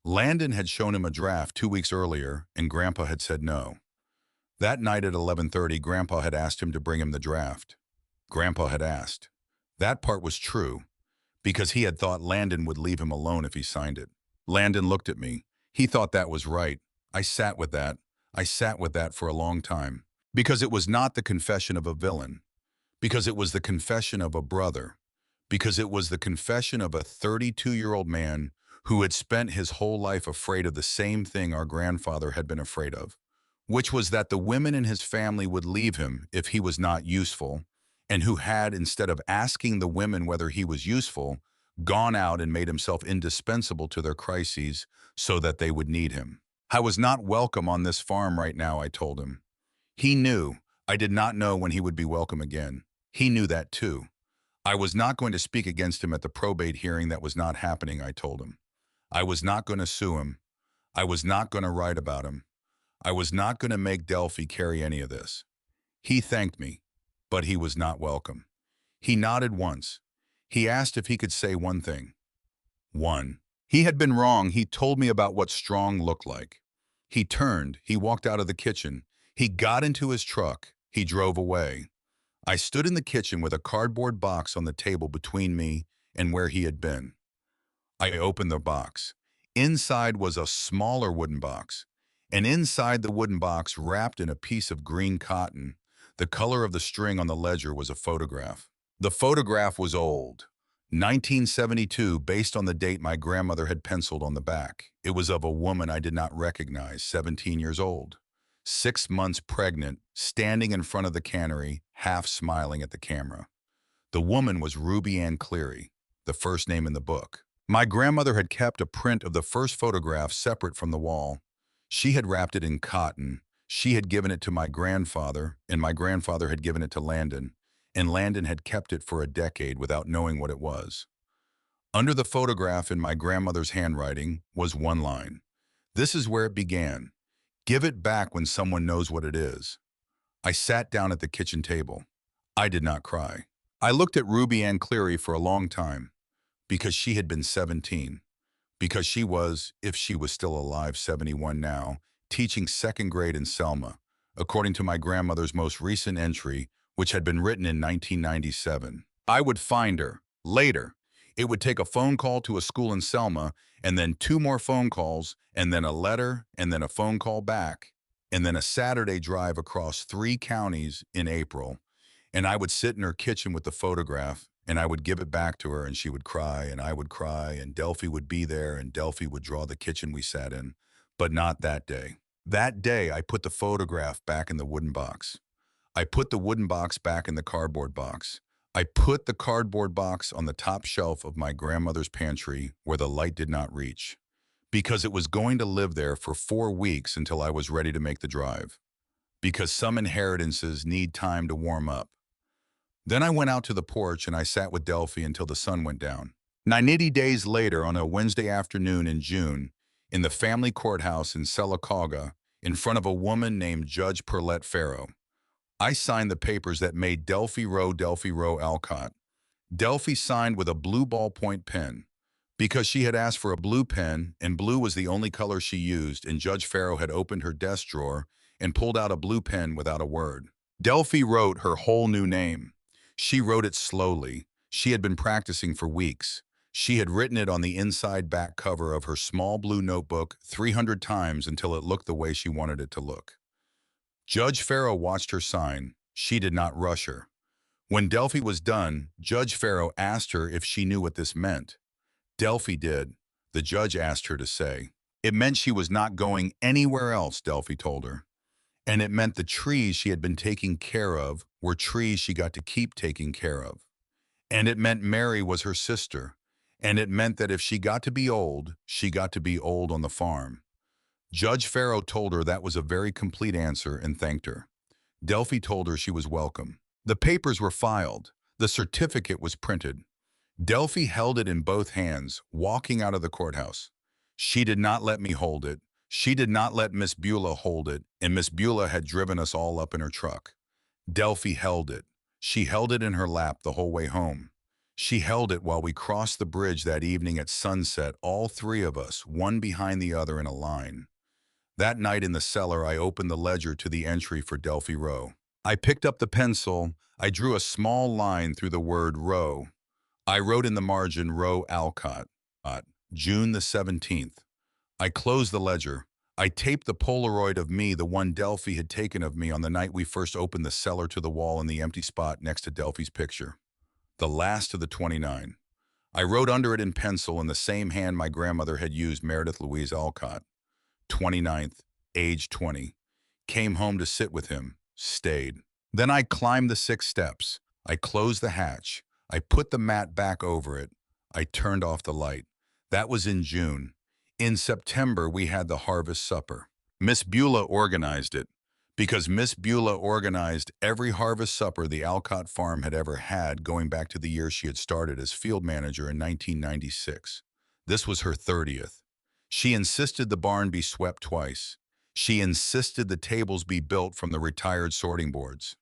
Landon had shown him a draft 2 weeks earlier, and Grandpa had said no. That night at 11:30, Grandpa had asked him to bring him the draft. Grandpa had asked. That part was true, because he had thought Landon would leave him alone if he signed it. Landon looked at me. He thought that was right. I sat with that. I sat with that for a long time. Because it was not the confession of a villain. Because it was the confession of a brother. Because it was the confession of a 32-year-old man who had spent his whole life afraid of the same thing our grandfather had been afraid of, which was that the women in his family would leave him if he was not useful, and who had, instead of asking the women whether he was useful, gone out and made himself indispensable to their crises so that they would need him. I was not welcome on this farm right now, I told him. He knew. I did not know when he would be welcome again. He knew that too. I was not going to speak against him at the probate hearing that was not happening, I told him. I was not going to sue him. I was not going to write about him. I was not going to make Delphi carry any of this. He thanked me, but he was not welcome. He nodded once. He asked if he could say one thing. One. He had been wrong. He told me about what strong looked like. He turned. He walked out of the kitchen. He got into his truck. He drove away. I stood in the kitchen with a cardboard box on the table between me and where he had been. I opened the box. Inside was a smaller wooden box, and inside the wooden box, wrapped in a piece of green cotton, the color of the string on the ledger, was a photograph. The photograph was old, 1972, based on the date my grandmother had penciled on the back. It was of a woman I did not recognize, 17 years old, 6 months pregnant, standing in front of the cannery, half smiling at the camera. The woman was Ruby Ann Cleary, the first name in the book. My grandmother had kept a print of the first photograph separate from the wall. She had wrapped it in cotton. She had given it to my grandfather, and my grandfather had given it to Landon, and Landon had kept it for a decade without knowing what it was. Under the photograph in my grandmother's handwriting was one line. This is where it began. Give it back when someone knows what it is. I sat down at the kitchen table. I did not cry. I looked at Ruby Ann Cleary for a long time. Because she had been 17, because she was, if she was still alive, 71 now, teaching second grade in Selma, according to my grandmother's most recent entry, which had been written in 1997. I would find her, later. It would take a phone call to a school in Selma, and then 2 more phone calls, and then a letter, and then a phone call back, and then a Saturday drive across 3 counties in April, and I would sit in her kitchen with the photograph, and I would give it back to her, and she would cry, and I would cry, and Delphi would be there, and Delphi would draw the kitchen we sat in. But not that day. That day, I put the photograph back in the wooden box. I put the wooden box back in the cardboard box. I put the cardboard box on the top shelf of my grandmother's pantry where the light did not reach, because it was going to live there for 4 weeks until I was ready to make the drive, because some inheritances need time to warm up. Then I went out to the porch and I sat with Delphi until the sun went down. 90 days later, on a Wednesday afternoon in June, in the family courthouse in Selacauga, in front of a woman named Judge Perlette Farrow, I signed the papers that made Delphi Rowe Alcott. Delphi signed with a blue ballpoint pen because she had asked for a blue pen and blue was the only color she used, and Judge Farrow had opened her desk drawer and pulled out a blue pen without a word. Delphi wrote her whole new name. She wrote it slowly. She had been practicing for weeks. She had written it on the inside back cover of her small blue notebook 300 times until it looked the way she wanted it to look. Judge Farrow watched her sign. She did not rush her. When Delphi was done, Judge Farrow asked her if she knew what this meant. Delphi did. The judge asked her to say. It meant she was not going anywhere else, Delphi told her. And it meant the trees she had been taking care of were trees she got to keep taking care of. And it meant Mary was her sister. And it meant that if she got to be old, she got to be old on the farm. Judge Farrow told her that was a very complete answer and thanked her. Delphi told her she was welcome. The papers were filed. The certificate was printed. Delphi held it in both hands, walking out of the courthouse. She did not let me hold it. She did not let Miss Beulah hold it, and Miss Beulah had driven us all up in her truck. Delphi held it. She held it in her lap the whole way home. She held it while we crossed the bridge that evening at sunset, all three of us, one behind the other in a line. That night in the cellar, I opened the ledger to the entry for Delphi Rowe. I picked up the pencil. I drew a small line through the word Rowe. I wrote in the margin, Rowe Alcott, June the 17th. I closed the ledger. I taped the Polaroid of me, the one Delphi had taken of me on the night we first opened the cellar, to the wall in the empty spot next to Delphi's picture. The last of the 29. I wrote under it in pencil in the same hand my grandmother had used, Meredith Louise Alcott. 29th, age 20. Came home to sit with him, stayed. Then I climbed the 6 steps. I closed the hatch. I put the mat back over it. I turned off the light. That was in June. In September, we had the harvest supper. Miss Beulah organized it, because Miss Beulah organized every harvest supper the Alcott farm had ever had, going back to the year she had started as field manager in 1996. This was her 30th. She insisted the barn be swept twice. She insisted the tables be built from the retired sorting boards.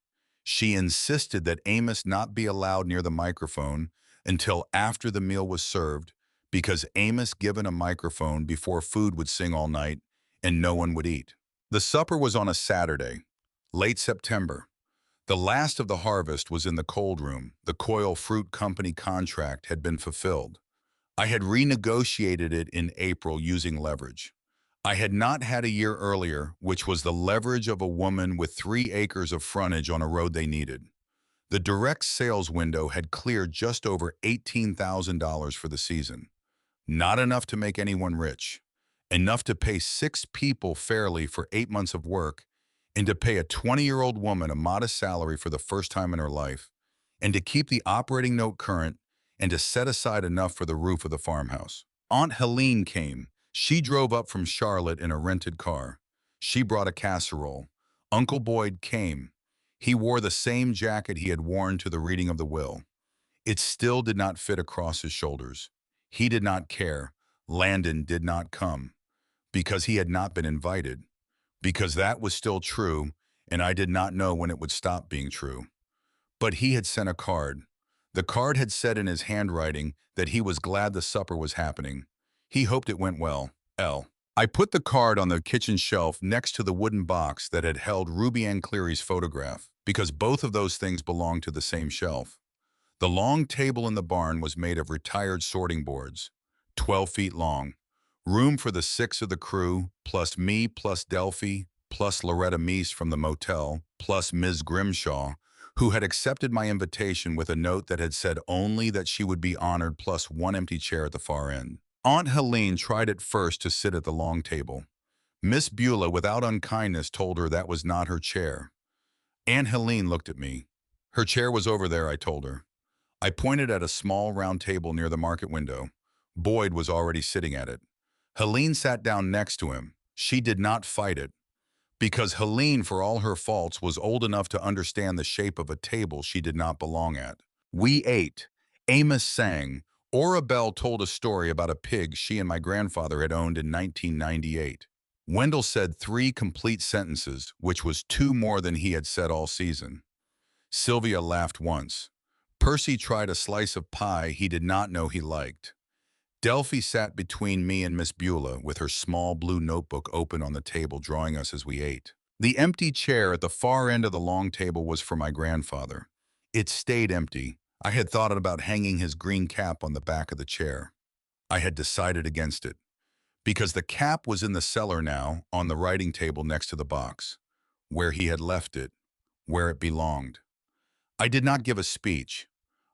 She insisted that Amos not be allowed near the microphone until after the meal was served, because Amos given a microphone before food would sing all night and no one would eat. The supper was on a Saturday, late September. The last of the harvest was in the cold room. The Coyle Fruit Company contract had been fulfilled. I had renegotiated it in April using leverage. I had not had a year earlier, which was the leverage of a woman with 3 acres of frontage on a road they needed. The direct sales window had cleared just over $18,000 for the season. Not enough to make anyone rich. Enough to pay 6 people fairly for 8 months of work, and to pay a 20-year-old woman a modest salary for the first time in her life, and to keep the operating note current, and to set aside enough for the roof of the farmhouse. Aunt Helene came. She drove up from Charlotte in a rented car. She brought a casserole. Uncle Boyd came. He wore the same jacket he had worn to the reading of the will. It still did not fit across his shoulders. He did not care. Landon did not come, because he had not been invited, because that was still true, and I did not know when it would stop being true. But he had sent a card. The card had said in his handwriting that he was glad the supper was happening. He hoped it went well. L. I put the card on the kitchen shelf next to the wooden box that had held Ruby Ann Cleary's photograph, because both of those things belonged to the same shelf. The long table in the barn was made of retired sorting boards, 12 feet long. Room for the 6 of the crew, plus me, plus Delphi, plus Loretta Meese from the motel, plus Ms. Grimshaw, who had accepted my invitation with a note that had said only that she would be honored, plus 1 empty chair at the far end. Aunt Helene tried at first to sit at the long table. Miss Beulah, without unkindness, told her that was not her chair. Aunt Helene looked at me. Her chair was over there, I told her. I pointed at a small round table near the market window. Boyd was already sitting at it. Helene sat down next to him. She did not fight it, because Helene, for all her faults, was old enough to understand the shape of a table she did not belong at. We ate. Amos sang. Orabelle told a story about a pig she and my grandfather had owned in 1998. Wendell said 3 complete sentences, which was 2 more than he had said all season. Sylvia laughed once. Percy tried a slice of pie he did not know he liked. Delphi sat between me and Miss Beulah with her small blue notebook open on the table, drawing us as we ate. The empty chair at the far end of the long table was for my grandfather. It stayed empty. I had thought about hanging his green cap on the back of the chair. I had decided against it, because the cap was in the cellar now, on the writing table next to the box, where he had left it, where it belonged. I did not give a speech.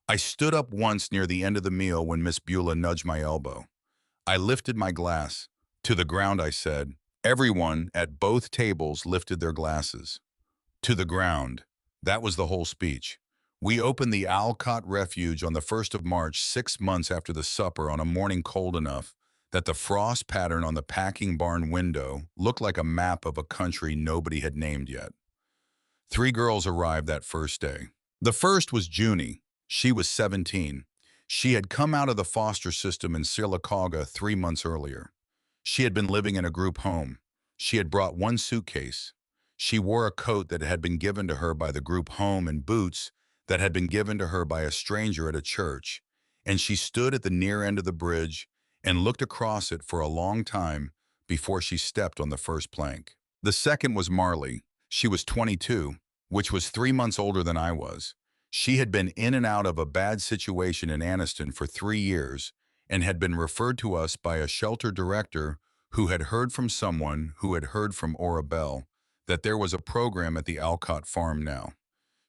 I stood up once near the end of the meal when Miss Beulah nudged my elbow. I lifted my glass. To the ground, I said. Everyone at both tables lifted their glasses. To the ground. That was the whole speech. We opened the Alcott Refuge on the 1st of March, 6 months after the supper, on a morning cold enough that the frost pattern on the packing barn window looked like a map of a country nobody had named yet. 3 girls arrived that first day. The first was Junie. She was 17. She had come out of the foster system in Sylacauga 3 months earlier. She had been living in a group home. She had brought 1 suitcase. She wore a coat that had been given to her by the group home and boots that had been given to her by a stranger at a church, and she stood at the near end of the bridge and looked across it for a long time before she stepped on the first plank. The second was Marley. She was 22, which was 3 months older than I was. She had been in and out of a bad situation in Anniston for 3 years and had been referred to us by a shelter director who had heard from someone who had heard from Orabelle that there was a program at the Alcott farm now.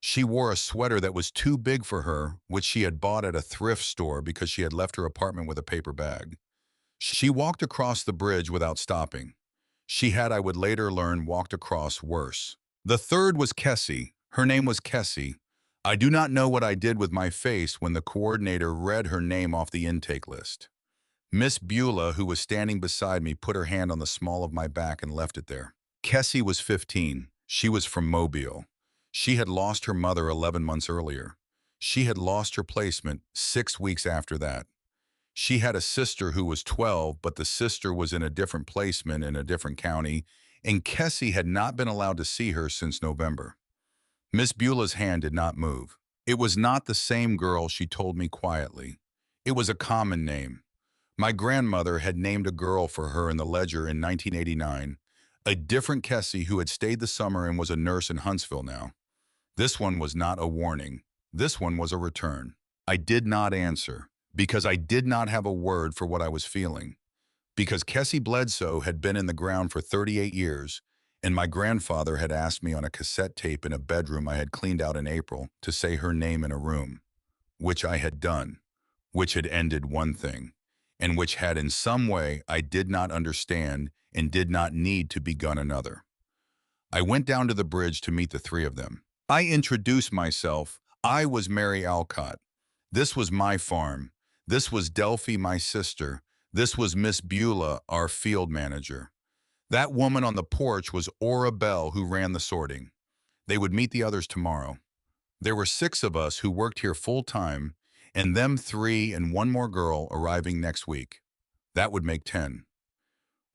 She wore a sweater that was too big for her, which she had bought at a thrift store because she had left her apartment with a paper bag. She walked across the bridge without stopping. She had, I would later learn, walked across worse. The third was Kessie. Her name was Kessie. I do not know what I did with my face when the coordinator read her name off the intake list. Miss Beulah, who was standing beside me, put her hand on the small of my back and left it there. Kessie was 15. She was from Mobile. She had lost her mother 11 months earlier. She had lost her placement 6 weeks after that. She had a sister who was 12, but the sister was in a different placement in a different county, and Kessie had not been allowed to see her since November. Miss Beulah's hand did not move. It was not the same girl, she told me quietly. It was a common name. My grandmother had named a girl for her in the ledger in 1989, a different Kessie who had stayed the summer and was a nurse in Huntsville now. This one was not a warning. This one was a return. I did not answer, because I did not have a word for what I was feeling. Because Kessie Bledsoe had been in the ground for 38 years, and my grandfather had asked me on a cassette tape in a bedroom I had cleaned out in April to say her name in a room, which I had done, which had ended one thing, and which had in some way I did not understand and did not need to begun another. I went down to the bridge to meet the 3 of them. I introduced myself. I was Mary Alcott. This was my farm. This was Delphi, my sister. This was Miss Beulah, our field manager. That woman on the porch was Orabelle, who ran the sorting. They would meet the others tomorrow. There were 6 of us who worked here full-time, and them 3 and 1 more girl arriving next week. That would make 10.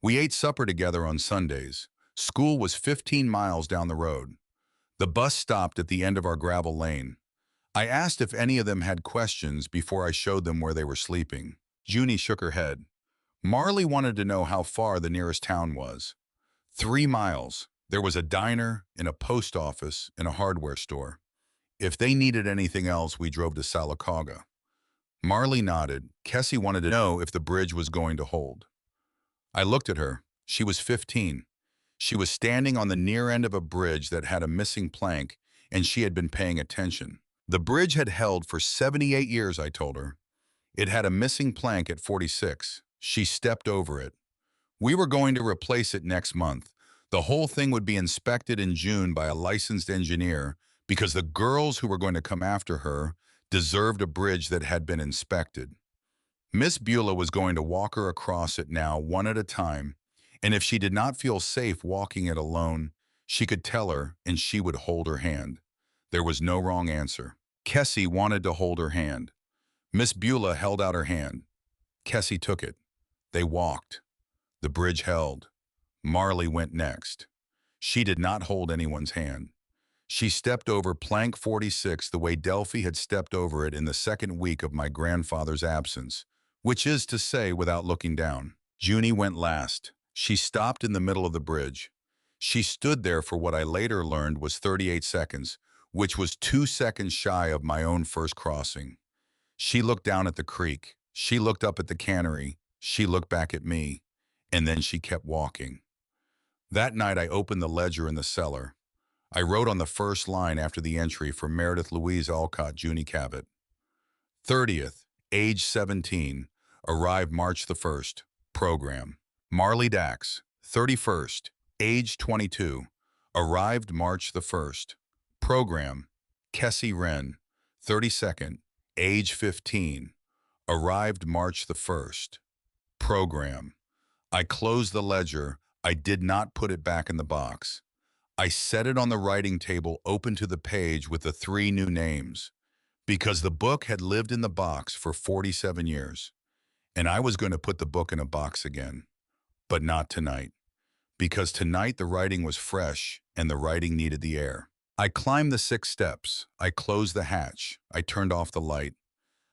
We ate supper together on Sundays. School was 15 miles down the road. The bus stopped at the end of our gravel lane. I asked if any of them had questions before I showed them where they were sleeping. Junie shook her head. Marley wanted to know how far the nearest town was. 3 miles. There was a diner, and a post office, and a hardware store. If they needed anything else, we drove to Sylacauga. Marley nodded. Kessie wanted to know if the bridge was going to hold. I looked at her. She was 15. She was standing on the near end of a bridge that had a missing plank, and she had been paying attention. The bridge had held for 78 years, I told her. It had a missing plank at 46. She stepped over it. We were going to replace it next month. The whole thing would be inspected in June by a licensed engineer because the girls who were going to come after her deserved a bridge that had been inspected. Miss Beulah was going to walk her across it now one at a time, and if she did not feel safe walking it alone, she could tell her and she would hold her hand. There was no wrong answer. Kessie wanted to hold her hand. Miss Beulah held out her hand. Kessie took it. They walked. The bridge held. Marley went next. She did not hold anyone's hand. She stepped over plank 46 the way Delphi had stepped over it in the second week of my grandfather's absence, which is to say without looking down. Junie went last. She stopped in the middle of the bridge. She stood there for what I later learned was 38 seconds, which was 2 seconds shy of my own first crossing. She looked down at the creek. She looked up at the cannery. She looked back at me. And then she kept walking. That night I opened the ledger in the cellar. I wrote on the first line after the entry for Meredith Louise Alcott, Junie Cabot. 30th, age 17, arrived March the 1st, program. Marley Dax, 31st, age 22, arrived March the 1st, program. Kessie Wren, 32nd, age 15, arrived March the 1st, program. I closed the ledger. I did not put it back in the box. I set it on the writing table open to the page with the 3 new names, because the book had lived in the box for 47 years, and I was going to put the book in a box again. But not tonight, because tonight the writing was fresh and the writing needed the air. I climbed the 6 steps. I closed the hatch. I turned off the light.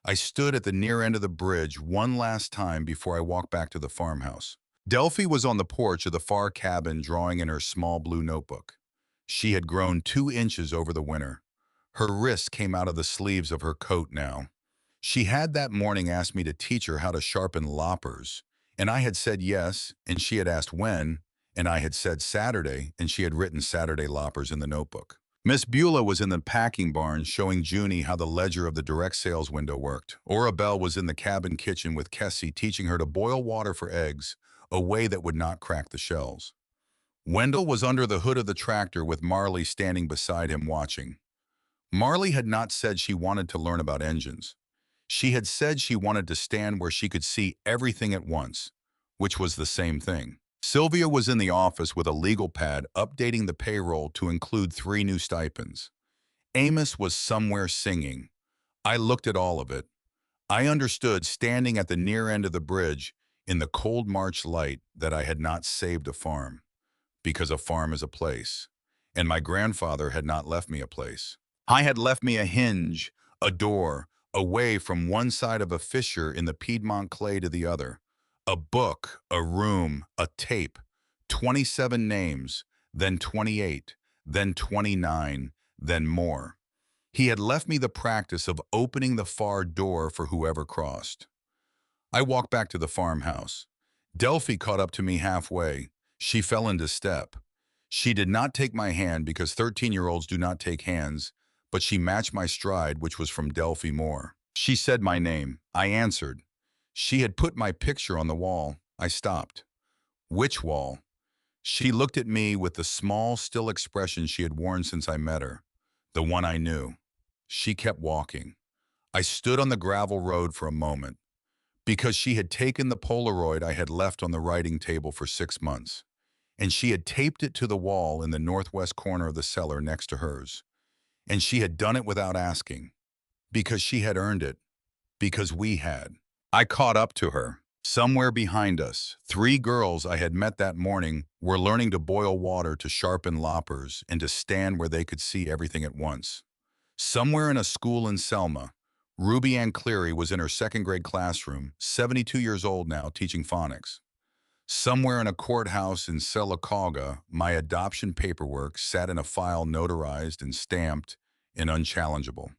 I stood at the near end of the bridge one last time before I walked back to the farmhouse. Delphi was on the porch of the far cabin drawing in her small blue notebook. She had grown 2 inches over the winter. Her wrists came out of the sleeves of her coat now. She had that morning asked me to teach her how to sharpen loppers, and I had said yes, and she had asked when, and I had said Saturday, and she had written Saturday loppers in the notebook. Miss Beulah was in the packing barn showing Junie how the ledger of the direct sales window worked. Orabelle was in the cabin kitchen with Kessie teaching her to boil water for eggs, a way that would not crack the shells. Wendell was under the hood of the tractor with Marley standing beside him watching. Marley had not said she wanted to learn about engines. She had said she wanted to stand where she could see everything at once, which was the same thing. Sylvia was in the office with a legal pad updating the payroll to include 3 new stipends. Amos was somewhere singing. I looked at all of it. I understood standing at the near end of the bridge in the cold March light that I had not saved a farm, because a farm is a place, and my grandfather had not left me a place. I had left me a hinge, a door, away from one side of a fissure in the Piedmont clay to the other. A book, a room, a tape, 27 names, then 28, then 29, then more. He had left me the practice of opening the far door for whoever crossed. I walked back to the farmhouse. Delphi caught up to me halfway. She fell into step. She did not take my hand because 13-year-olds do not take hands, but she matched my stride, which was from Delphi Moore. She said my name. I answered. She had put my picture on the wall. I stopped. Which wall? She looked at me with the small, still expression she had worn since I met her, the one I knew. She kept walking. I stood on the gravel road for a moment, because she had taken the Polaroid I had left on the writing table for 6 months, and she had taped it to the wall in the northwest corner of the cellar next to hers. And she had done it without asking, because she had earned it, because we had. I caught up to her. Somewhere behind us, 3 girls I had met that morning were learning to boil water to sharpen loppers and to stand where they could see everything at once. Somewhere in a school in Selma, Ruby Ann Cleary was in her 2nd grade classroom, 72 years old now, teaching phonics. Somewhere in a courthouse in Sylacauga, my adoption paperwork sat in a file notarized and stamped and unchallengeable.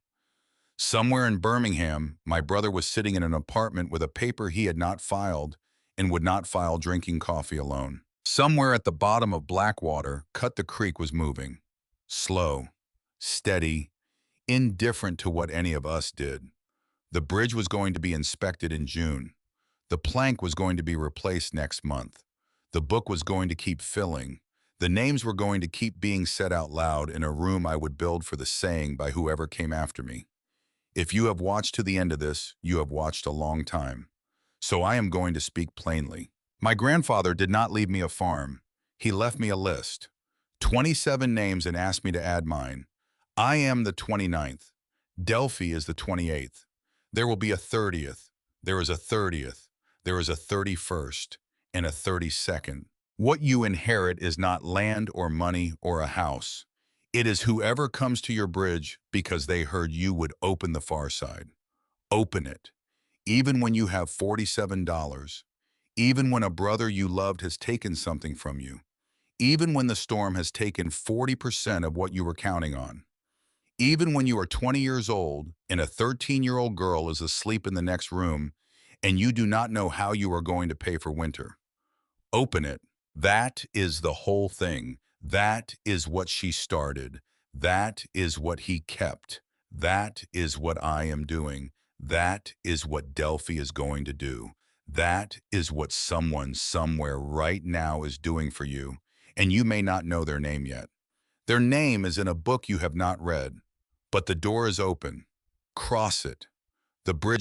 Somewhere in Birmingham, my brother was sitting in an apartment with a paper he had not filed and would not file drinking coffee alone. Somewhere at the bottom of Blackwater, Cut the Creek was moving. Slow, steady, indifferent to what any of us did. The bridge was going to be inspected in June. The plank was going to be replaced next month. The book was going to keep filling. The names were going to keep being said out loud in a room I would build for the saying by whoever came after me. If you have watched to the end of this, you have watched a long time. So I am going to speak plainly. My grandfather did not leave me a farm. He left me a list. 27 names and asked me to add mine. I am the 29th. Delphi is the 28th. There will be a 30th. There is a 30th. There is a 31st and a 32nd. What you inherit is not land or money or a house. It is whoever comes to your bridge because they heard you would open the far side. Open it. Even when you have $47, even when a brother you loved has taken something from you, even when the storm has taken 40% of what you were counting on, even when you are 20 years old and a 13-year-old girl is asleep in the next room and you do not know how you are going to pay for winter. Open it. That is the whole thing. That is what she started. That is what he kept. That is what I am doing. That is what Delphi is going to do. That is what someone somewhere right now is doing for you, and you may not know their name yet. Their name is in a book you have not read, but the door is open. Cross it. The bridge